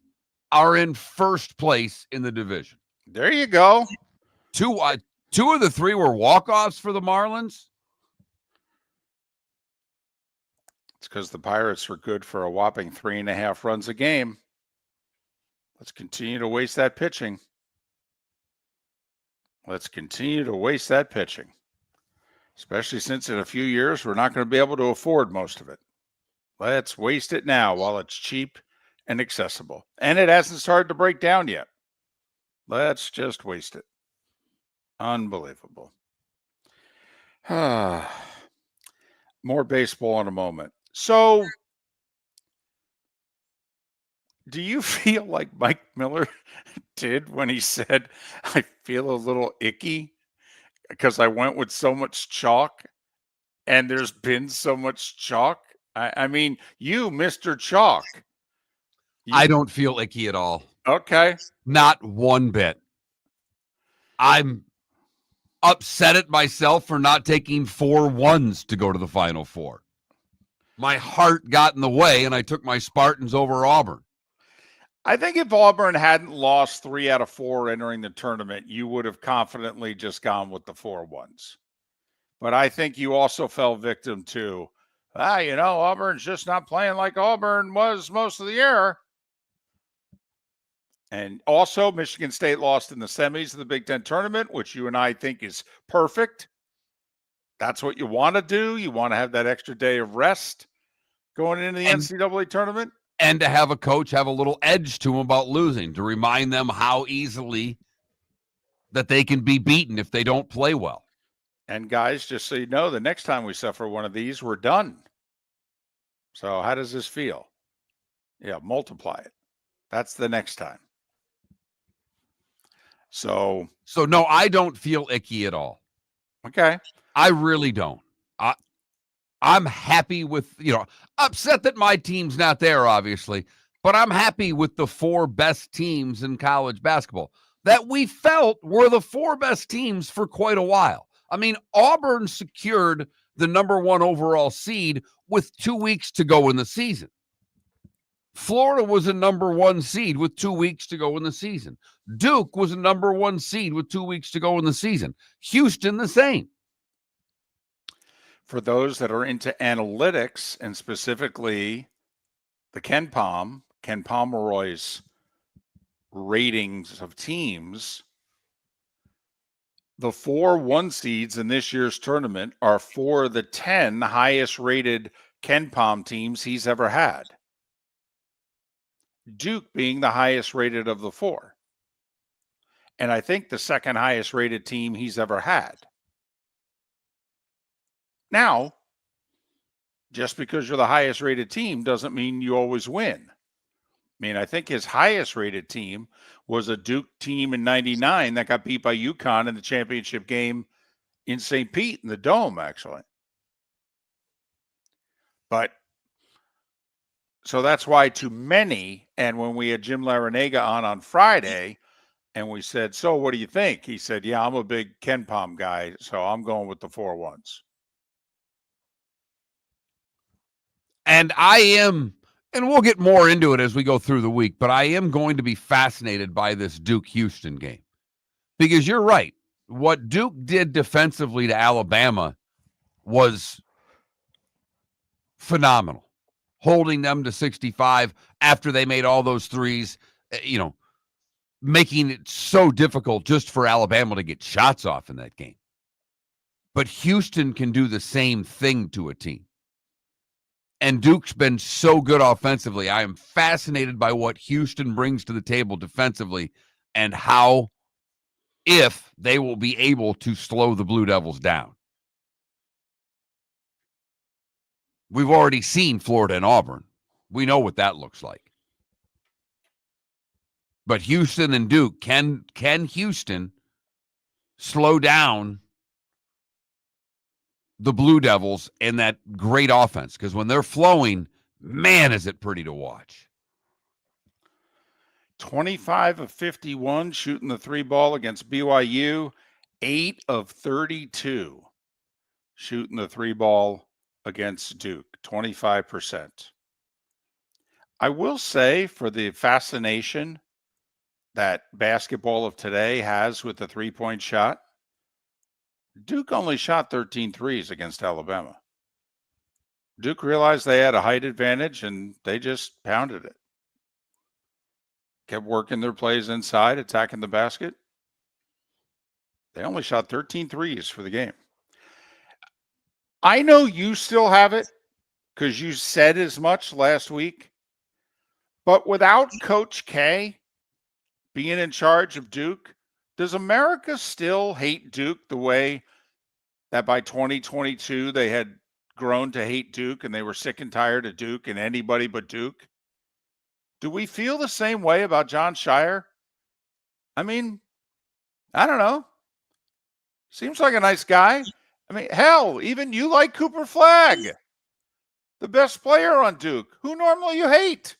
are in first place in the division. There you go. Two of the 3 were walk-offs for the Marlins. It's because the Pirates were good for a whopping 3.5 runs a game. Let's continue to waste that pitching. Especially since in a few years, we're not going to be able to afford most of it. Let's waste it now while it's cheap and accessible. And it hasn't started to break down yet. Let's just waste it. Unbelievable. More baseball in a moment. So, do you feel like Mike Miller did when he said, I feel a little icky because I went with so much chalk and there's been so much chalk? I mean, you, Mr. Chalk. I don't feel icky at all. Okay. Not one bit. I'm upset at myself for not taking 4 1s to go to the Final Four. My heart got in the way, and I took my Spartans over Auburn. I think if Auburn hadn't lost 3 out of 4 entering the tournament, you would have confidently just gone with the 4 1s. But I think you also fell victim to, Auburn's just not playing like Auburn was most of the year. And also, Michigan State lost in the semis of the Big Ten tournament, which you and I think is perfect. That's what you want to do. You want to have that extra day of rest going into the NCAA tournament. And to have a coach have a little edge to him about losing, to remind them how easily that they can be beaten if they don't play well. And guys, just so you know, the next time we suffer one of these, we're done. So how does this feel? Yeah, multiply it. That's the next time. So no, I don't feel icky at all. Okay. I really don't. I'm happy with, upset that my team's not there, obviously, but I'm happy with the 4 best teams in college basketball that we felt were the 4 best teams for quite a while. I mean, Auburn secured the number 1 overall seed with 2 weeks to go in the season. Florida was a number 1 seed with 2 weeks to go in the season. Duke was a number 1 seed with 2 weeks to go in the season. Houston, the same. For those that are into analytics and specifically the Ken Pomeroy's ratings of teams, the 4 1 seeds in this year's tournament are 4 of the 10 highest rated Ken Pom teams he's ever had. Duke being the highest rated of the 4. And I think the second highest rated team he's ever had. Now, just because you're the highest rated team doesn't mean you always win. mean, I think his highest rated team was a Duke team in 99 that got beat by UConn in the championship game in St. Pete in the Dome, actually. But so that's why to many, and when we had Jim Larinaga on Friday, and we said, so what do you think? He said, yeah, I'm a big Ken Palm guy, so I'm going with the 4-1s. And I am, and we'll get more into it as we go through the week, but I am going to be fascinated by this Duke-Houston game. Because you're right. What Duke did defensively to Alabama was phenomenal. Holding them to 65 after they made all those threes, making it so difficult just for Alabama to get shots off in that game. But Houston can do the same thing to a team. And Duke's been so good offensively. I am fascinated by what Houston brings to the table defensively and how, if they will be able to slow the Blue Devils down. We've already seen Florida and Auburn. We know what that looks like. But Houston and Duke, can Houston slow down the Blue Devils in that great offense? Because when they're flowing, man, is it pretty to watch. 25 of 51 shooting the 3-ball against BYU. 8 of 32 shooting the 3-ball against Duke. 25%. I will say, for the fascination that basketball of today has with the 3-point shot, Duke only shot 13 threes against Alabama. Duke realized they had a height advantage, and they just pounded it. Kept working their plays inside, attacking the basket. They only shot 13 threes for the game. I know you still have it because you said as much last week. But without Coach K being in charge of Duke, does America still hate Duke the way that by 2022 they had grown to hate Duke and they were sick and tired of Duke and anybody but Duke? Do we feel the same way about John Shire? I mean, I don't know. Seems like a nice guy. I mean, hell, even you like Cooper Flagg, the best player on Duke, who normally you hate.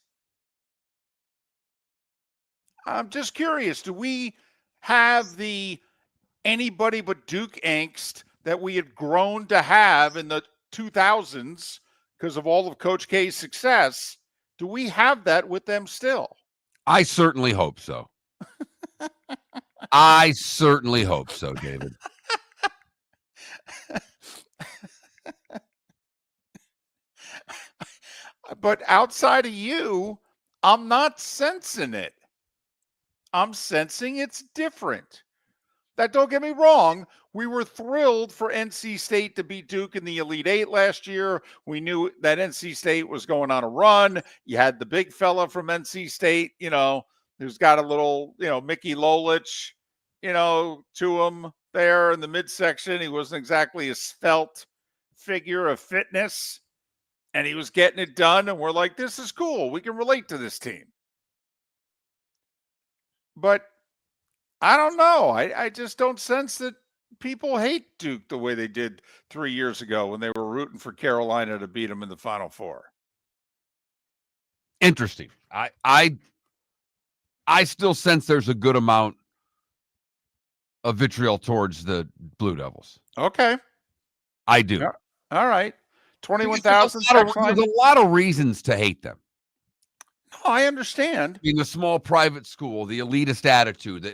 I'm just curious, do we have the anybody but Duke angst that we had grown to have in the 2000s because of all of Coach K's success? Do we have that with them still? I certainly hope so. I certainly hope so, David. But outside of you, I'm not sensing it. I'm sensing it's different. That, don't get me wrong, we were thrilled for NC State to beat Duke in the Elite Eight last year. We knew that NC State was going on a run. You had the big fella from NC State, who's got a little, Mickey Lolich, to him there in the midsection. He wasn't exactly a svelte figure of fitness, and he was getting it done. And we're like, this is cool. We can relate to this team. But I don't know. I just don't sense that people hate Duke the way they did 3 years ago when they were rooting for Carolina to beat them in the Final Four. Interesting. I still sense there's a good amount of vitriol towards the Blue Devils. Okay. I do. Yeah. All right. 21,000. There's a lot of reasons to hate them. No, I understand. In the small private school, the elitist attitude,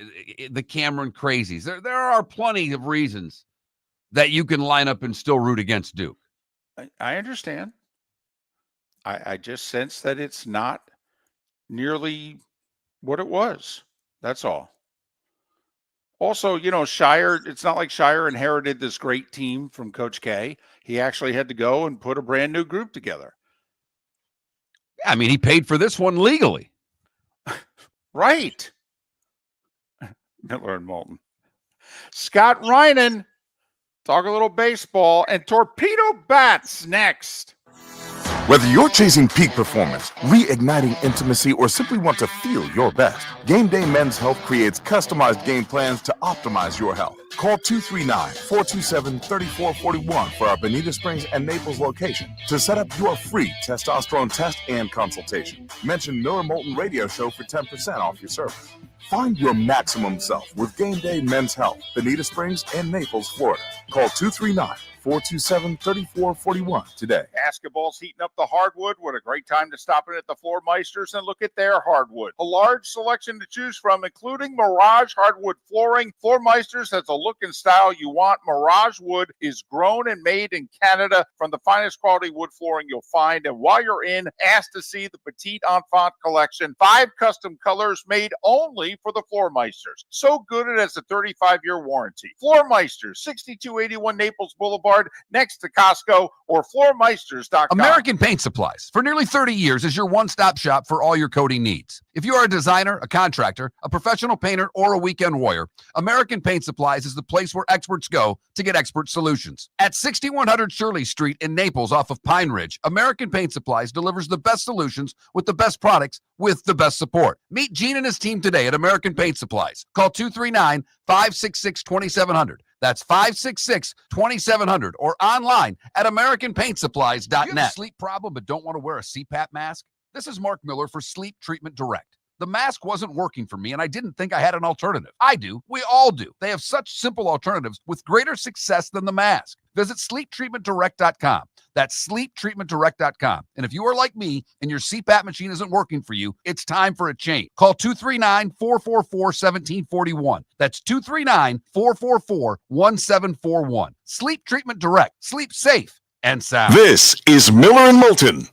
the Cameron crazies. There are plenty of reasons that you can line up and still root against Duke. I understand. I just sense that it's not nearly what it was. That's all. Also, Shire, it's not like Shire inherited this great team from Coach K. He actually had to go and put a brand new group together. I mean, he paid for this one legally. Right. Miller and Moulton. Scott Reinen, talk a little baseball, and torpedo bats next. Whether you're chasing peak performance, reigniting intimacy, or simply want to feel your best, Game Day Men's Health creates customized game plans to optimize your health. Call 239-427-3441 for our Bonita Springs and Naples location to set up your free testosterone test and consultation. Mention Miller Moulton Radio Show for 10% off your service. Find your maximum self with Game Day Men's Health, Bonita Springs and Naples, Florida. Call 239-427-3441 today. Basketball's heating up the hardwood. What a great time to stop in at the Floor Meisters and look at their hardwood. A large selection to choose from, including Mirage hardwood flooring. Floor Meisters has a look and style you want. Mirage wood is grown and made in Canada from the finest quality wood flooring you'll find. And while you're in, ask to see the Petite Enfant collection. 5 custom colors made only for the Floor Meisters. So good it has a 35-year warranty. Floor Meisters, 6281 Naples Boulevard, next to Costco, or floormeisters.com. American Paint Supplies, for nearly 30 years, is your one-stop shop for all your coating needs. If you are a designer, a contractor, a professional painter, or a weekend warrior, American Paint Supplies is the place where experts go to get expert solutions. At 6100 Shirley Street in Naples off of Pine Ridge, American Paint Supplies delivers the best solutions with the best products with the best support. Meet Gene and his team today at American Paint Supplies. Call 239-566-2700. That's 566-2700 or online at AmericanPaintSupplies.net. You have a sleep problem but don't want to wear a CPAP mask? This is Mark Miller for Sleep Treatment Direct. The mask wasn't working for me, and I didn't think I had an alternative. I do. We all do. They have such simple alternatives with greater success than the mask. Visit SleepTreatmentDirect.com. That's SleepTreatmentDirect.com. And if you are like me and your CPAP machine isn't working for you, it's time for a change. Call 239-444-1741. That's 239-444-1741. Sleep Treatment Direct. Sleep safe and sound. This is Miller and Moulton.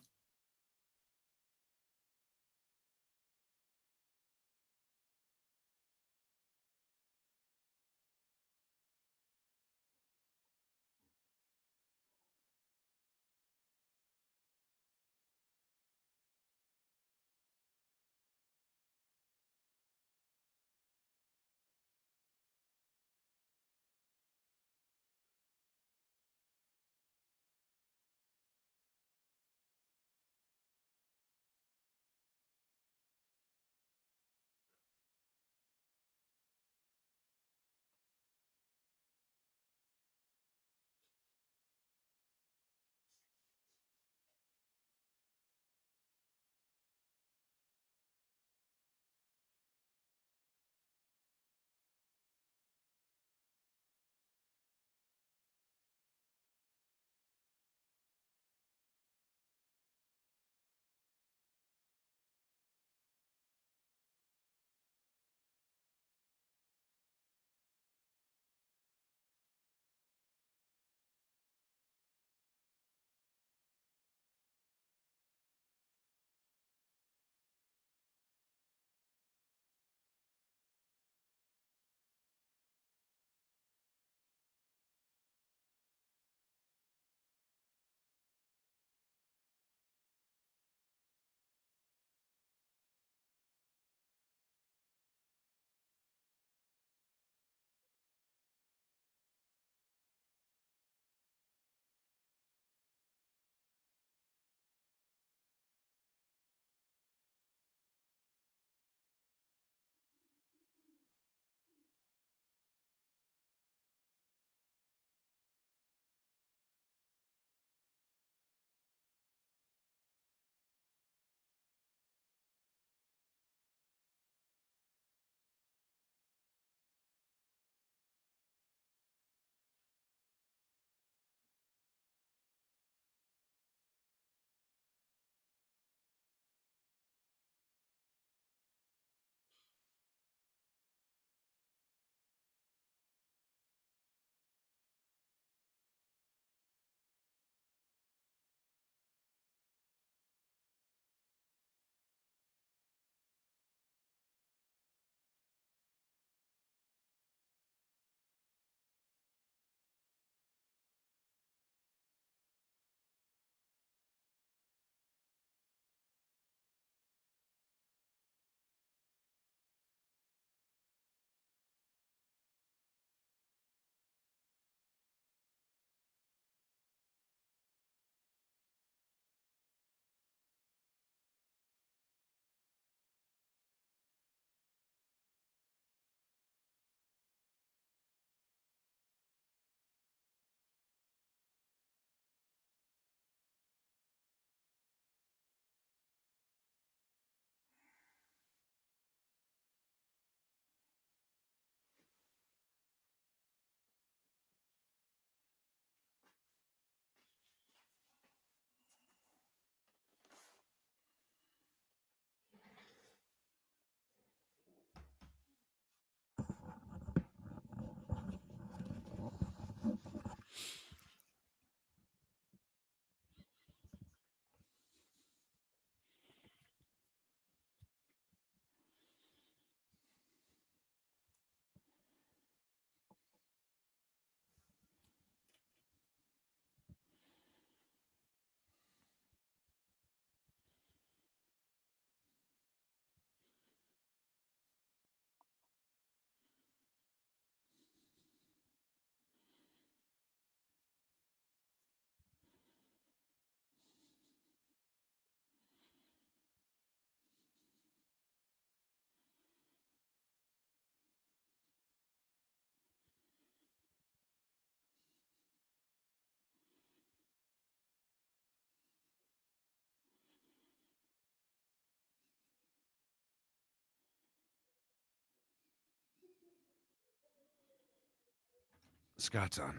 Scott's on.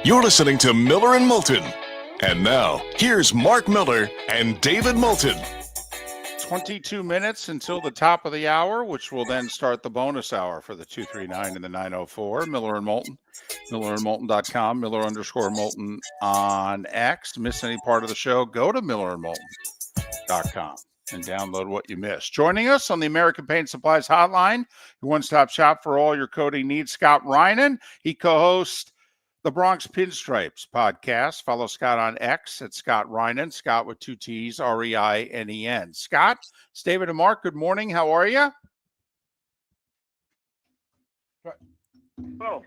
You're listening to Miller and Moulton. And now, here's Mark Miller and David Moulton. 22 minutes until the top of the hour, which will then start the bonus hour for the 239 and the 904. Miller and Moulton, millerandmoulton.com, Miller_Moulton on X. Miss any part of the show, go to millerandmoulton.com and download what you missed. Joining us on the American Paint Supplies Hotline, your one-stop shop for all your coating needs, Scott Reinen. He co-hosts the Bronx Pinstripes podcast. Follow Scott on X at Scott Reinen, Scott with 2 T's, Reinen. Scott, it's David and Mark. Good morning. How are you? Oh,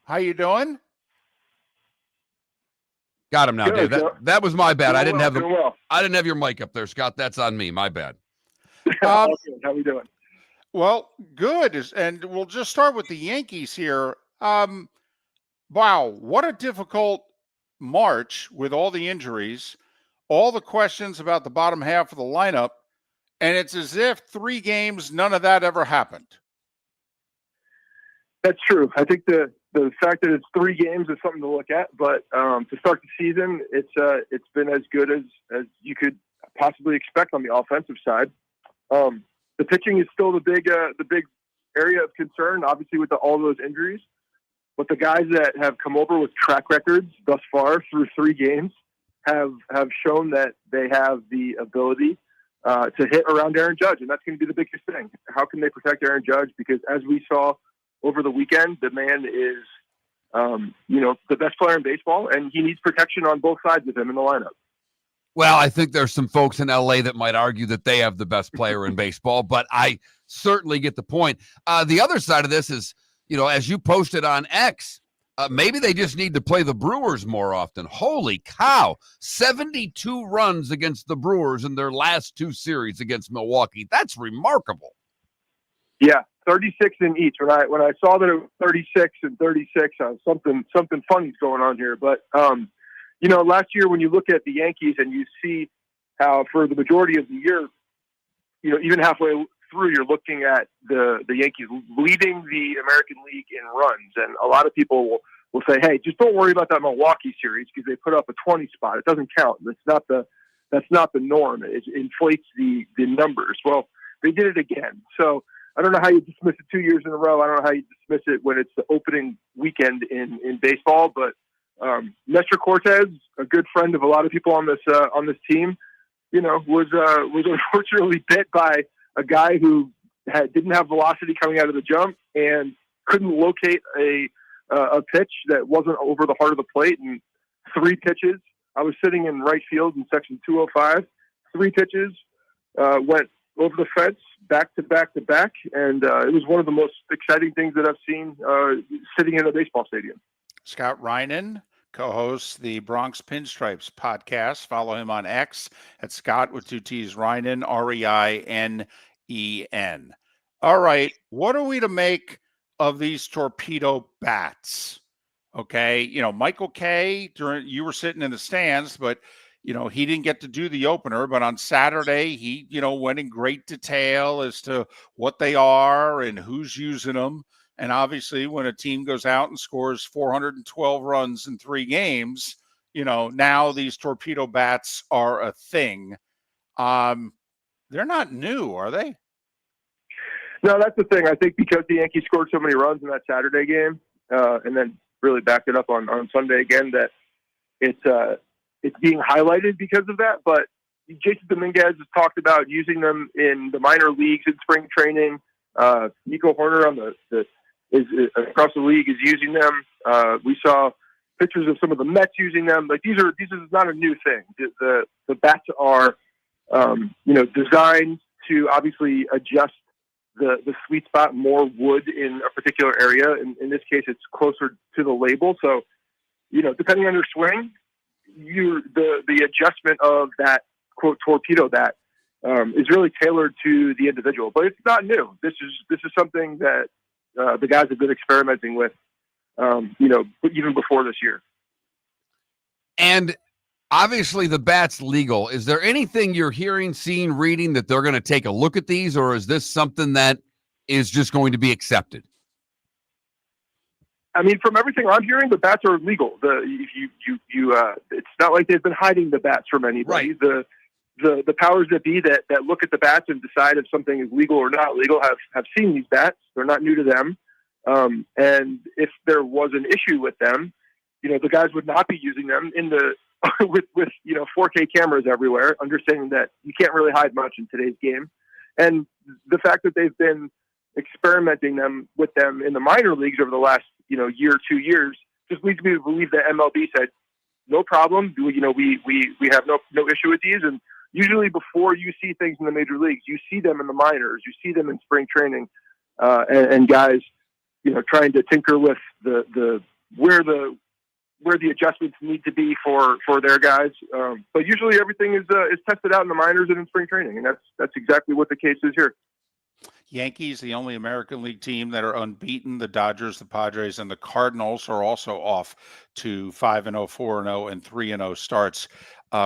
How you doing? Got him now, Good, Dave. That was my bad. I didn't have doing well. I didn't have your mic up there, Scott. That's on me. My bad. How we doing? Well, good. And we'll just start with the Yankees here. Wow, what a difficult March with all the injuries, all the questions about the bottom half of the lineup, and it's as if 3 games, none of that ever happened. That's true. I think the fact that it's 3 games is something to look at, but to start the season, it's been as good as you could possibly expect on the offensive side. The pitching is still the big area of concern, obviously with all those injuries. But the guys that have come over with track records thus far through 3 games have shown that they have the ability to hit around Aaron Judge, and that's going to be the biggest thing. How can they protect Aaron Judge? Because as we saw over the weekend, the man is, the best player in baseball, and he needs protection on both sides of him in the lineup. Well, I think there's some folks in LA that might argue that they have the best player in baseball, but I certainly get the point. The other side of this is, as you posted on X, maybe they just need to play the Brewers more often. Holy cow. 72 runs against the Brewers in their last 2 series against Milwaukee. That's remarkable. Yeah, 36 in each. When I saw that it was 36 and 36, something funny's going on here. But, last year when you look at the Yankees and you see how for the majority of the year, even halfway through, you're looking at the Yankees leading the American League in runs. And a lot of people will say, hey, just don't worry about that Milwaukee series because they put up a 20 spot. It doesn't count. That's not the norm. It inflates the numbers. Well, they did it again. So I don't know how you dismiss it 2 years in a row. I don't know how you dismiss it when it's the opening weekend in baseball. But Nestor Cortez, a good friend of a lot of people on this team, was unfortunately bit by a guy who didn't have velocity coming out of the jump and couldn't locate a pitch that wasn't over the heart of the plate. And 3 pitches. I was sitting in right field in section 205. 3 pitches went over the fence, back to back to back, and it was one of the most exciting things that I've seen sitting in a baseball stadium. Scott Reinen co-hosts the Bronx Pinstripes podcast. Follow him on X at Scott with 2 T's, Reinen, Reinen. All right, what are we to make of these torpedo bats? Okay, Michael Kay, you were sitting in the stands, but he didn't get to do the opener, but on Saturday he went in great detail as to what they are and who's using them. And obviously when a team goes out and scores 412 runs in 3 games, now these torpedo bats are a thing. They're not new, are they? No, that's the thing. I think because the Yankees scored so many runs in that Saturday game, and then really backed it up on Sunday again, that it's being highlighted because of that. But Jason Dominguez has talked about using them in the minor leagues in spring training. Nico Horner is across the league is using them. We saw pictures of some of the Mets using them. Like this is not a new thing. The bats are designed to obviously adjust the sweet spot, more wood in a particular area. In this case, it's closer to the label. So, depending on your swing, the adjustment of that quote torpedo bat is really tailored to the individual. But it's not new. This is something that the guys have been experimenting with, even before this year. And obviously the bat's legal. Is there anything you're hearing, seeing, reading that they're going to take a look at these, or is this something that is just going to be accepted? I mean, from everything I'm hearing, the bats are legal. It's not like they've been hiding the bats from anybody. Right. The powers that be that look at the bats and decide if something is legal or not legal have seen these bats. They're not new to them. And if there was an issue with them, the guys would not be using them with 4K cameras everywhere, understanding that you can't really hide much in today's game. And the fact that they've been experimenting with them in the minor leagues over the last, year, 2 years, just leads me to believe that MLB said, no problem. We have no issue with these. And usually before you see things in the major leagues, you see them in the minors, you see them in spring training, and guys, trying to tinker with where the adjustments need to be for their guys. But usually everything is tested out in the minors and in spring training. And that's exactly what the case is here. Yankees, the only American League team that are unbeaten. The Dodgers, the Padres, and the Cardinals are also off to 5-0, 4-0, and 3-0 starts,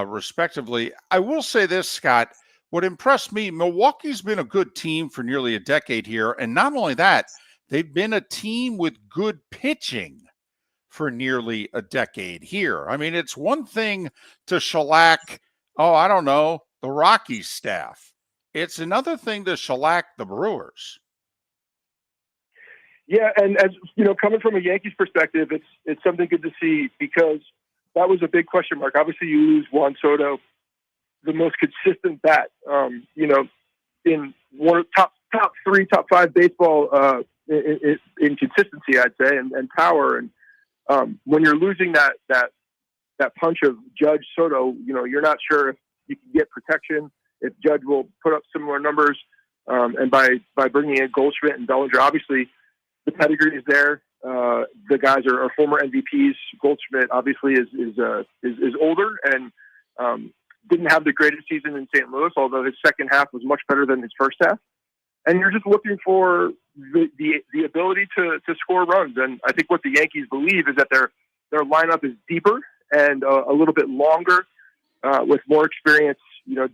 respectively. I will say this, Scott. What impressed me, Milwaukee's been a good team for nearly a decade here. And not only that, they've been a team with good pitching for nearly a decade here. I mean, it's one thing to shellac, the Rockies staff. It's another thing to shellac the Brewers. Yeah, and as coming from a Yankees perspective, it's something good to see because that was a big question mark. Obviously, you lose Juan Soto, the most consistent bat, in one top 3, top 5 baseball in consistency, I'd say, and power. And when you're losing that punch of Judge Soto, you're not sure if you can get protection, if Judge will put up similar numbers. And by bringing in Goldschmidt and Bellinger, obviously the pedigree is there. The guys are former MVPs. Goldschmidt obviously is older and didn't have the greatest season in St. Louis, although his second half was much better than his first half. And you're just looking for the ability to score runs. And I think what the Yankees believe is that their lineup is deeper and a little bit longer, with more experience,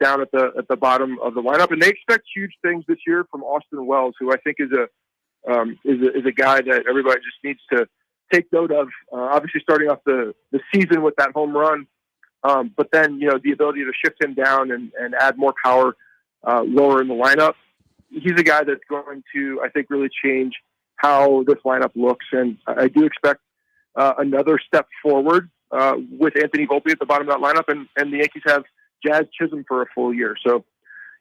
down at the bottom of the lineup. And they expect huge things this year from Austin Wells, who I think is a guy that everybody just needs to take note of. Obviously starting off the season with that home run, but then, the ability to shift him down and add more power lower in the lineup. He's a guy that's going to, I think, really change how this lineup looks. And I do expect another step forward with Anthony Volpe at the bottom of that lineup. And the Yankees have Jazz Chisholm for a full year. So,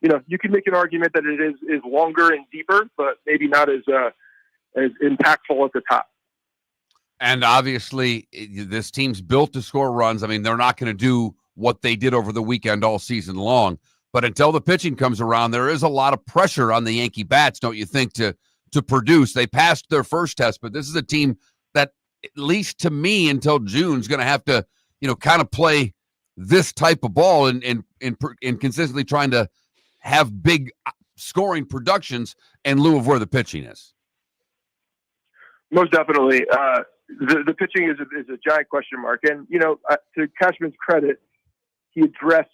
you can make an argument that it is longer and deeper, but maybe not as impactful at the top. And obviously, this team's built to score runs. I mean, they're not going to do what they did over the weekend all season long. But until the pitching comes around, there is a lot of pressure on the Yankee bats, don't you think, to produce. They passed their first test, but this is a team that, at least to me, until June, is going to have to, kind of play this type of ball and consistently trying to have big scoring productions in lieu of where the pitching is. Most definitely. The pitching is a giant question mark. And, to Cashman's credit, he addressed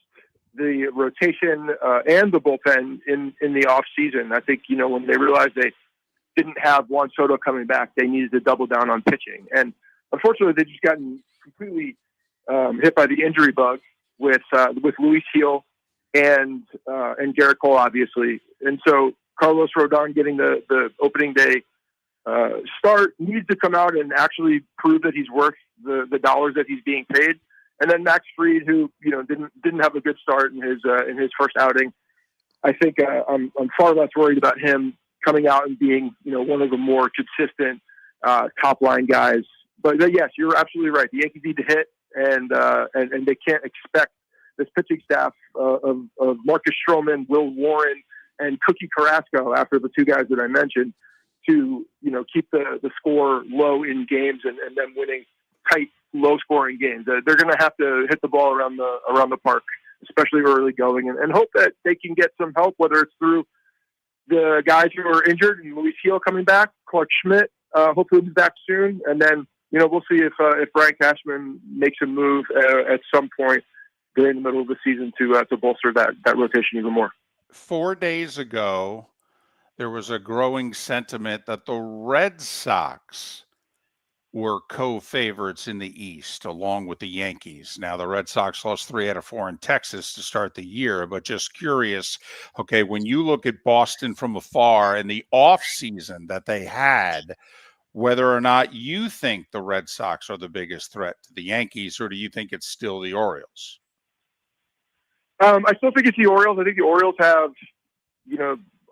the rotation and the bullpen in the off season. I think, when they realized they didn't have Juan Soto coming back, they needed to double down on pitching. And unfortunately, they've just gotten completely hit by the injury bug with Luis Gil and Garrett Cole, obviously. And so Carlos Rodon getting the opening day start needs to come out and actually prove that he's worth the dollars that he's being paid. And then Max Fried, who didn't have a good start in his first outing. I think I'm far less worried about him coming out and being one of the more consistent top line guys. But yes, you're absolutely right. The Yankees need to hit, and they can't expect this pitching staff of Marcus Stroman, Will Warren, and Cookie Carrasco, after the two guys that I mentioned, to keep the score low in games and then winning tight, low scoring games. They're going to have to hit the ball around the park especially early going, and hope that they can get some help, whether it's through the guys who are injured and Luis Heel coming back, Clark Schmidt, hopefully he'll be back soon. And then, we'll see if Brian Cashman makes a move at some point during the middle of the season to bolster that rotation even more. 4 days ago, there was a growing sentiment that the Red Sox were co-favorites in the East, along with the Yankees. Now, the Red Sox lost 3 out of 4 in Texas to start the year, but just curious, okay, when you look at Boston from afar and the offseason that they had, whether or not you think the Red Sox are the biggest threat to the Yankees, or do you think it's still the Orioles? I still think it's the Orioles. I think the Orioles have,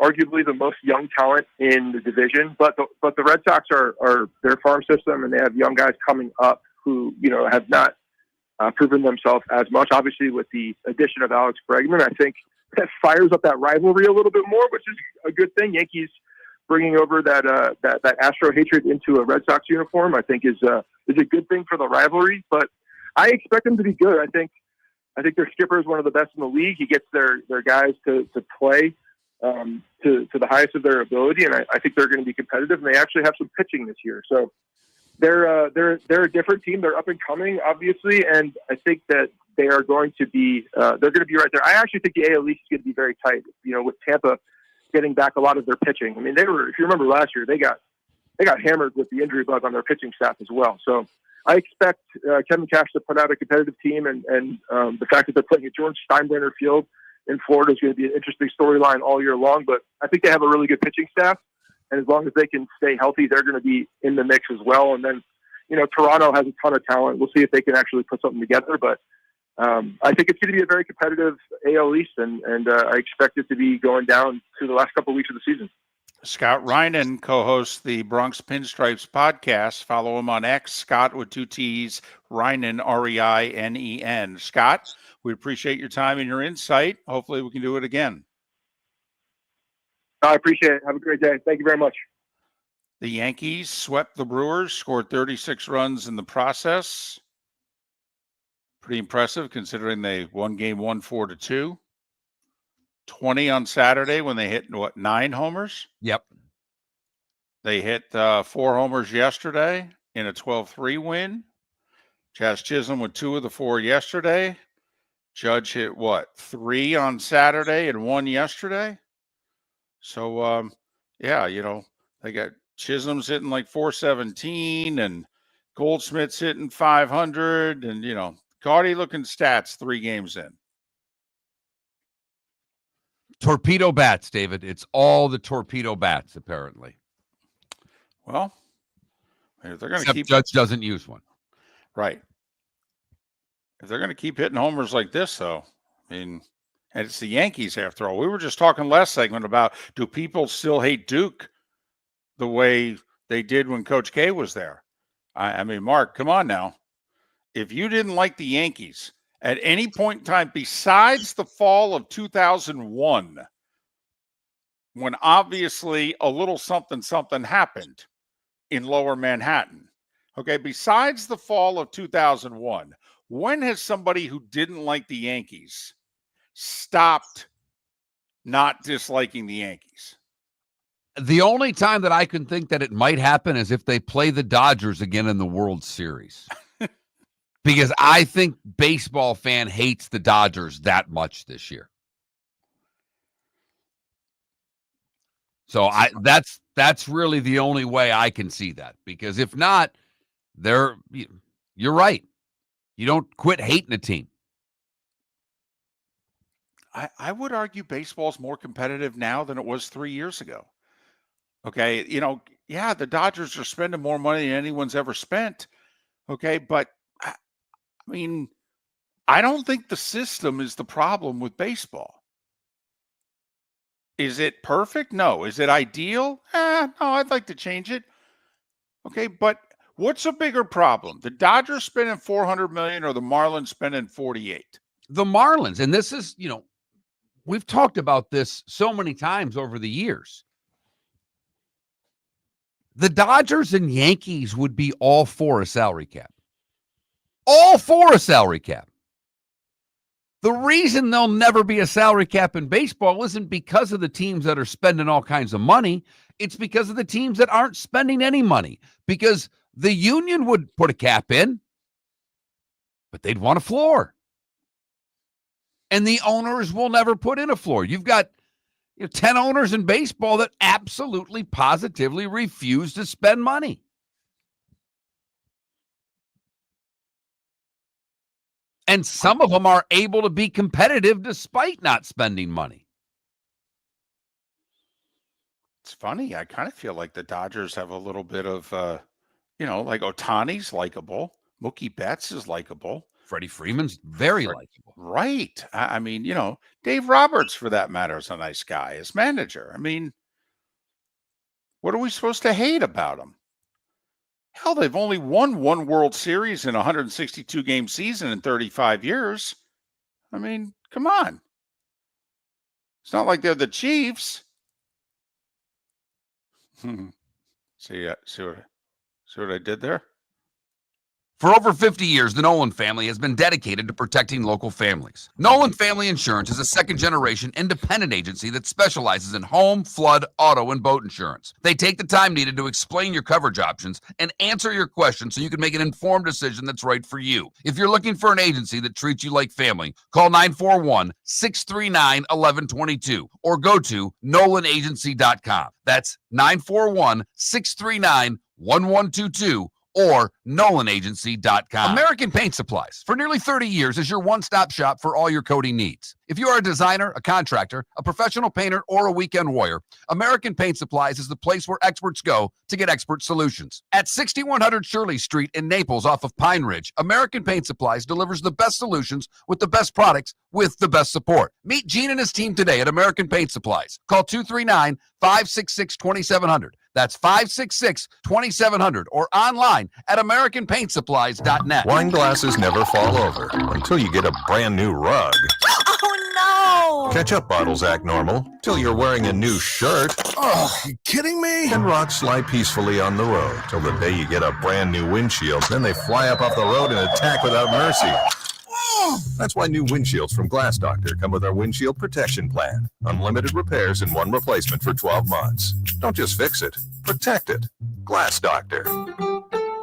arguably the most young talent in the division, but the Red Sox are their farm system, and they have young guys coming up who, have not proven themselves as much. Obviously, with the addition of Alex Bregman, I think that fires up that rivalry a little bit more, which is a good thing. Yankees bringing over that Astro hatred into a Red Sox uniform, I think is a good thing for the rivalry. But I expect them to be good. I think their skipper is one of the best in the league. He gets their guys to play to the highest of their ability, and I think they're going to be competitive. And they actually have some pitching this year, so they're a different team. They're up and coming, obviously, and I think that they are going to be they're going to be right there. I actually think the AL East is going to be very tight. With Tampa getting back a lot of their pitching. I mean, they were, if you remember last year, they got hammered with the injury bug on their pitching staff as well. So I expect Kevin Cash to put out a competitive team, and the fact that they're playing at George Steinbrenner Field in Florida is going to be an interesting storyline all year long. But I think they have a really good pitching staff, and as long as they can stay healthy, they're going to be in the mix as well. And then, Toronto has a ton of talent. We'll see if they can actually put something together. But I think it's going to be a very competitive AL East, and I expect it to be going down to the last couple of weeks of the season. Scott Reinen co-hosts the Bronx Pinstripes podcast. Follow him on X, Scott with 2 T's, Reinen, Reinen. Scott, we appreciate your time and your insight. Hopefully we can do it again. I appreciate it. Have a great day. Thank you very much. The Yankees swept the Brewers, scored 36 runs in the process. Pretty impressive considering they won game 1 4-2. 20 on Saturday when they hit 9 homers. Yep. They hit 4 homers yesterday in a 12-3 win. Jazz Chisholm with 2 of the 4 yesterday. Judge hit 3 on Saturday and 1 yesterday. So they got Chisholm's hitting like 417 and Goldschmidt's hitting 500, and gaudy looking stats 3 games in. Torpedo bats, David. It's all the torpedo bats, apparently. Well, if they're going to keep, Judge doesn't use one. Right. If they're going to keep hitting homers like this, though, and it's the Yankees after all. We were just talking last segment about, do people still hate Duke the way they did when Coach K was there? I mean, Mark, come on now. If you didn't like the Yankees at any point in time besides the fall of 2001, when obviously a little something happened in Lower Manhattan, okay, besides the fall of 2001, when has somebody who didn't like the Yankees stopped not disliking the Yankees? The only time that I can think that it might happen is if they play the Dodgers again in the World Series. Because I think baseball fan hates the Dodgers that much this year. So that's really the only way I can see that. Because if not, you're right. You don't quit hating a team. I would argue baseball's more competitive now than it was 3 years ago. Okay, the Dodgers are spending more money than anyone's ever spent. Okay, but I mean, I don't think the system is the problem with baseball. Is it perfect? No. Is it ideal? No, I'd like to change it. Okay, but what's a bigger problem? The Dodgers spending $400 million or the Marlins spending 48? The Marlins, and this is, we've talked about this so many times over the years. The Dodgers and Yankees would be all for a salary cap. All for a salary cap. The reason there'll never be a salary cap in baseball isn't because of the teams that are spending all kinds of money. It's because of the teams that aren't spending any money. Because the union would put a cap in, but they'd want a floor. And the owners will never put in a floor. You've got 10 owners in baseball that absolutely, positively refuse to spend money. And some of them are able to be competitive despite not spending money. It's funny. I kind of feel like the Dodgers have a little bit of, like Ohtani's likable. Mookie Betts is likable. Freddie Freeman's very likable. Right. I mean, Dave Roberts, for that matter, is a nice guy as manager. I mean, what are we supposed to hate about him? Hell, they've only won one World Series in a 162-game season in 35 years. I mean, come on. It's not like they're the Chiefs. See what I did there? For over 50 years, the Nolan family has been dedicated to protecting local families. Nolan Family Insurance is a second-generation independent agency that specializes in home, flood, auto, and boat insurance. They take the time needed to explain your coverage options and answer your questions so you can make an informed decision that's right for you. If you're looking for an agency that treats you like family, call 941-639-1122 or go to nolanagency.com. That's 941-639-1122 or nolanagency.com. American Paint Supplies, for nearly 30 years, is your one-stop shop for all your coating needs. If you are a designer, a contractor, a professional painter, or a weekend warrior, American Paint Supplies is the place where experts go to get expert solutions. At 6100 Shirley Street in Naples off of Pine Ridge, American Paint Supplies delivers the best solutions with the best products with the best support. Meet Gene and his team today at American Paint Supplies. Call 239-566-2700. That's 566-2700 or online at AmericanPaintSupplies.net. Wine glasses never fall over until you get a brand new rug. Oh no! Ketchup bottles act normal till you're wearing a new shirt. Oh, you kidding me? And rocks slide peacefully on the road till the day you get a brand new windshield. Then they fly up off the road and attack without mercy. That's why new windshields from Glass Doctor come with our windshield protection plan. Unlimited repairs and one replacement for 12 months. Don't just fix it, protect it. Glass Doctor,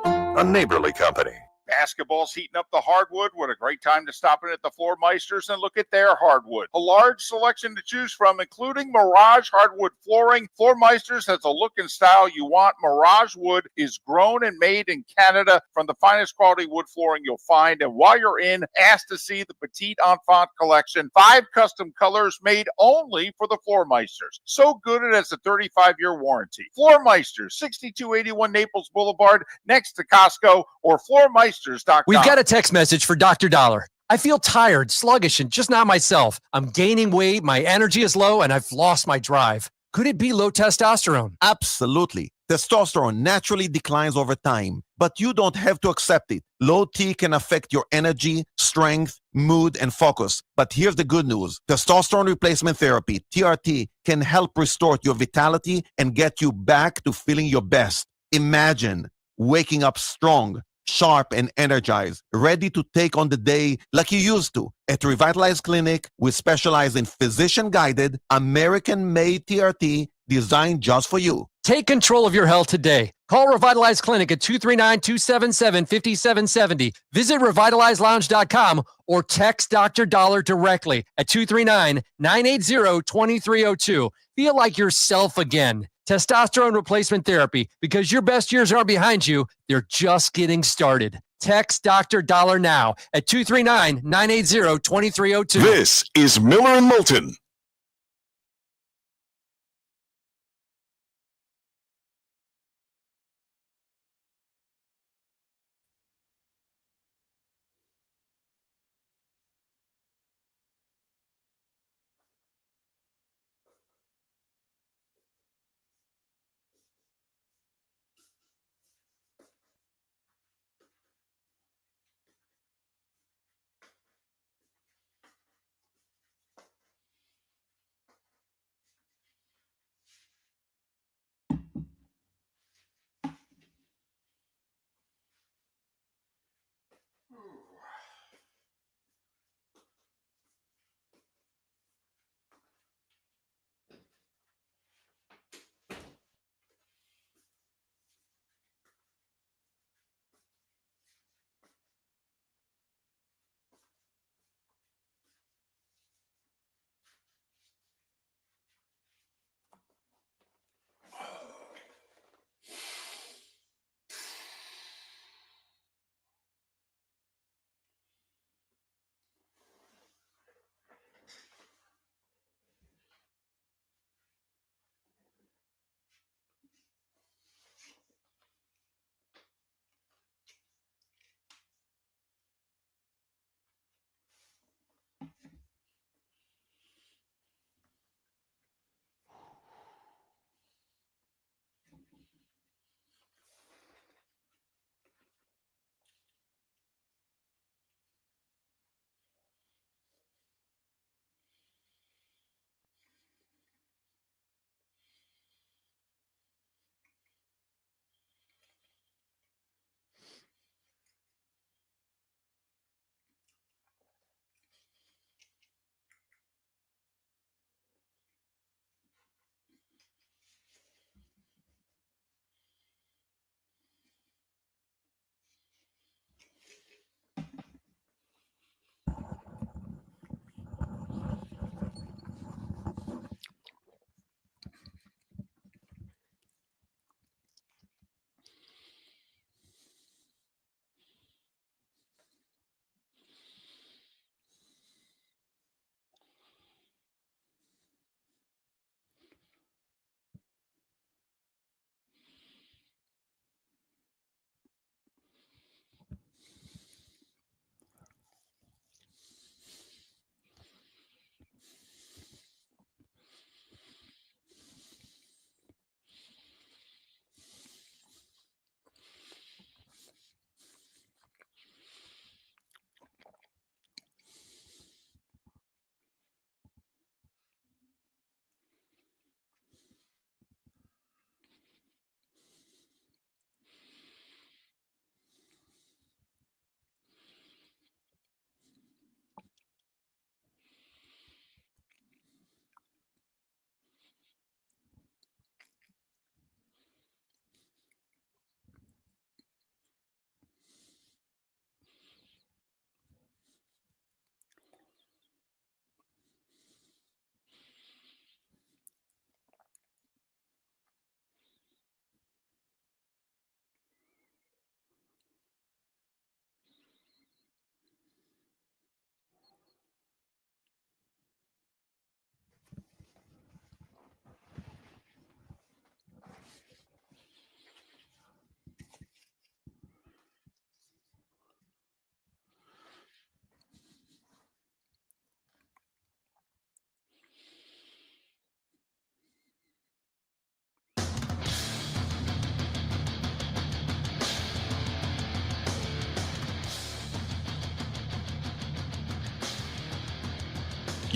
a neighborly company. Basketball's heating up the hardwood. What a great time to stop in at the Floor Meisters and look at their hardwood. A large selection to choose from, including Mirage hardwood flooring. Floor Meisters has a look and style you want. Mirage wood is grown and made in Canada from the finest quality wood flooring you'll find. And while you're in, ask to see the Petite Enfant collection. 5 custom colors made only for the Floor Meisters. So good it has a 35-year warranty. Floor Meisters, 6281 Naples Boulevard, next to Costco, or floormeisters.com. We've got a text message for Dr. Dollar. I feel tired, sluggish, and just not myself. I'm gaining weight, my energy is low, and I've lost my drive. Could it be low testosterone? Absolutely. Testosterone naturally declines over time, but you don't have to accept it. Low T can affect your energy, strength, mood, and focus. But here's the good news. Testosterone replacement therapy, TRT, can help restore your vitality and get you back to feeling your best. Imagine waking up strong, sharp, and energized, ready to take on the day like you used to. At Revitalize Clinic, we specialize in physician-guided, American-made TRT designed just for you. Take control of your health today. Call Revitalize Clinic at 239-277-5770. Visit revitalizelounge.com or text Dr. Dollar directly at 239-980-2302. Feel like yourself again. Testosterone replacement therapy, because your best years aren't behind you, they're just getting started. Text Dr. Dollar now at 239-980-2302. This is Miller and Moulton.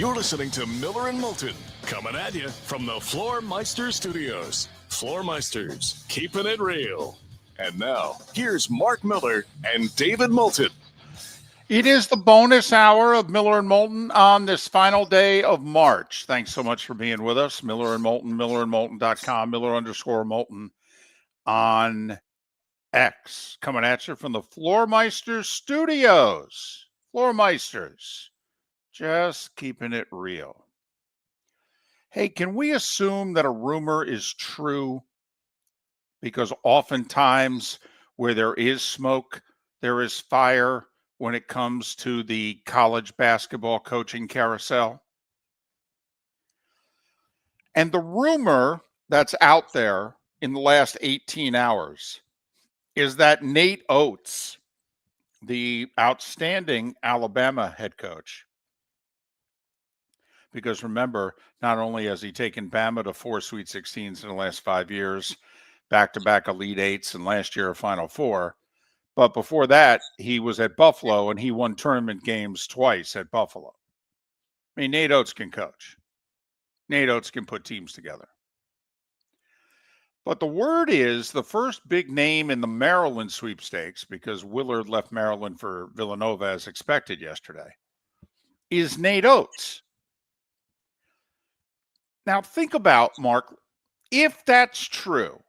You're listening to Miller and Moulton, coming at you from the Floor Meister Studios. Floor Meisters, keeping it real. And now, here's Mark Miller and David Moulton. It is the bonus hour of Miller and Moulton on this final day of March. Thanks so much for being with us. Miller and Moulton, millerandmoulton.com, Miller_Moulton on X. Coming at you from the Floor Meister Studios. Floor Meisters. Just keeping it real. Hey, can we assume that a rumor is true? Because oftentimes where there is smoke, there is fire when it comes to the college basketball coaching carousel. And the rumor that's out there in the last 18 hours is that Nate Oates, the outstanding Alabama head coach, because remember, not only has he taken Bama to 4 Sweet 16s in the last 5 years, back-to-back Elite Eights, and last year a Final Four, but before that, he was at Buffalo, and he won tournament games twice at Buffalo. I mean, Nate Oates can coach. Nate Oates can put teams together. But the word is the first big name in the Maryland sweepstakes, because Willard left Maryland for Villanova as expected yesterday, is Nate Oates. Now, think about, Mark, if that's true,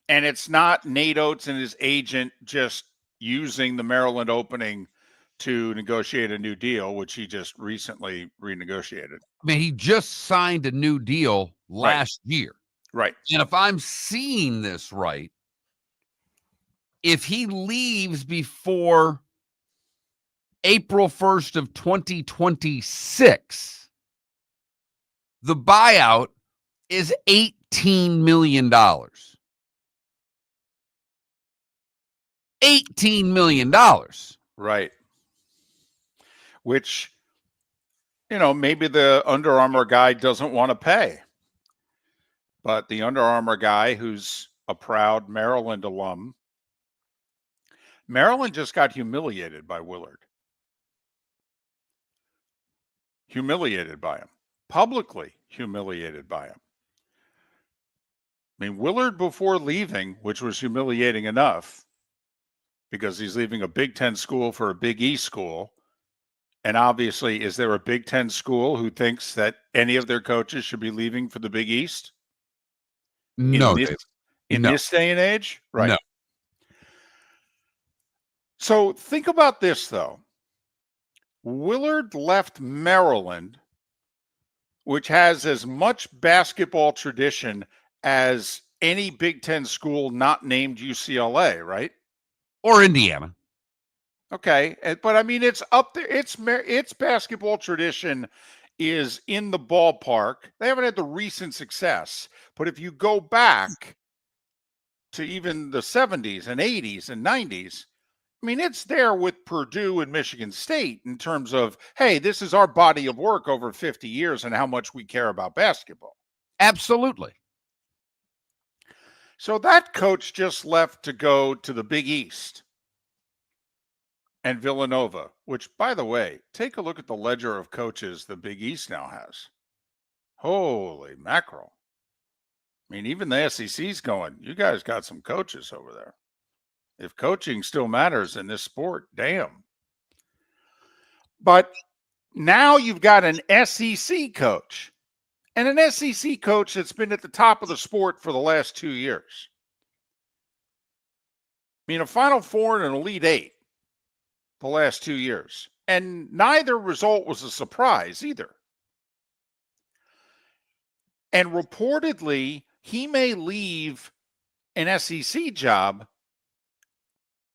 and it's not Nate Oates and his agent just using the Maryland opening to negotiate a new deal, which he just recently renegotiated. I mean, he just signed a new deal last year. Right. And if I'm seeing this right, if he leaves before April 1st of 2026, the buyout is $18 million. $18 million. Right. Which, maybe the Under Armour guy doesn't want to pay. But the Under Armour guy, who's a proud Maryland alum, Maryland just got humiliated by Willard. Humiliated by him. Publicly humiliated by him. I mean, Willard, before leaving, which was humiliating enough, because he's leaving a Big Ten school for a Big East school. And obviously, is there a Big Ten school who thinks that any of their coaches should be leaving for the Big East? No, in this day and age? Right. No. So think about this, though. Willard left Maryland, which has as much basketball tradition as any Big Ten school not named UCLA, right? Or Indiana. Okay, but I mean, it's up there. Its basketball tradition is in the ballpark. They haven't had the recent success, but if you go back to even the 70s and 80s and 90s, I mean, it's there with Purdue and Michigan State in terms of, hey, this is our body of work over 50 years and how much we care about basketball. Absolutely. So that coach just left to go to the Big East and Villanova, which, by the way, take a look at the ledger of coaches the Big East now has. Holy mackerel. I mean, even the SEC's going, you guys got some coaches over there. If coaching still matters in this sport, damn. But now you've got an SEC coach, and an SEC coach that's been at the top of the sport for the last 2 years. I mean, a Final Four and an Elite Eight the last 2 years. And neither result was a surprise either. And reportedly, he may leave an SEC job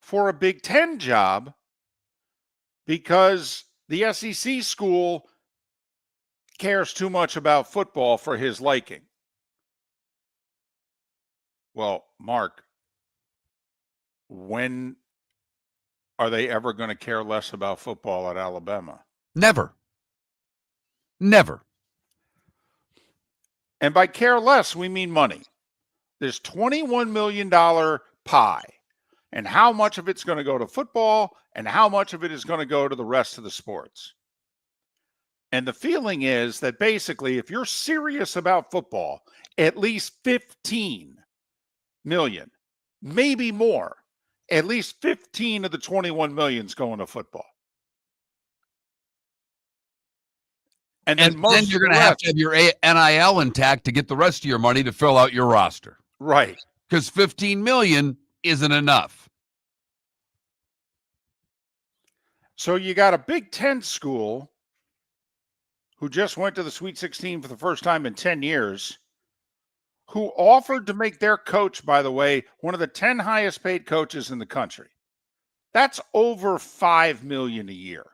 for a Big Ten job because the SEC school cares too much about football for his liking. Well, Mark, when are they ever going to care less about football at Alabama? Never. Never. And by care less, we mean money. There's $21 million pie. And how much of it's going to go to football and how much of it is going to go to the rest of the sports. And the feeling is that basically, if you're serious about football, at least 15 million, maybe more, at least 15 of the 21 million is going to football. And then you're going to have your NIL intact to get the rest of your money to fill out your roster. Right. Because 15 million isn't enough. So you got a Big Ten school who just went to the Sweet 16 for the first time in 10 years, who offered to make their coach, by the way, one of the 10 highest paid coaches in the country. That's over $5 million a year.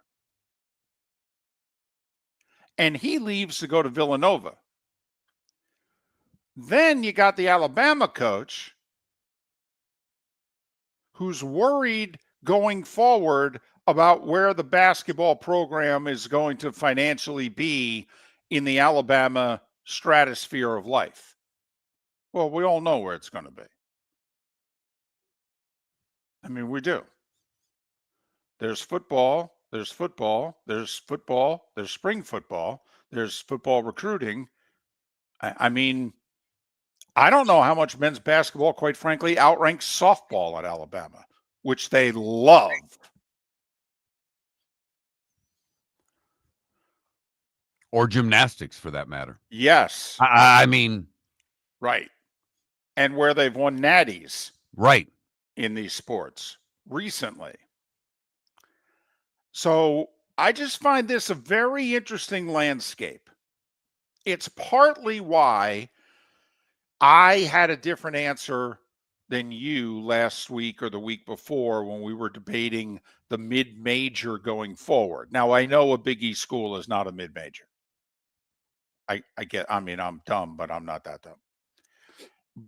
And he leaves to go to Villanova. Then you got the Alabama coach who's worried going forward about where the basketball program is going to financially be in the Alabama stratosphere of life. Well, we all know where it's going to be. I mean, we do. There's football, there's football, there's football, there's spring football, there's football recruiting. I mean, I don't know how much men's basketball, quite frankly, outranks softball at Alabama, which they love. Or gymnastics, for that matter. Yes. I mean. Right. And where they've won natties. Right. In these sports recently. So I just find this a very interesting landscape. It's partly why I had a different answer than you last week or the week before when we were debating the mid-major going forward. Now, I know a Big East school is not a mid-major. I'm dumb, but I'm not that dumb.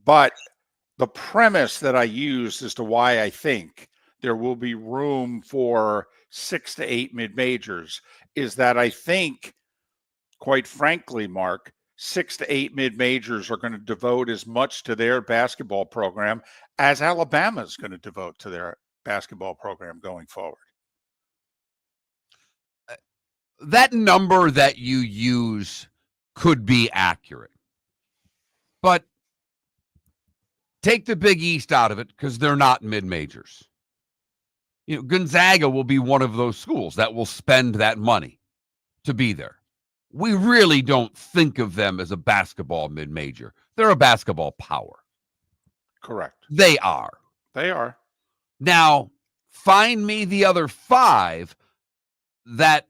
But the premise that I used as to why I think there will be room for 6 to 8 mid-majors is that I think, quite frankly, Mark, 6 to 8 mid-majors are going to devote as much to their basketball program as Alabama is going to devote to their basketball program going forward. That number that you use could be accurate. But take the Big East out of it because they're not mid-majors. You know, Gonzaga will be one of those schools that will spend that money to be there. We really don't think of them as a basketball mid-major. They're a basketball power. Correct. They are. They are. Now, find me the other 5 that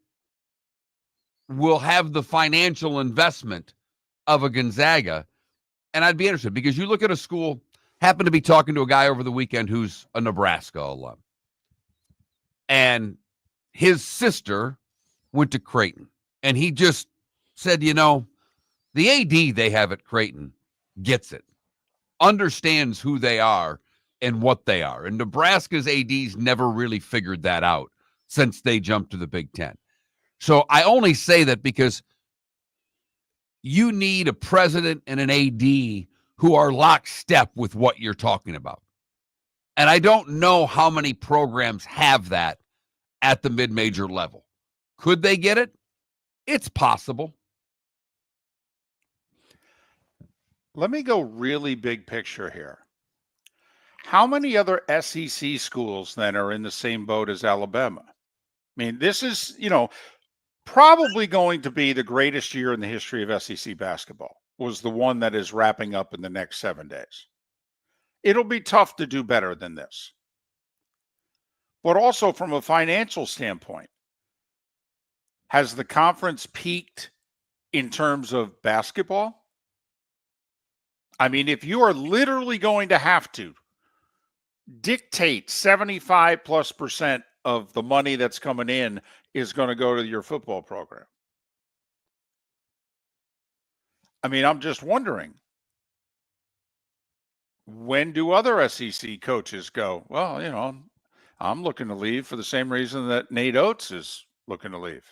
will have the financial investment of a Gonzaga, and I'd be interested because you look at a school, happened to be talking to a guy over the weekend who's a Nebraska alum, and his sister went to Creighton, and he just said, you know, the AD they have at Creighton gets it, understands who they are and what they are, and Nebraska's ADs never really figured that out since they jumped to the Big Ten. So I only say that because you need a president and an AD who are lockstep with what you're talking about. And I don't know how many programs have that at the mid-major level. Could they get it? It's possible. Let me go really big picture here. How many other SEC schools then are in the same boat as Alabama? I mean, this is, probably going to be the greatest year in the history of SEC basketball, was the one that is wrapping up in the next 7 days. It'll be tough to do better than this. But also from a financial standpoint, has the conference peaked in terms of basketball? I mean, if you are literally going to have to dictate 75+% of the money that's coming in is going to go to your football program. I mean, I'm just wondering, when do other SEC coaches go, well, I'm looking to leave for the same reason that Nate Oates is looking to leave?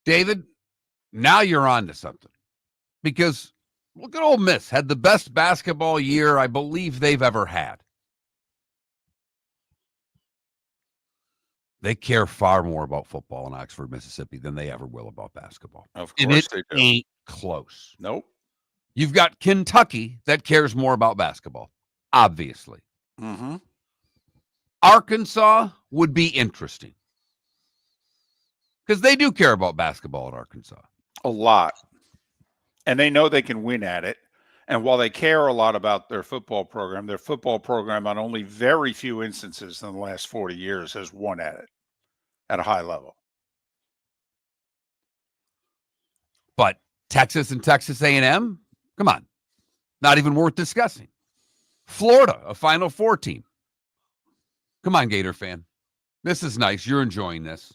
David, now you're on to something. Because look at Ole Miss, had the best basketball year I believe they've ever had. They care far more about football in Oxford, Mississippi than they ever will about basketball. Of And course it they do. ain't close. Nope. You've got Kentucky that cares more about basketball, obviously. Mm-hmm. Arkansas would be interesting because they do care about basketball at Arkansas. A lot. And they know they can win at it. And while they care a lot about their football program on only very few instances in the last 40 years has won at it at a high level. But Texas and Texas A&M, come on, not even worth discussing. Florida, a Final Four team. Come on, Gator fan. This is nice. You're enjoying this.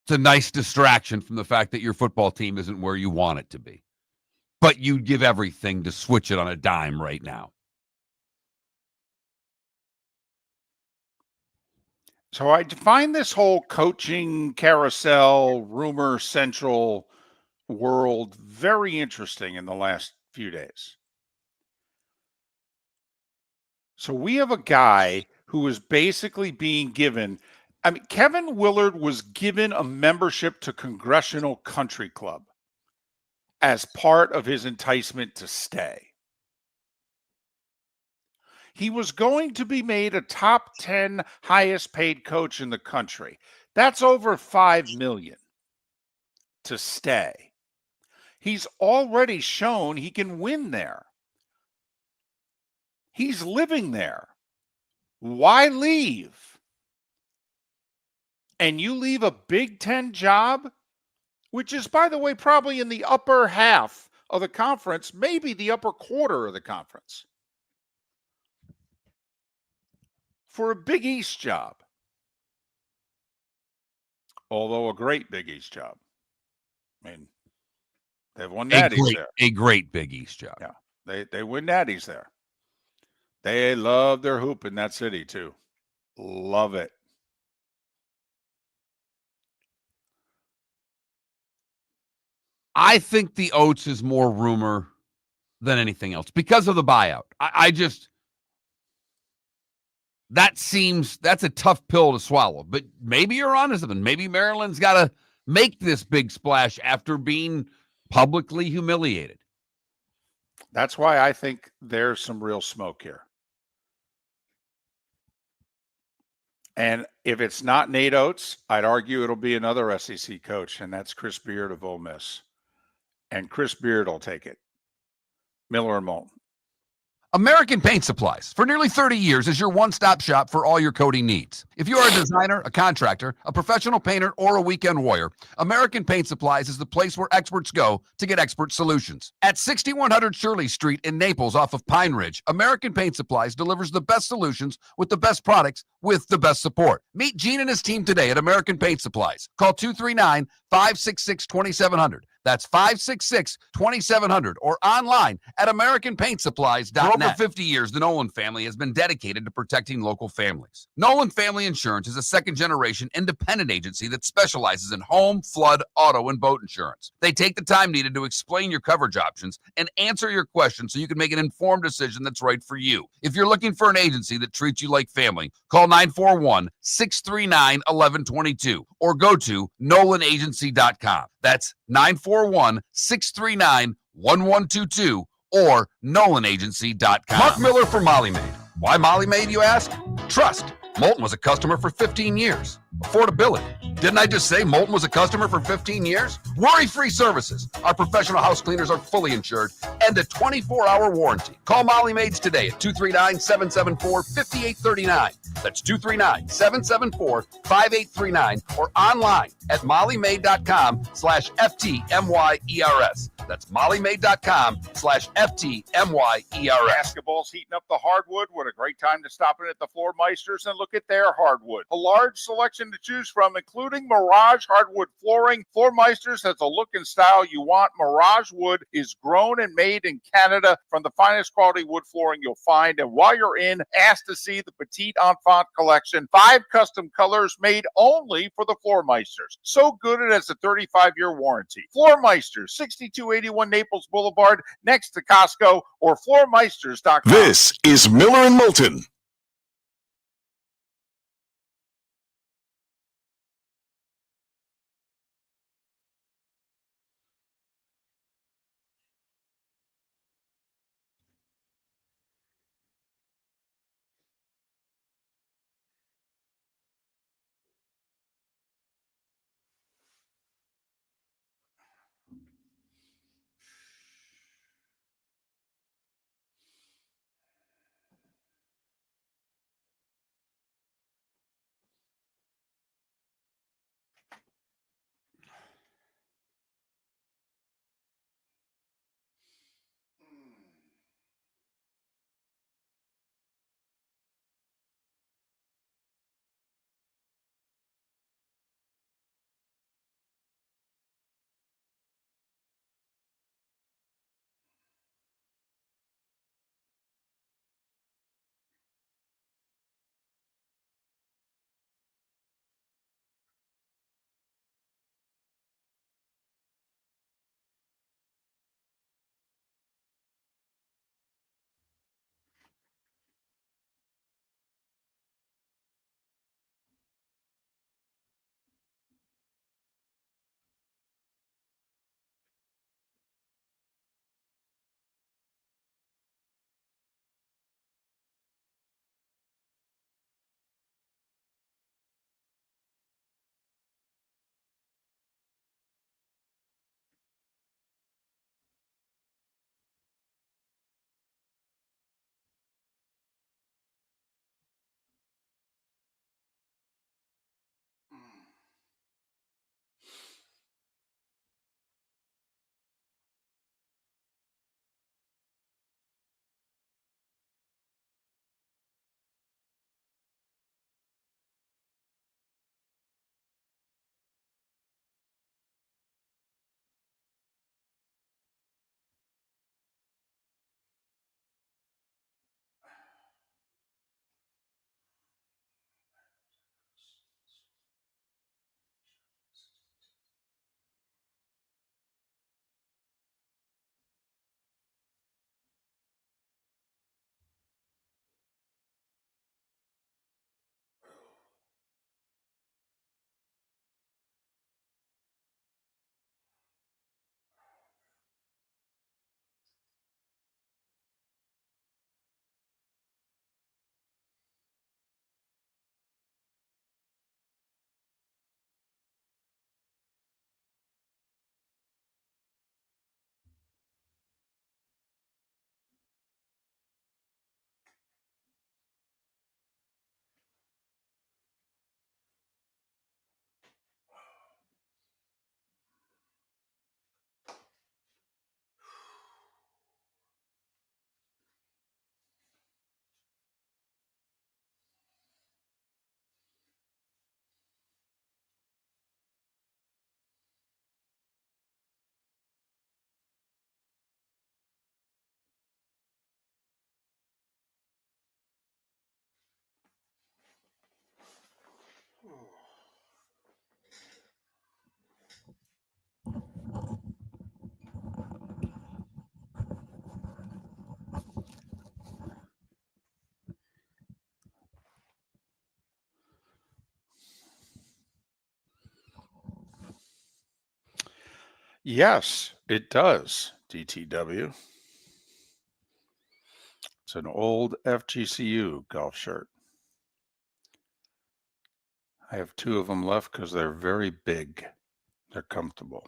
It's a nice distraction from the fact that your football team isn't where you want it to be. But you'd give everything to switch it on a dime right now. So I find this whole coaching carousel, rumor central world very interesting in the last few days. So we have a guy who is basically being given, Kevin Willard was given a membership to Congressional Country Club as part of his enticement to stay. He was going to be made a top 10 highest paid coach in the country. That's over $5 million to stay. He's already shown he can win there. He's living there. Why leave? And you leave a Big Ten job, which is, by the way, probably in the upper half of the conference, maybe the upper quarter of the conference, for a Big East job. Although a great Big East job. I mean, they've won natties there. A great Big East job. Yeah, they win natties there. They love their hoop in that city, too. Love it. I think the Oats is more rumor than anything else because of the buyout. That's a tough pill to swallow. But maybe you're onto something. Maybe Maryland's got to make this big splash after being publicly humiliated. That's why I think there's some real smoke here. And if it's not Nate Oates, I'd argue it'll be another SEC coach, and that's Chris Beard of Ole Miss. And Chris Beard will take it. Miller and Moulton. American Paint Supplies, for nearly 30 years, is your one-stop shop for all your coating needs. If you are a designer, a contractor, a professional painter, or a weekend warrior, American Paint Supplies is the place where experts go to get expert solutions. At 6100 Shirley Street in Naples off of Pine Ridge, American Paint Supplies delivers the best solutions with the best products with the best support. Meet Gene and his team today at American Paint Supplies. Call 239-566-2700. That's 566-2700 or online at AmericanPaintSupplies.net. For over 50 years, the Nolan family has been dedicated to protecting local families. Nolan Family Insurance is a second-generation independent agency that specializes in home, flood, auto, and boat insurance. They take the time needed to explain your coverage options and answer your questions so you can make an informed decision that's right for you. If you're looking for an agency that treats you like family, call 941-639-1122 or go to NolanAgency.com. That's 941-639-1122 or NolanAgency.com. Mark Miller for Molly Maid. Why Molly Maid, you ask? Trust. Moulton was a customer for 15 years. Affordability. Didn't I just say Moulton was a customer for 15 years? Worry-free services. Our professional house cleaners are fully insured and a 24-hour warranty. Call Molly Maids today at 239-774-5839. That's 239-774-5839 or online at mollymaid.com/FTMYERS. That's mollymaid.com/FTMYERS. Basketball's heating up the hardwood. What a great time to stop in at the Floor Meisters and look at their hardwood. A large selection to choose from, including Mirage hardwood flooring. Floor Meisters has the look and style you want. Mirage wood is grown and made in Canada from the finest quality wood flooring you'll find. And while you're in, ask to see the Petite Enfant collection. 5 custom colors made only for the Floor Meisters. So good it has a 35-year warranty. Floor Meisters, 6281 Naples Boulevard, next to Costco, or floormeisters.com. This is Miller and Moulton. Yes, it does, DTW. It's an old FGCU golf shirt. I have 2 of them left because they're very big. They're comfortable.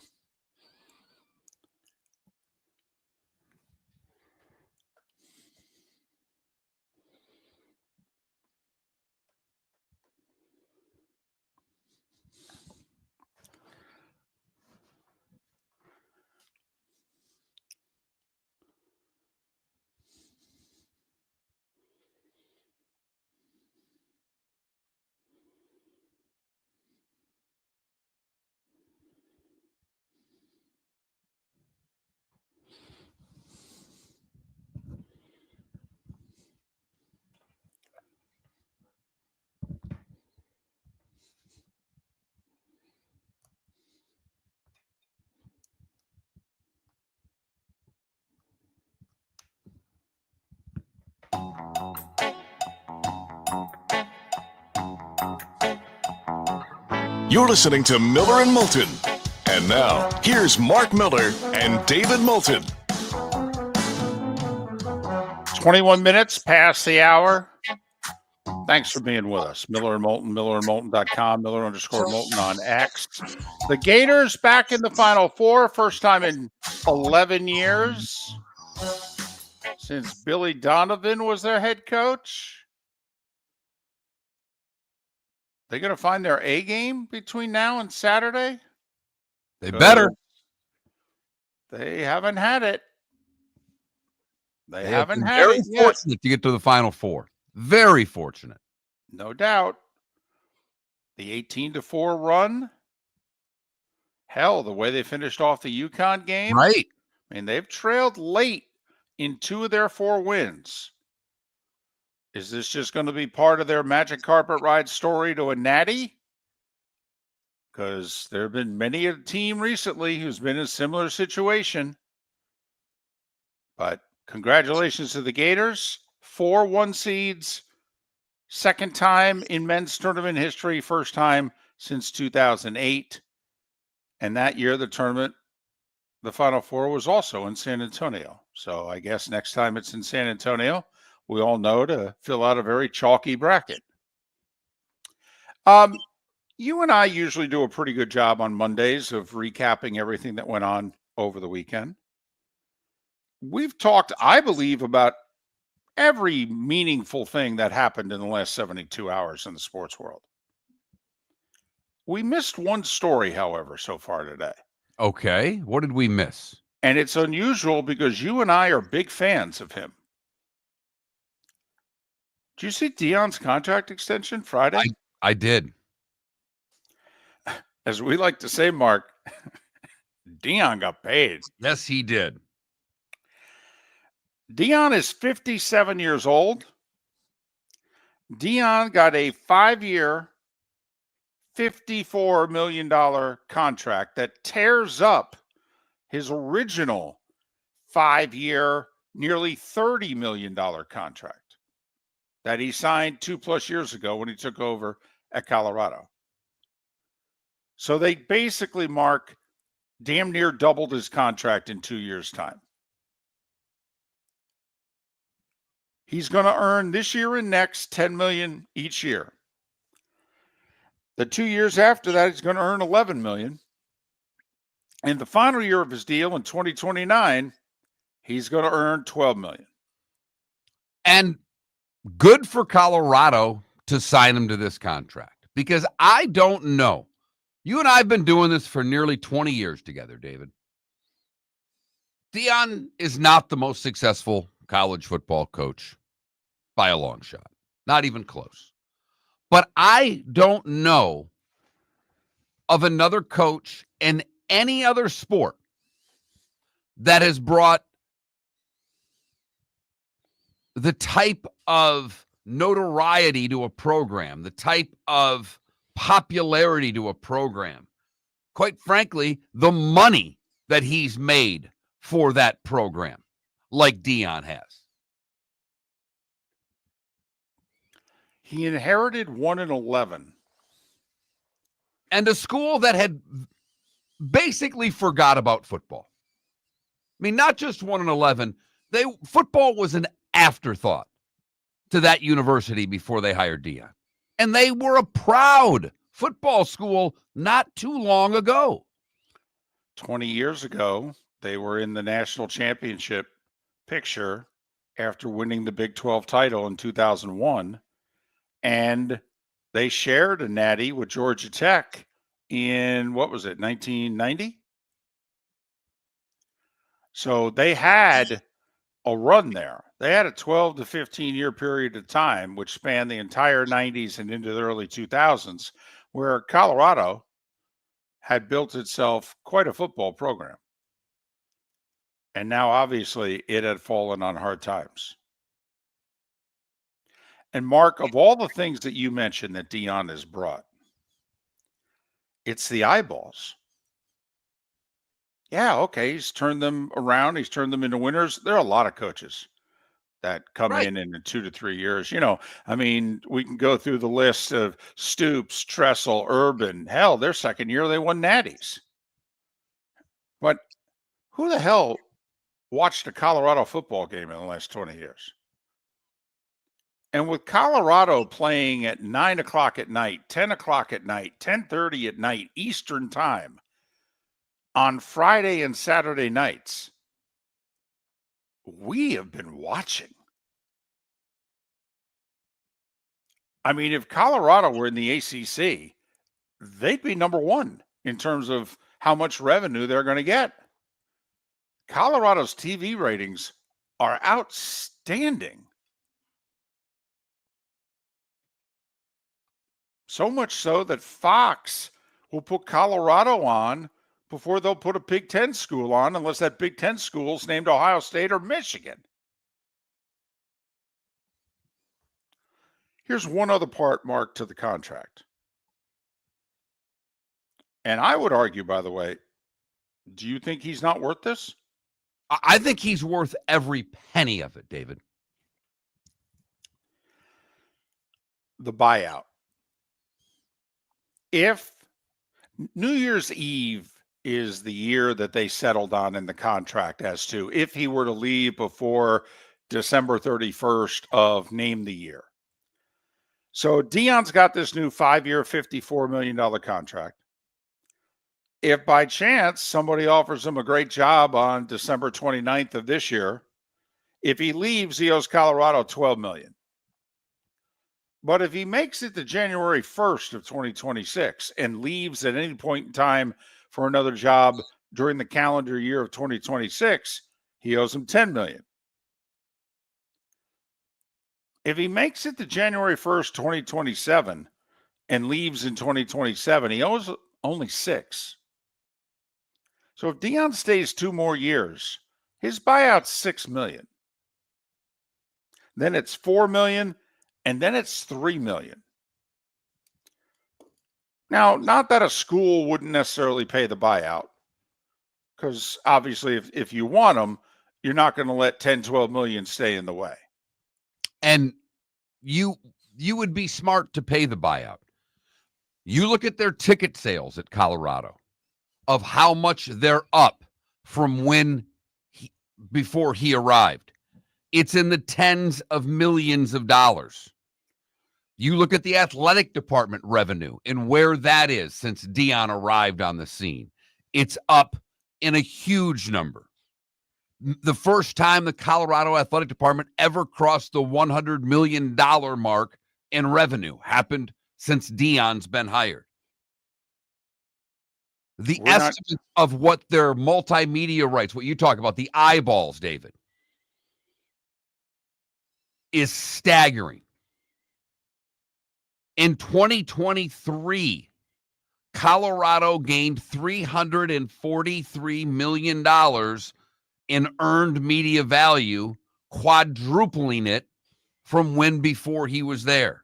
You're listening to Miller and Moulton. And now, here's Mark Miller and David Moulton. 21 minutes past the hour. Thanks for being with us. Miller and Moulton, millerandmoulton.com, Miller_Moulton on X. The Gators back in the Final Four, first time in 11 years since Billy Donovan was their head coach. They going to find their A game between now and Saturday? They better. They haven't had it. They have haven't been had very it yet. fortunate to get to the Final Four. Very fortunate. No doubt. The 18-4 run. Hell, the way they finished off the UConn game. Right. I mean, they've trailed late in 2 of their 4 wins. Is this just going to be part of their magic carpet ride story to a natty? Because there have been many a team recently who's been in a similar situation. But congratulations to the Gators. 4 1 seeds. Second time in men's tournament history. First time since 2008. And that year, the tournament, the Final Four, was also in San Antonio. So I guess next time it's in San Antonio, we all know to fill out a very chalky bracket. You and I usually do a pretty good job on Mondays of recapping everything that went on over the weekend. We've talked, I believe, about every meaningful thing that happened in the last 72 hours in the sports world. We missed one story, however, so far today. Okay. What did we miss? And it's unusual because you and I are big fans of him. Did you see Deion's contract extension Friday? I did. As we like to say, Mark, Deion got paid. Yes, he did. Deion is 57 years old. Deion got a 5-year, $54 million contract that tears up his original 5-year, nearly $30 million contract that he signed 2+ years ago when he took over at Colorado. So they basically, Mark, damn near doubled his contract in 2 years' time. He's going to earn this year and next $10 million each year. The 2 years after that, he's going to earn $11 million. And the final year of his deal in 2029, he's going to earn $12 million. And good for Colorado to sign him to this contract, because I don't know. You and I have been doing this for nearly 20 years together, David. Deion is not the most successful college football coach by a long shot. Not even close. But I don't know of another coach in any other sport that has brought the type of notoriety to a program, the type of popularity to a program, quite frankly, the money that he's made for that program, like Deion has. He inherited 1-11. And a school that had basically forgot about football. I mean, not just 1-11. Football was an afterthought to that university before they hired Deion. And they were a proud football school not too long ago. 20 years ago, they were in the national championship picture after winning the Big 12 title in 2001. And they shared a natty with Georgia Tech in, 1990? So they had a run there. They had a 12 to 15 year period of time, which spanned the entire 90s and into the early 2000s, where Colorado had built itself quite a football program. And now, obviously, it had fallen on hard times. And Mark, of all the things that you mentioned that Deion has brought, it's the eyeballs. Yeah, okay, he's turned them around. He's turned them into winners. There are a lot of coaches that come in 2 to 3 years. I mean, we can go through the list of Stoops, Tressel, Urban. Hell, their second year, they won natties. But who the hell watched a Colorado football game in the last 20 years? And with Colorado playing at 9 o'clock at night, 10 o'clock at night, 10:30 at night, Eastern time, on Friday and Saturday nights, we have been watching. I mean, if Colorado were in the ACC, they'd be number one in terms of how much revenue they're going to get. Colorado's TV ratings are outstanding. So much so that Fox will put Colorado on before they'll put a Big Ten school on, unless that Big Ten school's named Ohio State or Michigan. Here's one other part, Mark, to the contract. And I would argue, by the way, do you think he's not worth this? I think he's worth every penny of it, David. The buyout. If New Year's Eve is the year that they settled on in the contract as to if he were to leave before December 31st of name the year. So Deion's got this new 5-year, $54 million contract. If by chance somebody offers him a great job on December 29th of this year, if he leaves, he owes Colorado $12 million. But if he makes it to January 1st of 2026 and leaves at any point in time for another job during the calendar year of 2026, he owes him $10 million. If he makes it to January 1st, 2027 and leaves in 2027, he owes only $6 million. So if Deion stays 2 more years, his buyout's $6 million. Then it's $4 million, and then it's $3 million. Now, not that a school wouldn't necessarily pay the buyout, because obviously if you want them, you're not going to let 10, 12 million stay in the way. And you would be smart to pay the buyout. You look at their ticket sales at Colorado, of how much they're up from before he arrived. It's in the tens of millions of dollars. You look at the athletic department revenue and where that is since Deion arrived on the scene. It's up in a huge number. The first time the Colorado athletic department ever crossed the $100 million mark in revenue happened since Deion's been hired. The estimate of what their multimedia rights, what you talk about, the eyeballs, David, is staggering. In 2023, Colorado gained $343 million in earned media value, quadrupling it from when before he was there.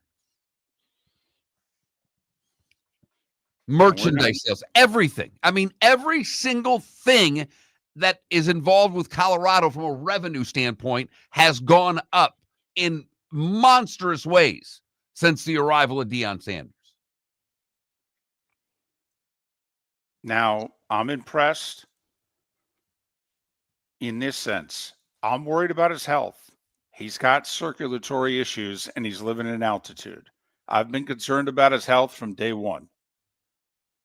Merchandise sales, everything. I mean, every single thing that is involved with Colorado from a revenue standpoint has gone up in monstrous ways since the arrival of Deion Sanders. Now, I'm impressed in this sense. I'm worried about his health. He's got circulatory issues and he's living in altitude. I've been concerned about his health from day one.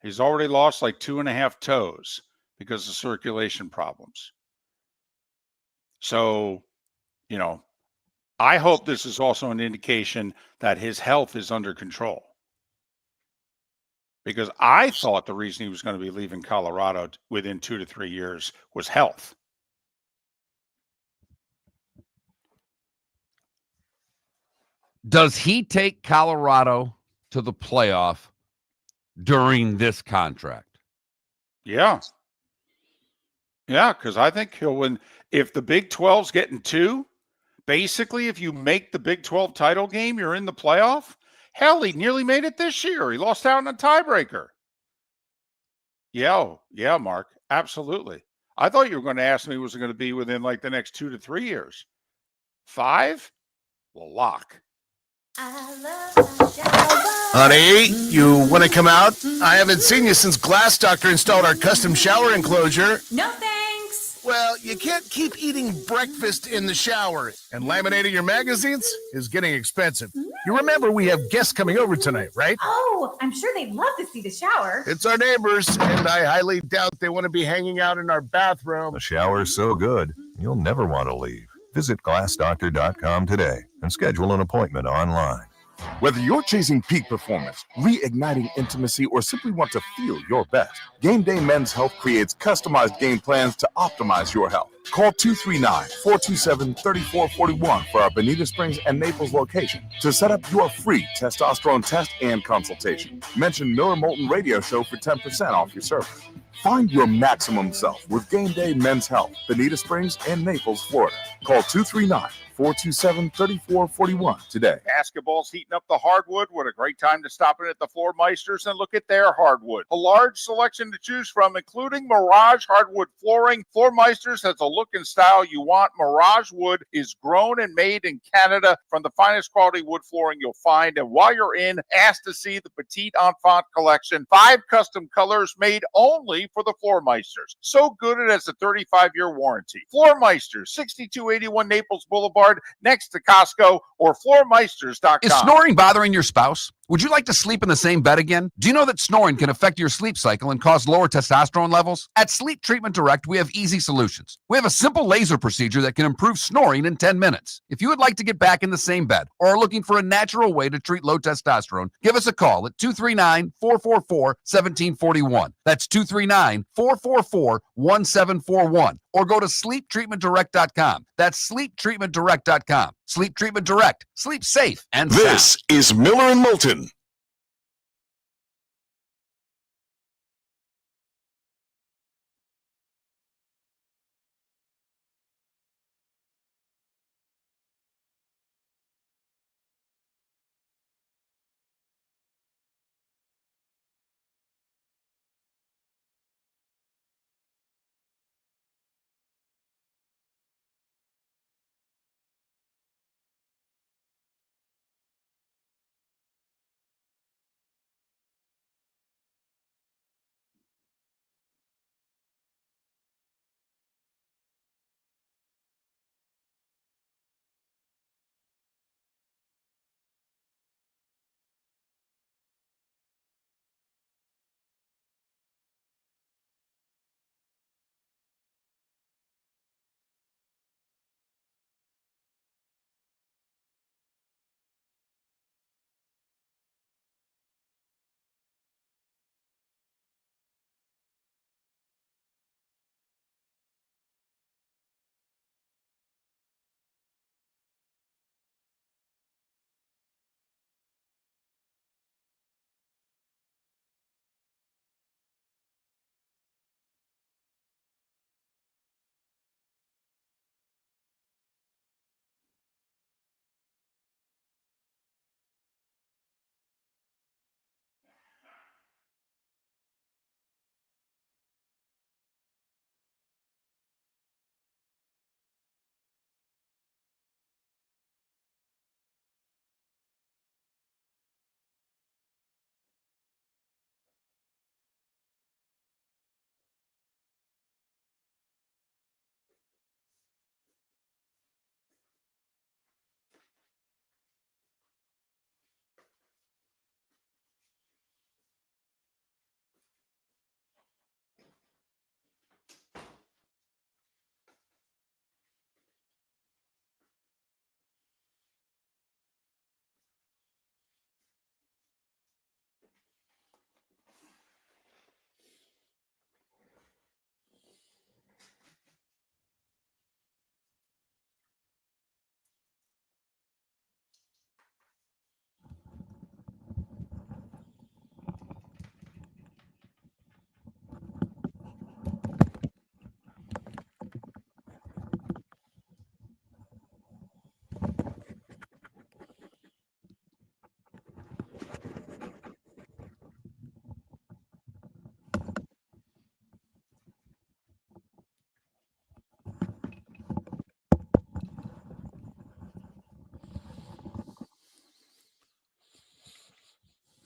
He's already lost like 2.5 toes because of circulation problems. So, you know, I hope this is also an indication that his health is under control. Because I thought the reason he was going to be leaving Colorado within 2 to 3 years was health. Does he take Colorado to the playoff during this contract? Yeah. Yeah, because I think he'll win. If the Big 12's getting 2, basically, if you make the Big 12 title game, you're in the playoff. Hell, he nearly made it this year. He lost out in a tiebreaker. Yeah, Mark. Absolutely. I thought you were going to ask me, was it going to be within like the next 2 to 3 years? 5? Well, lock. Honey, you want to come out? I haven't seen you since Glass Doctor installed our custom shower enclosure. No thanks. Well, you can't keep eating breakfast in the shower, and laminating your magazines is getting expensive. You remember we have guests coming over tonight, right? Oh, I'm sure they'd love to see the shower. It's our neighbors, and I highly doubt they want to be hanging out in our bathroom. The shower's so good, you'll never want to leave. Visit glassdoctor.com today and schedule an appointment online. Whether you're chasing peak performance, reigniting intimacy, or simply want to feel your best, Game Day Men's Health creates customized game plans to optimize your health. Call 239-427-3441 for our Bonita Springs and Naples location to set up your free testosterone test and consultation. Mention Miller Moulton Radio Show for 10% off your service. Find your maximum self with Game Day Men's Health, Bonita Springs and Naples, Florida. Call 239-427-3441 today. Basketball's heating up the hardwood. What a great time to stop in at the Floor Meisters and look at their hardwood. A large selection to choose from, including Mirage hardwood flooring. Floor Meisters has a look and style you want. Mirage wood is grown and made in Canada from the finest quality wood flooring you'll find. And while you're in, ask to see the Petite Enfant collection. 5 custom colors made only for the Floor Meisters. So good it has a 35-year warranty. Floor Meisters, 6281 Naples Boulevard, next to Costco, or floormeisters.com. Is snoring bothering your spouse? Would you like to sleep in the same bed again? Do you know that snoring can affect your sleep cycle and cause lower testosterone levels? At Sleep Treatment Direct, we have easy solutions. We have a simple laser procedure that can improve snoring in 10 minutes. If you would like to get back in the same bed or are looking for a natural way to treat low testosterone, give us a call at 239-444-1741. That's 239-444-1741. Or go to sleeptreatmentdirect.com. That's sleeptreatmentdirect.com. Sleep Treatment Direct. Sleep safe and sound. This is Miller and Moulton.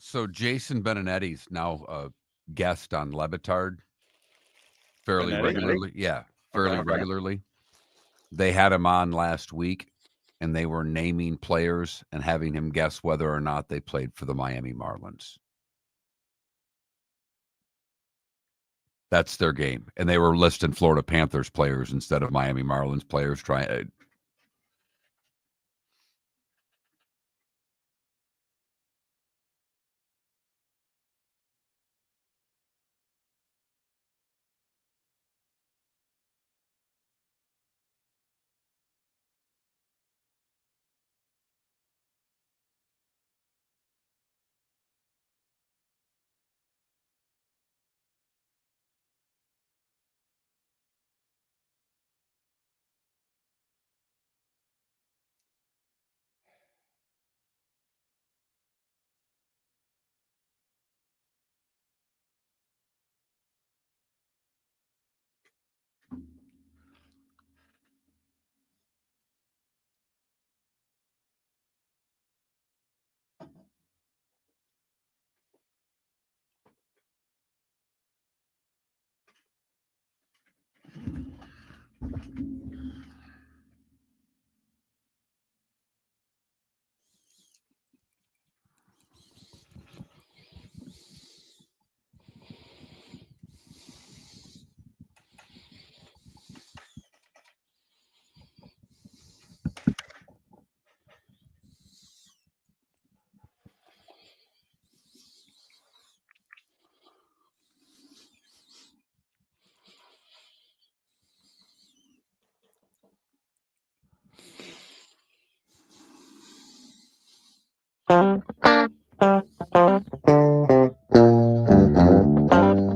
So Jason Benenetti's now a guest on Levitard fairly Benetti? regularly. Yeah, fairly Okay. regularly. They had him on last week, and they were naming players and having him guess whether or not they played for the Miami Marlins. That's their game. And they were listing Florida Panthers players instead of Miami Marlins players.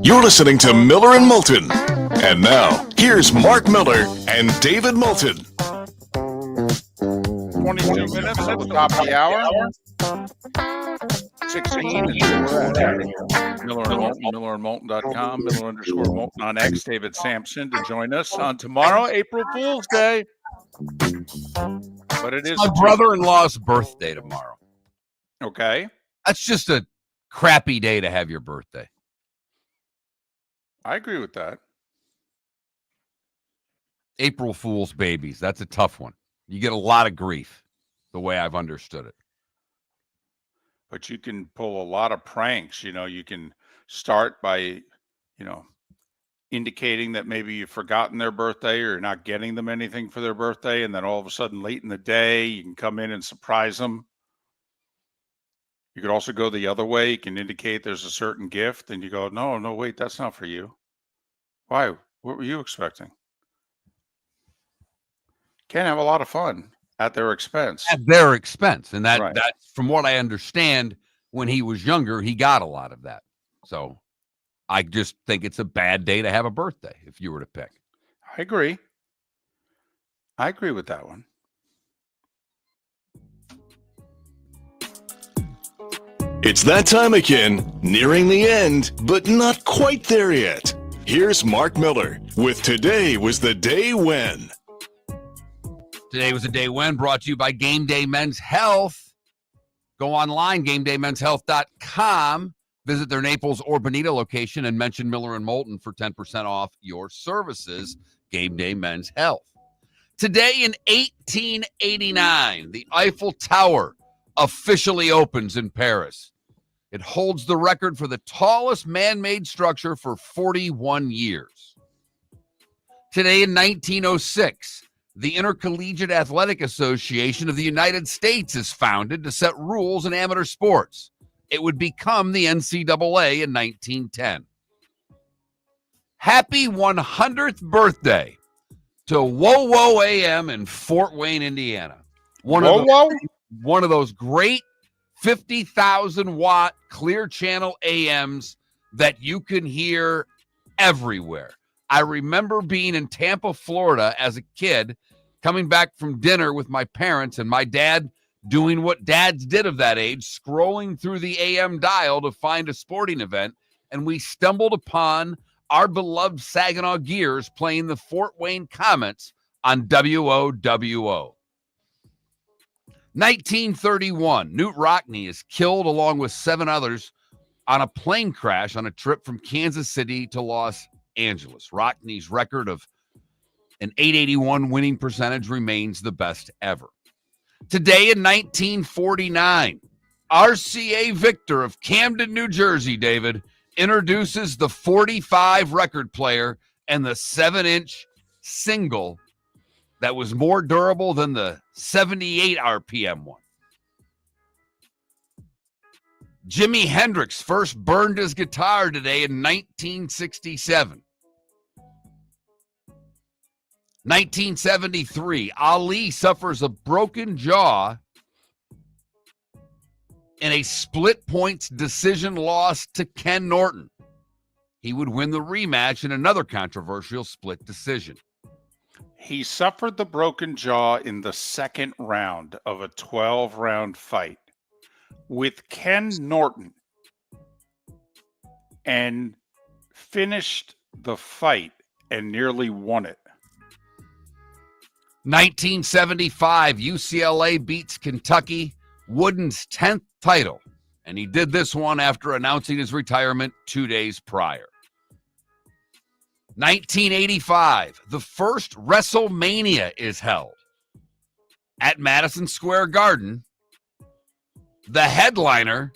You're listening to Miller and Moulton. And now, here's Mark Miller and David Moulton. 22 minutes at the top of the hour. 16 is where we're at. Miller and Moulton, millerandmoulton.com, Miller_Moulton on X. David Sampson to join us on tomorrow, April Fool's Day. But it is my brother-in-law's birthday tomorrow. okay. That's just a crappy day to have your birthday. I agree with that. April Fool's babies. That's a tough one. You get a lot of grief, the way I've understood it. But you can pull a lot of pranks. You can start by, indicating that maybe you've forgotten their birthday or you're not getting them anything for their birthday. And then all of a sudden, late in the day, you can come in and surprise them. You could also go the other way. You can indicate there's a certain gift and you go, no, wait, that's not for you. Why? What were you expecting? Can have a lot of fun at their expense. At their expense. And Right. that's from what I understand, when he was younger, he got a lot of that. So I just think it's a bad day to have a birthday if you were to pick. I agree. I agree with that one. It's that time again, nearing the end, but not quite there yet. Here's Mark Miller with Today Was the Day When. Today was the day when, brought to you by Game Day Men's Health. Go online, GameDayMen'sHealth.com. Visit their Naples or Bonita location and mention Miller and Moulton for 10% off your services. Game Day Men's Health. Today in 1889, the Eiffel Tower officially opens in Paris. It holds the record for the tallest man-made structure for 41 years. Today in 1906, the Intercollegiate Athletic Association of the United States is founded to set rules in amateur sports. It would become the NCAA in 1910. Happy 100th birthday to Whoa Whoa AM in Fort Wayne, Indiana. One of those great 50,000 watt clear channel AMs that you can hear everywhere. I remember being in Tampa, Florida as a kid, coming back from dinner with my parents and my dad doing what dads did of that age, scrolling through the AM dial to find a sporting event. And we stumbled upon our beloved Saginaw Gears playing the Fort Wayne Comets on WOWO. 1931, Newt Rockne is killed along with 7 others on a plane crash on a trip from Kansas City to Los Angeles. Rockne's record of an 881 winning percentage remains the best ever. Today in 1949, RCA Victor of Camden, New Jersey, David, introduces the 45 record player and the 7-inch single that was more durable than the 78 RPM one. Jimi Hendrix first burned his guitar today in 1967. 1973, Ali suffers a broken jaw in a split points decision loss to Ken Norton. He would win the rematch in another controversial split decision. He suffered the broken jaw in the second round of a 12-round fight with Ken Norton and finished the fight and nearly won it. 1975, UCLA beats Kentucky, Wooden's 10th title, and he did this one after announcing his retirement 2 days prior. 1985, the first WrestleMania is held at Madison Square Garden. The headliner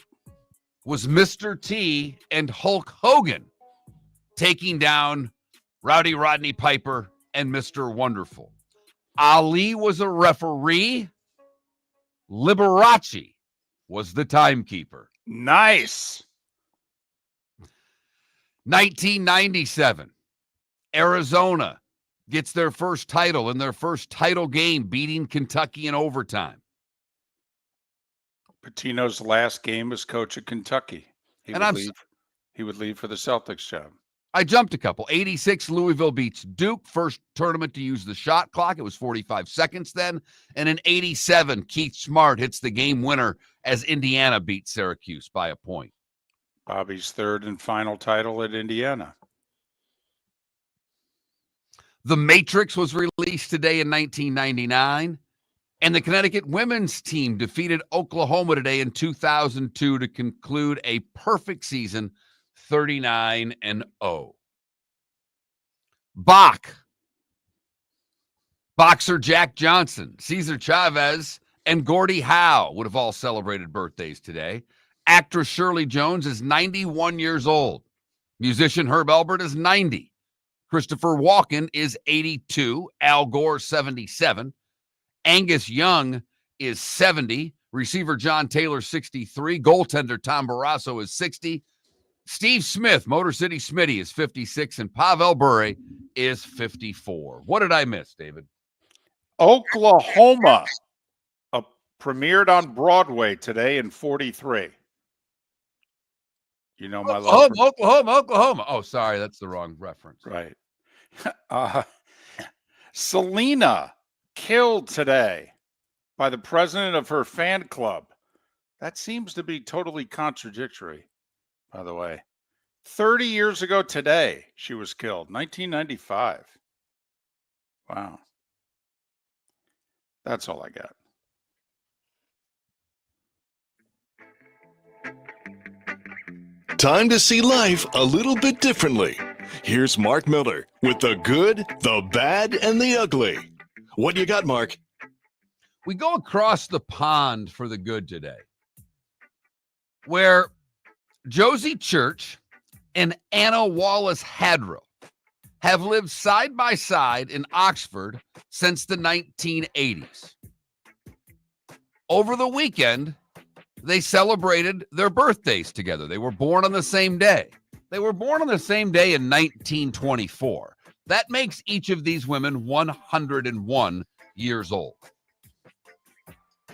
was Mr. T and Hulk Hogan taking down Rowdy Rodney Piper and Mr. Wonderful. Ali was a referee. Liberace was the timekeeper. Nice. 1997, Arizona gets their first title in their first title game, beating Kentucky in overtime. Pitino's last game as coach at Kentucky. He would leave for the Celtics job. I jumped a couple. 86, Louisville beats Duke. First tournament to use the shot clock. It was 45 seconds then. And in 87, Keith Smart hits the game winner as Indiana beats Syracuse by a point. Bobby's third and final title at Indiana. The Matrix was released today in 1999. And the Connecticut women's team defeated Oklahoma today in 2002 to conclude a perfect season, 39-0. Boxer Jack Johnson, Cesar Chavez, and Gordie Howe would have all celebrated birthdays today. Actress Shirley Jones is 91 years old. Musician Herb Elbert is 90. Christopher Walken is 82. Al Gore, 77. Angus Young is 70. Receiver John Taylor, 63. Goaltender Tom Barrasso is 60. Steve Smith, Motor City Smitty, is 56. And Pavel Bure is 54. What did I miss, David? Oklahoma premiered on Broadway today in 43. You know my love. Oklahoma. Oh, sorry, that's the wrong reference. Right. Selena killed today by the president of her fan club. That seems to be totally contradictory, by the way. 30 years ago today, she was killed, 1995. Wow. That's all I got. Time to see life a little bit differently. Here's Mark Miller with the good, the bad, and the ugly. What do you got, Mark? We go across the pond for the good today, where Josie Church and Anna Wallace Hadrill have lived side by side in Oxford since the 1980s. Over the weekend, they celebrated their birthdays together. They were born on the same day. They were born on the same day in 1924. That makes each of these women 101 years old.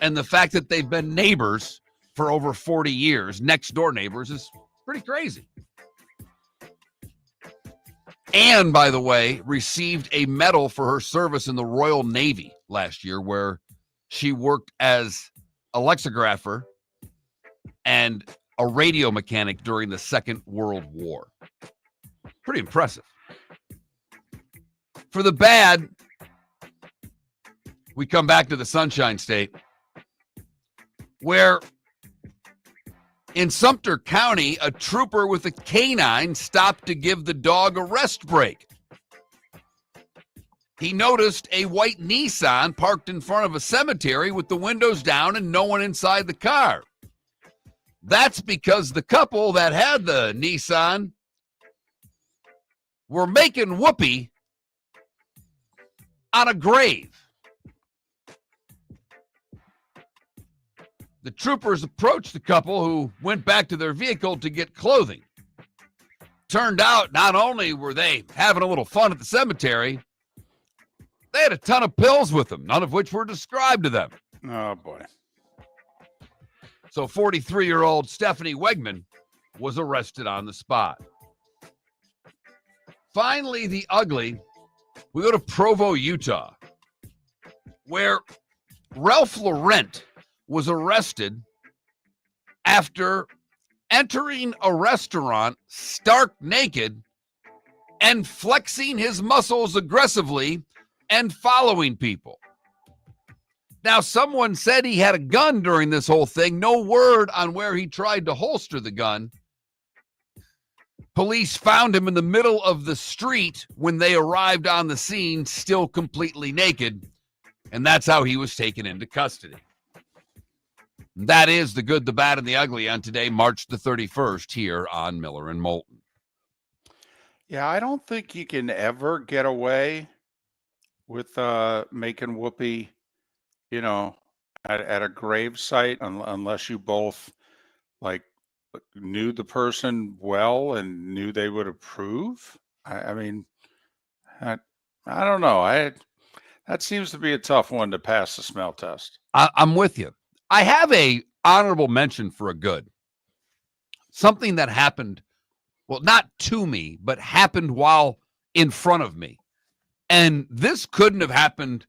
And the fact that they've been neighbors for over 40 years, next door neighbors, is pretty crazy. Anne, by the way, received a medal for her service in the Royal Navy last year, where she worked as a lexicographer and a radio mechanic during the Second World War. Pretty impressive. For the bad, we come back to the Sunshine State, where in Sumter County, a trooper with a canine stopped to give the dog a rest break. He noticed a white Nissan parked in front of a cemetery with the windows down and no one inside the car. That's because the couple that had the Nissan were making whoopee on a grave. The troopers approached the couple who went back to their vehicle to get clothing. Turned out not only were they having a little fun at the cemetery, they had a ton of pills with them, none of which were described to them. Oh, boy. So 43-year-old Stephanie Wegman was arrested on the spot. Finally, the ugly, we go to Provo, Utah, where Ralph Laurent was arrested after entering a restaurant stark naked and flexing his muscles aggressively and following people. Now, someone said he had a gun during this whole thing. No word on where he tried to holster the gun. Police found him in the middle of the street when they arrived on the scene, still completely naked, and that's how he was taken into custody. That is the good, the bad, and the ugly on today, March the 31st, here on Miller and Moulton. Yeah, I don't think you can ever get away with making whoopee, at a grave site unless you both knew the person well and knew they would approve. I mean, I don't know. That seems to be a tough one to pass the smell test. I'm with you. I have a honorable mention for a good. Something that happened, well, not to me, but happened while in front of me. And this couldn't have happened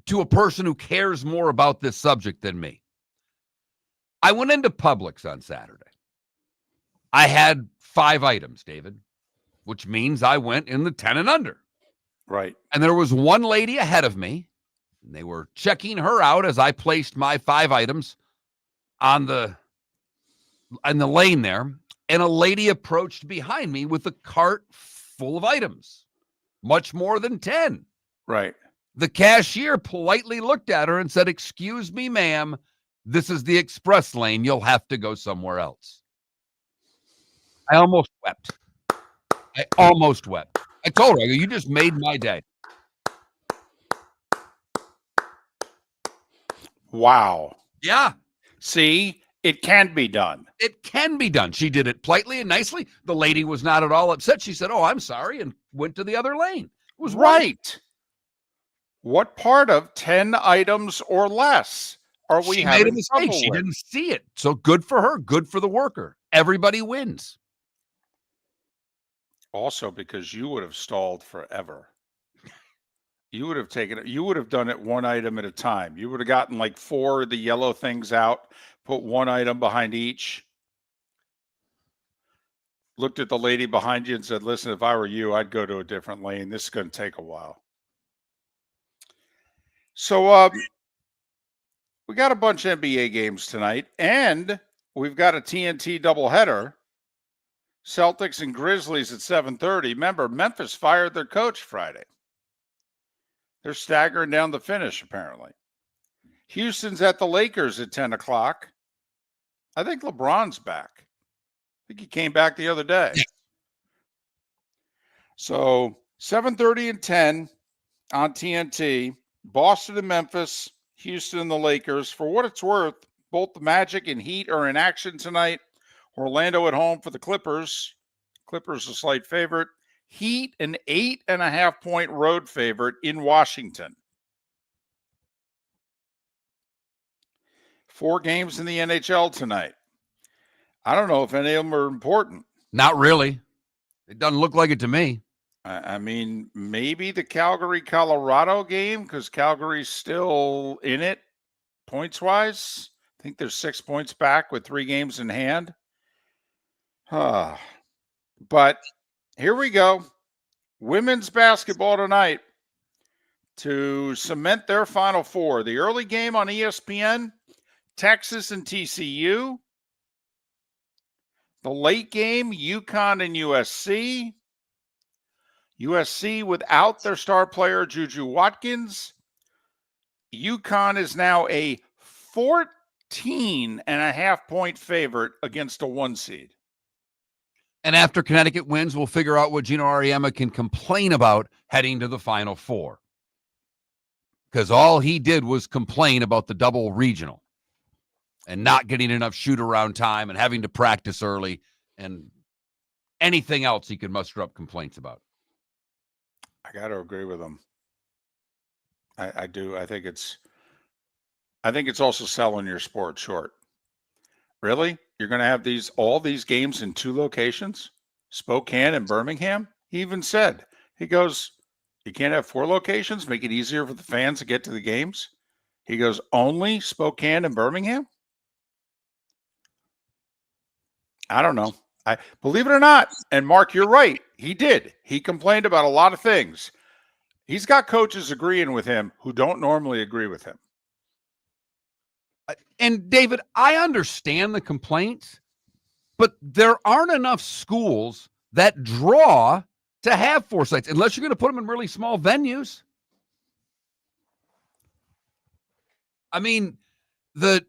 to a person who cares more about this subject than me. I went into Publix on Saturday. I had 5 items, David, which means I went in the 10 and under. Right. And there was one lady ahead of me, and they were checking her out as I placed my 5 items on the lane there. And a lady approached behind me with a cart full of items, much more than 10. Right. The cashier politely looked at her and said, "Excuse me, ma'am, this is the express lane. You'll have to go somewhere else." I almost wept. I told her, "You just made my day." Wow. Yeah. See, it can be done. It can be done. She did it politely and nicely. The lady was not at all upset. She said, "Oh, I'm sorry," and went to the other lane. It was right. What part of 10 items or less are we She having made a mistake. trouble She with? didn't see it. So good for her. Good for the worker. Everybody wins. Also, because you would have stalled forever. You would have taken it. You would have done it one item at a time. You would have gotten 4 of the yellow things out, put one item behind each, looked at the lady behind you and said, "Listen, if I were you, I'd go to a different lane. This is going to take a while." So we got a bunch of NBA games tonight, and we've got a TNT doubleheader. Celtics and Grizzlies at 7:30. Remember, Memphis fired their coach Friday. They're staggering down the finish, apparently. Houston's at the Lakers at 10 o'clock. I think LeBron's back. I think he came back the other day. So 7:30 and 10 on TNT. Boston and Memphis, Houston and the Lakers. For what it's worth, both the Magic and Heat are in action tonight. Orlando at home for the Clippers. Clippers a slight favorite. Heat an 8.5-point road favorite in Washington. 4 games in the NHL tonight. I don't know if any of them are important. Not really. It doesn't look like it to me. I mean, maybe the Calgary-Colorado game, because Calgary's still in it points-wise. I think there's 6 points back with 3 games in hand. But here we go. Women's basketball tonight to cement their Final Four. The early game on ESPN Texas and TCU. The late game, UConn and USC. USC without their star player, Juju Watkins. UConn is now a 14.5-point favorite against a 1 seed. And after Connecticut wins, we'll figure out what Gino Auriemma can complain about heading to the Final Four. Because all he did was complain about the double regional and not getting enough shoot-around time and having to practice early and anything else he could muster up complaints about. I got to agree with him. I do. I think it's also selling your sport short. Really? You're going to have all these games in 2 locations? Spokane and Birmingham? He even said, he goes, you can't have 4 locations, make it easier for the fans to get to the games? He goes, only Spokane and Birmingham? I don't know. I believe it or not, and Mark, you're right. He did. He complained about a lot of things. He's got coaches agreeing with him who don't normally agree with him. And David, I understand the complaints, but there aren't enough schools that draw to have 4 sites, unless you're going to put them in really small venues. I mean, the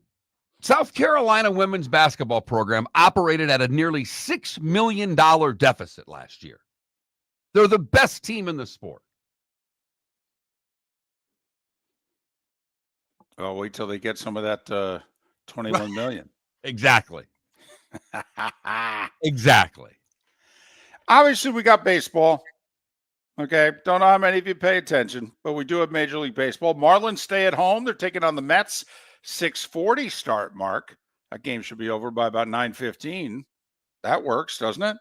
South Carolina women's basketball program operated at a nearly $6 million deficit last year. They're the best team in the sport. Well, wait till they get some of that 21 million. Exactly. Exactly. Obviously, we got baseball. Okay. Don't know how many of you pay attention, but we do have Major League Baseball. Marlins stay at home. They're taking on the Mets. 6:40 start, Mark. That game should be over by about 9:15. That works, doesn't it?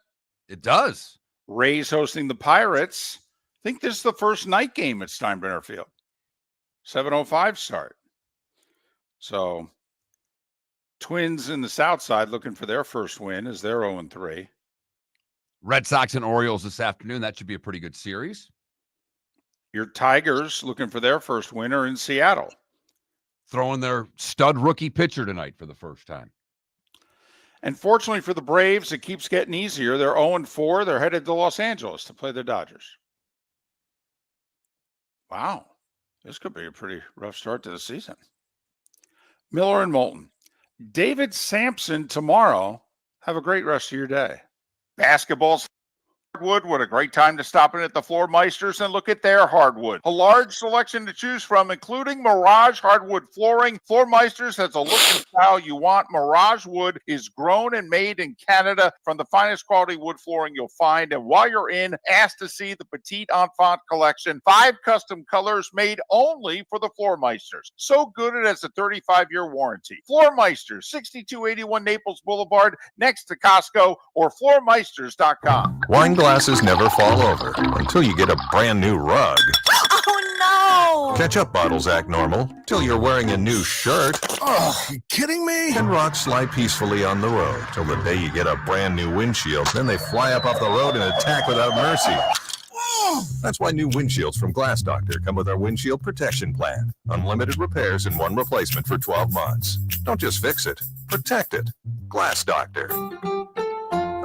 It does. Rays hosting the Pirates. I think this is the first night game at Steinbrenner Field. 7:05 start. So, Twins in the South Side looking for their first win as they're 0-3. Red Sox and Orioles this afternoon. That should be a pretty good series. Your Tigers looking for their first winner in Seattle. Throwing their stud rookie pitcher tonight for the first time. And fortunately for the Braves, it keeps getting easier. They're 0-4. They're headed to Los Angeles to play the Dodgers. Wow. This could be a pretty rough start to the season. Miller and Moulton. David Sampson tomorrow. Have a great rest of your day. Basketball's hardwood. What a great time to stop in at the Floor Meisters and look at their hardwood. A large selection to choose from, including Mirage hardwood flooring. Floor Meisters has a look and style you want. Mirage wood is grown and made in Canada from the finest quality wood flooring you'll find. And while you're in, ask to see the Petite Enfant collection. 5 custom colors made only for the Floor Meisters. So good it has a 35-year warranty. Floor Meisters, 6281 Naples Boulevard, next to Costco, or floormeisters.com. Wine glasses never fall over until you get a brand new rug. Oh, no. Ketchup bottles act normal till you're wearing a new shirt. Oh, you kidding me? And rocks slide peacefully on the road till the day you get a brand new windshield. Then they fly up off the road and attack without mercy. That's why new windshields from Glass Doctor come with our windshield protection plan. Unlimited repairs and 1 replacement for 12 months. Don't just fix it, protect it. Glass Doctor.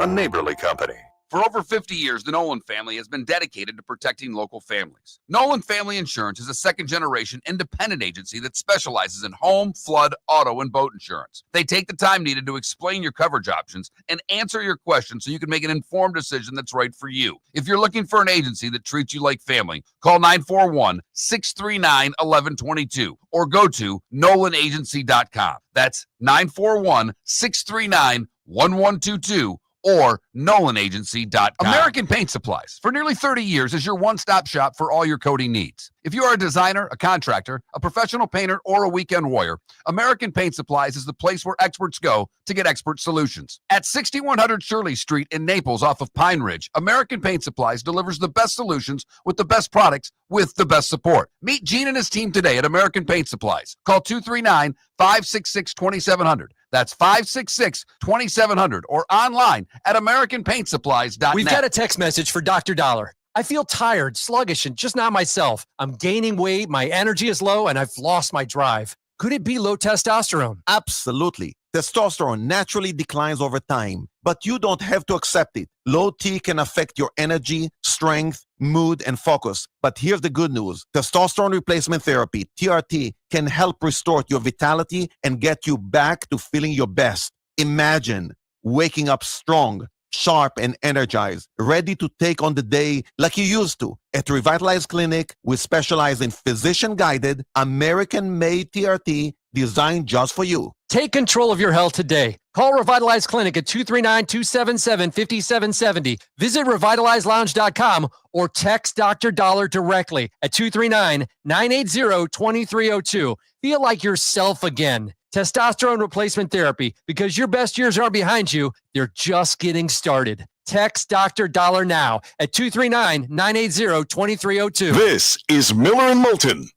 A neighborly company. For over 50 years, the Nolan family has been dedicated to protecting local families. Nolan Family Insurance is a second-generation independent agency that specializes in home, flood, auto, and boat insurance. They take the time needed to explain your coverage options and answer your questions so you can make an informed decision that's right for you. If you're looking for an agency that treats you like family, call 941-639-1122 or go to nolanagency.com. That's 941-639-1122. or nolanagency.com. American Paint Supplies, for nearly 30 years, is your one-stop shop for all your coating needs. If you are a designer, a contractor, a professional painter, or a weekend warrior, American Paint Supplies is the place where experts go to get expert solutions. At 6100 Shirley Street in Naples off of Pine Ridge, American Paint Supplies delivers the best solutions with the best products with the best support. Meet Gene and his team today at American Paint Supplies. Call 239-566-2700. That's 566-2700 or online at AmericanPaintSupplies.net. We've got a text message for Dr. Dollar. I feel tired, sluggish, and just not myself. I'm gaining weight, my energy is low, and I've lost my drive. Could it be low testosterone? Absolutely. Testosterone naturally declines over time, but you don't have to accept it. Low T can affect your energy, strength, mood, and focus. But here's the good news. Testosterone replacement therapy, TRT, can help restore your vitality and get you back to feeling your best. Imagine waking up strong, sharp, and energized, ready to take on the day like you used to. At Revitalize Clinic, we specialize in physician-guided, American-made TRT designed just for you. Take control of your health today. Call Revitalize Clinic at 239-277-5770. Visit revitalizelounge.com or text Dr. Dollar directly at 239-980-2302. Feel like yourself again. Testosterone replacement therapy, because your best years aren't behind you, they're just getting started. Text Dr. Dollar now at 239-980-2302. This is Miller and Moulton.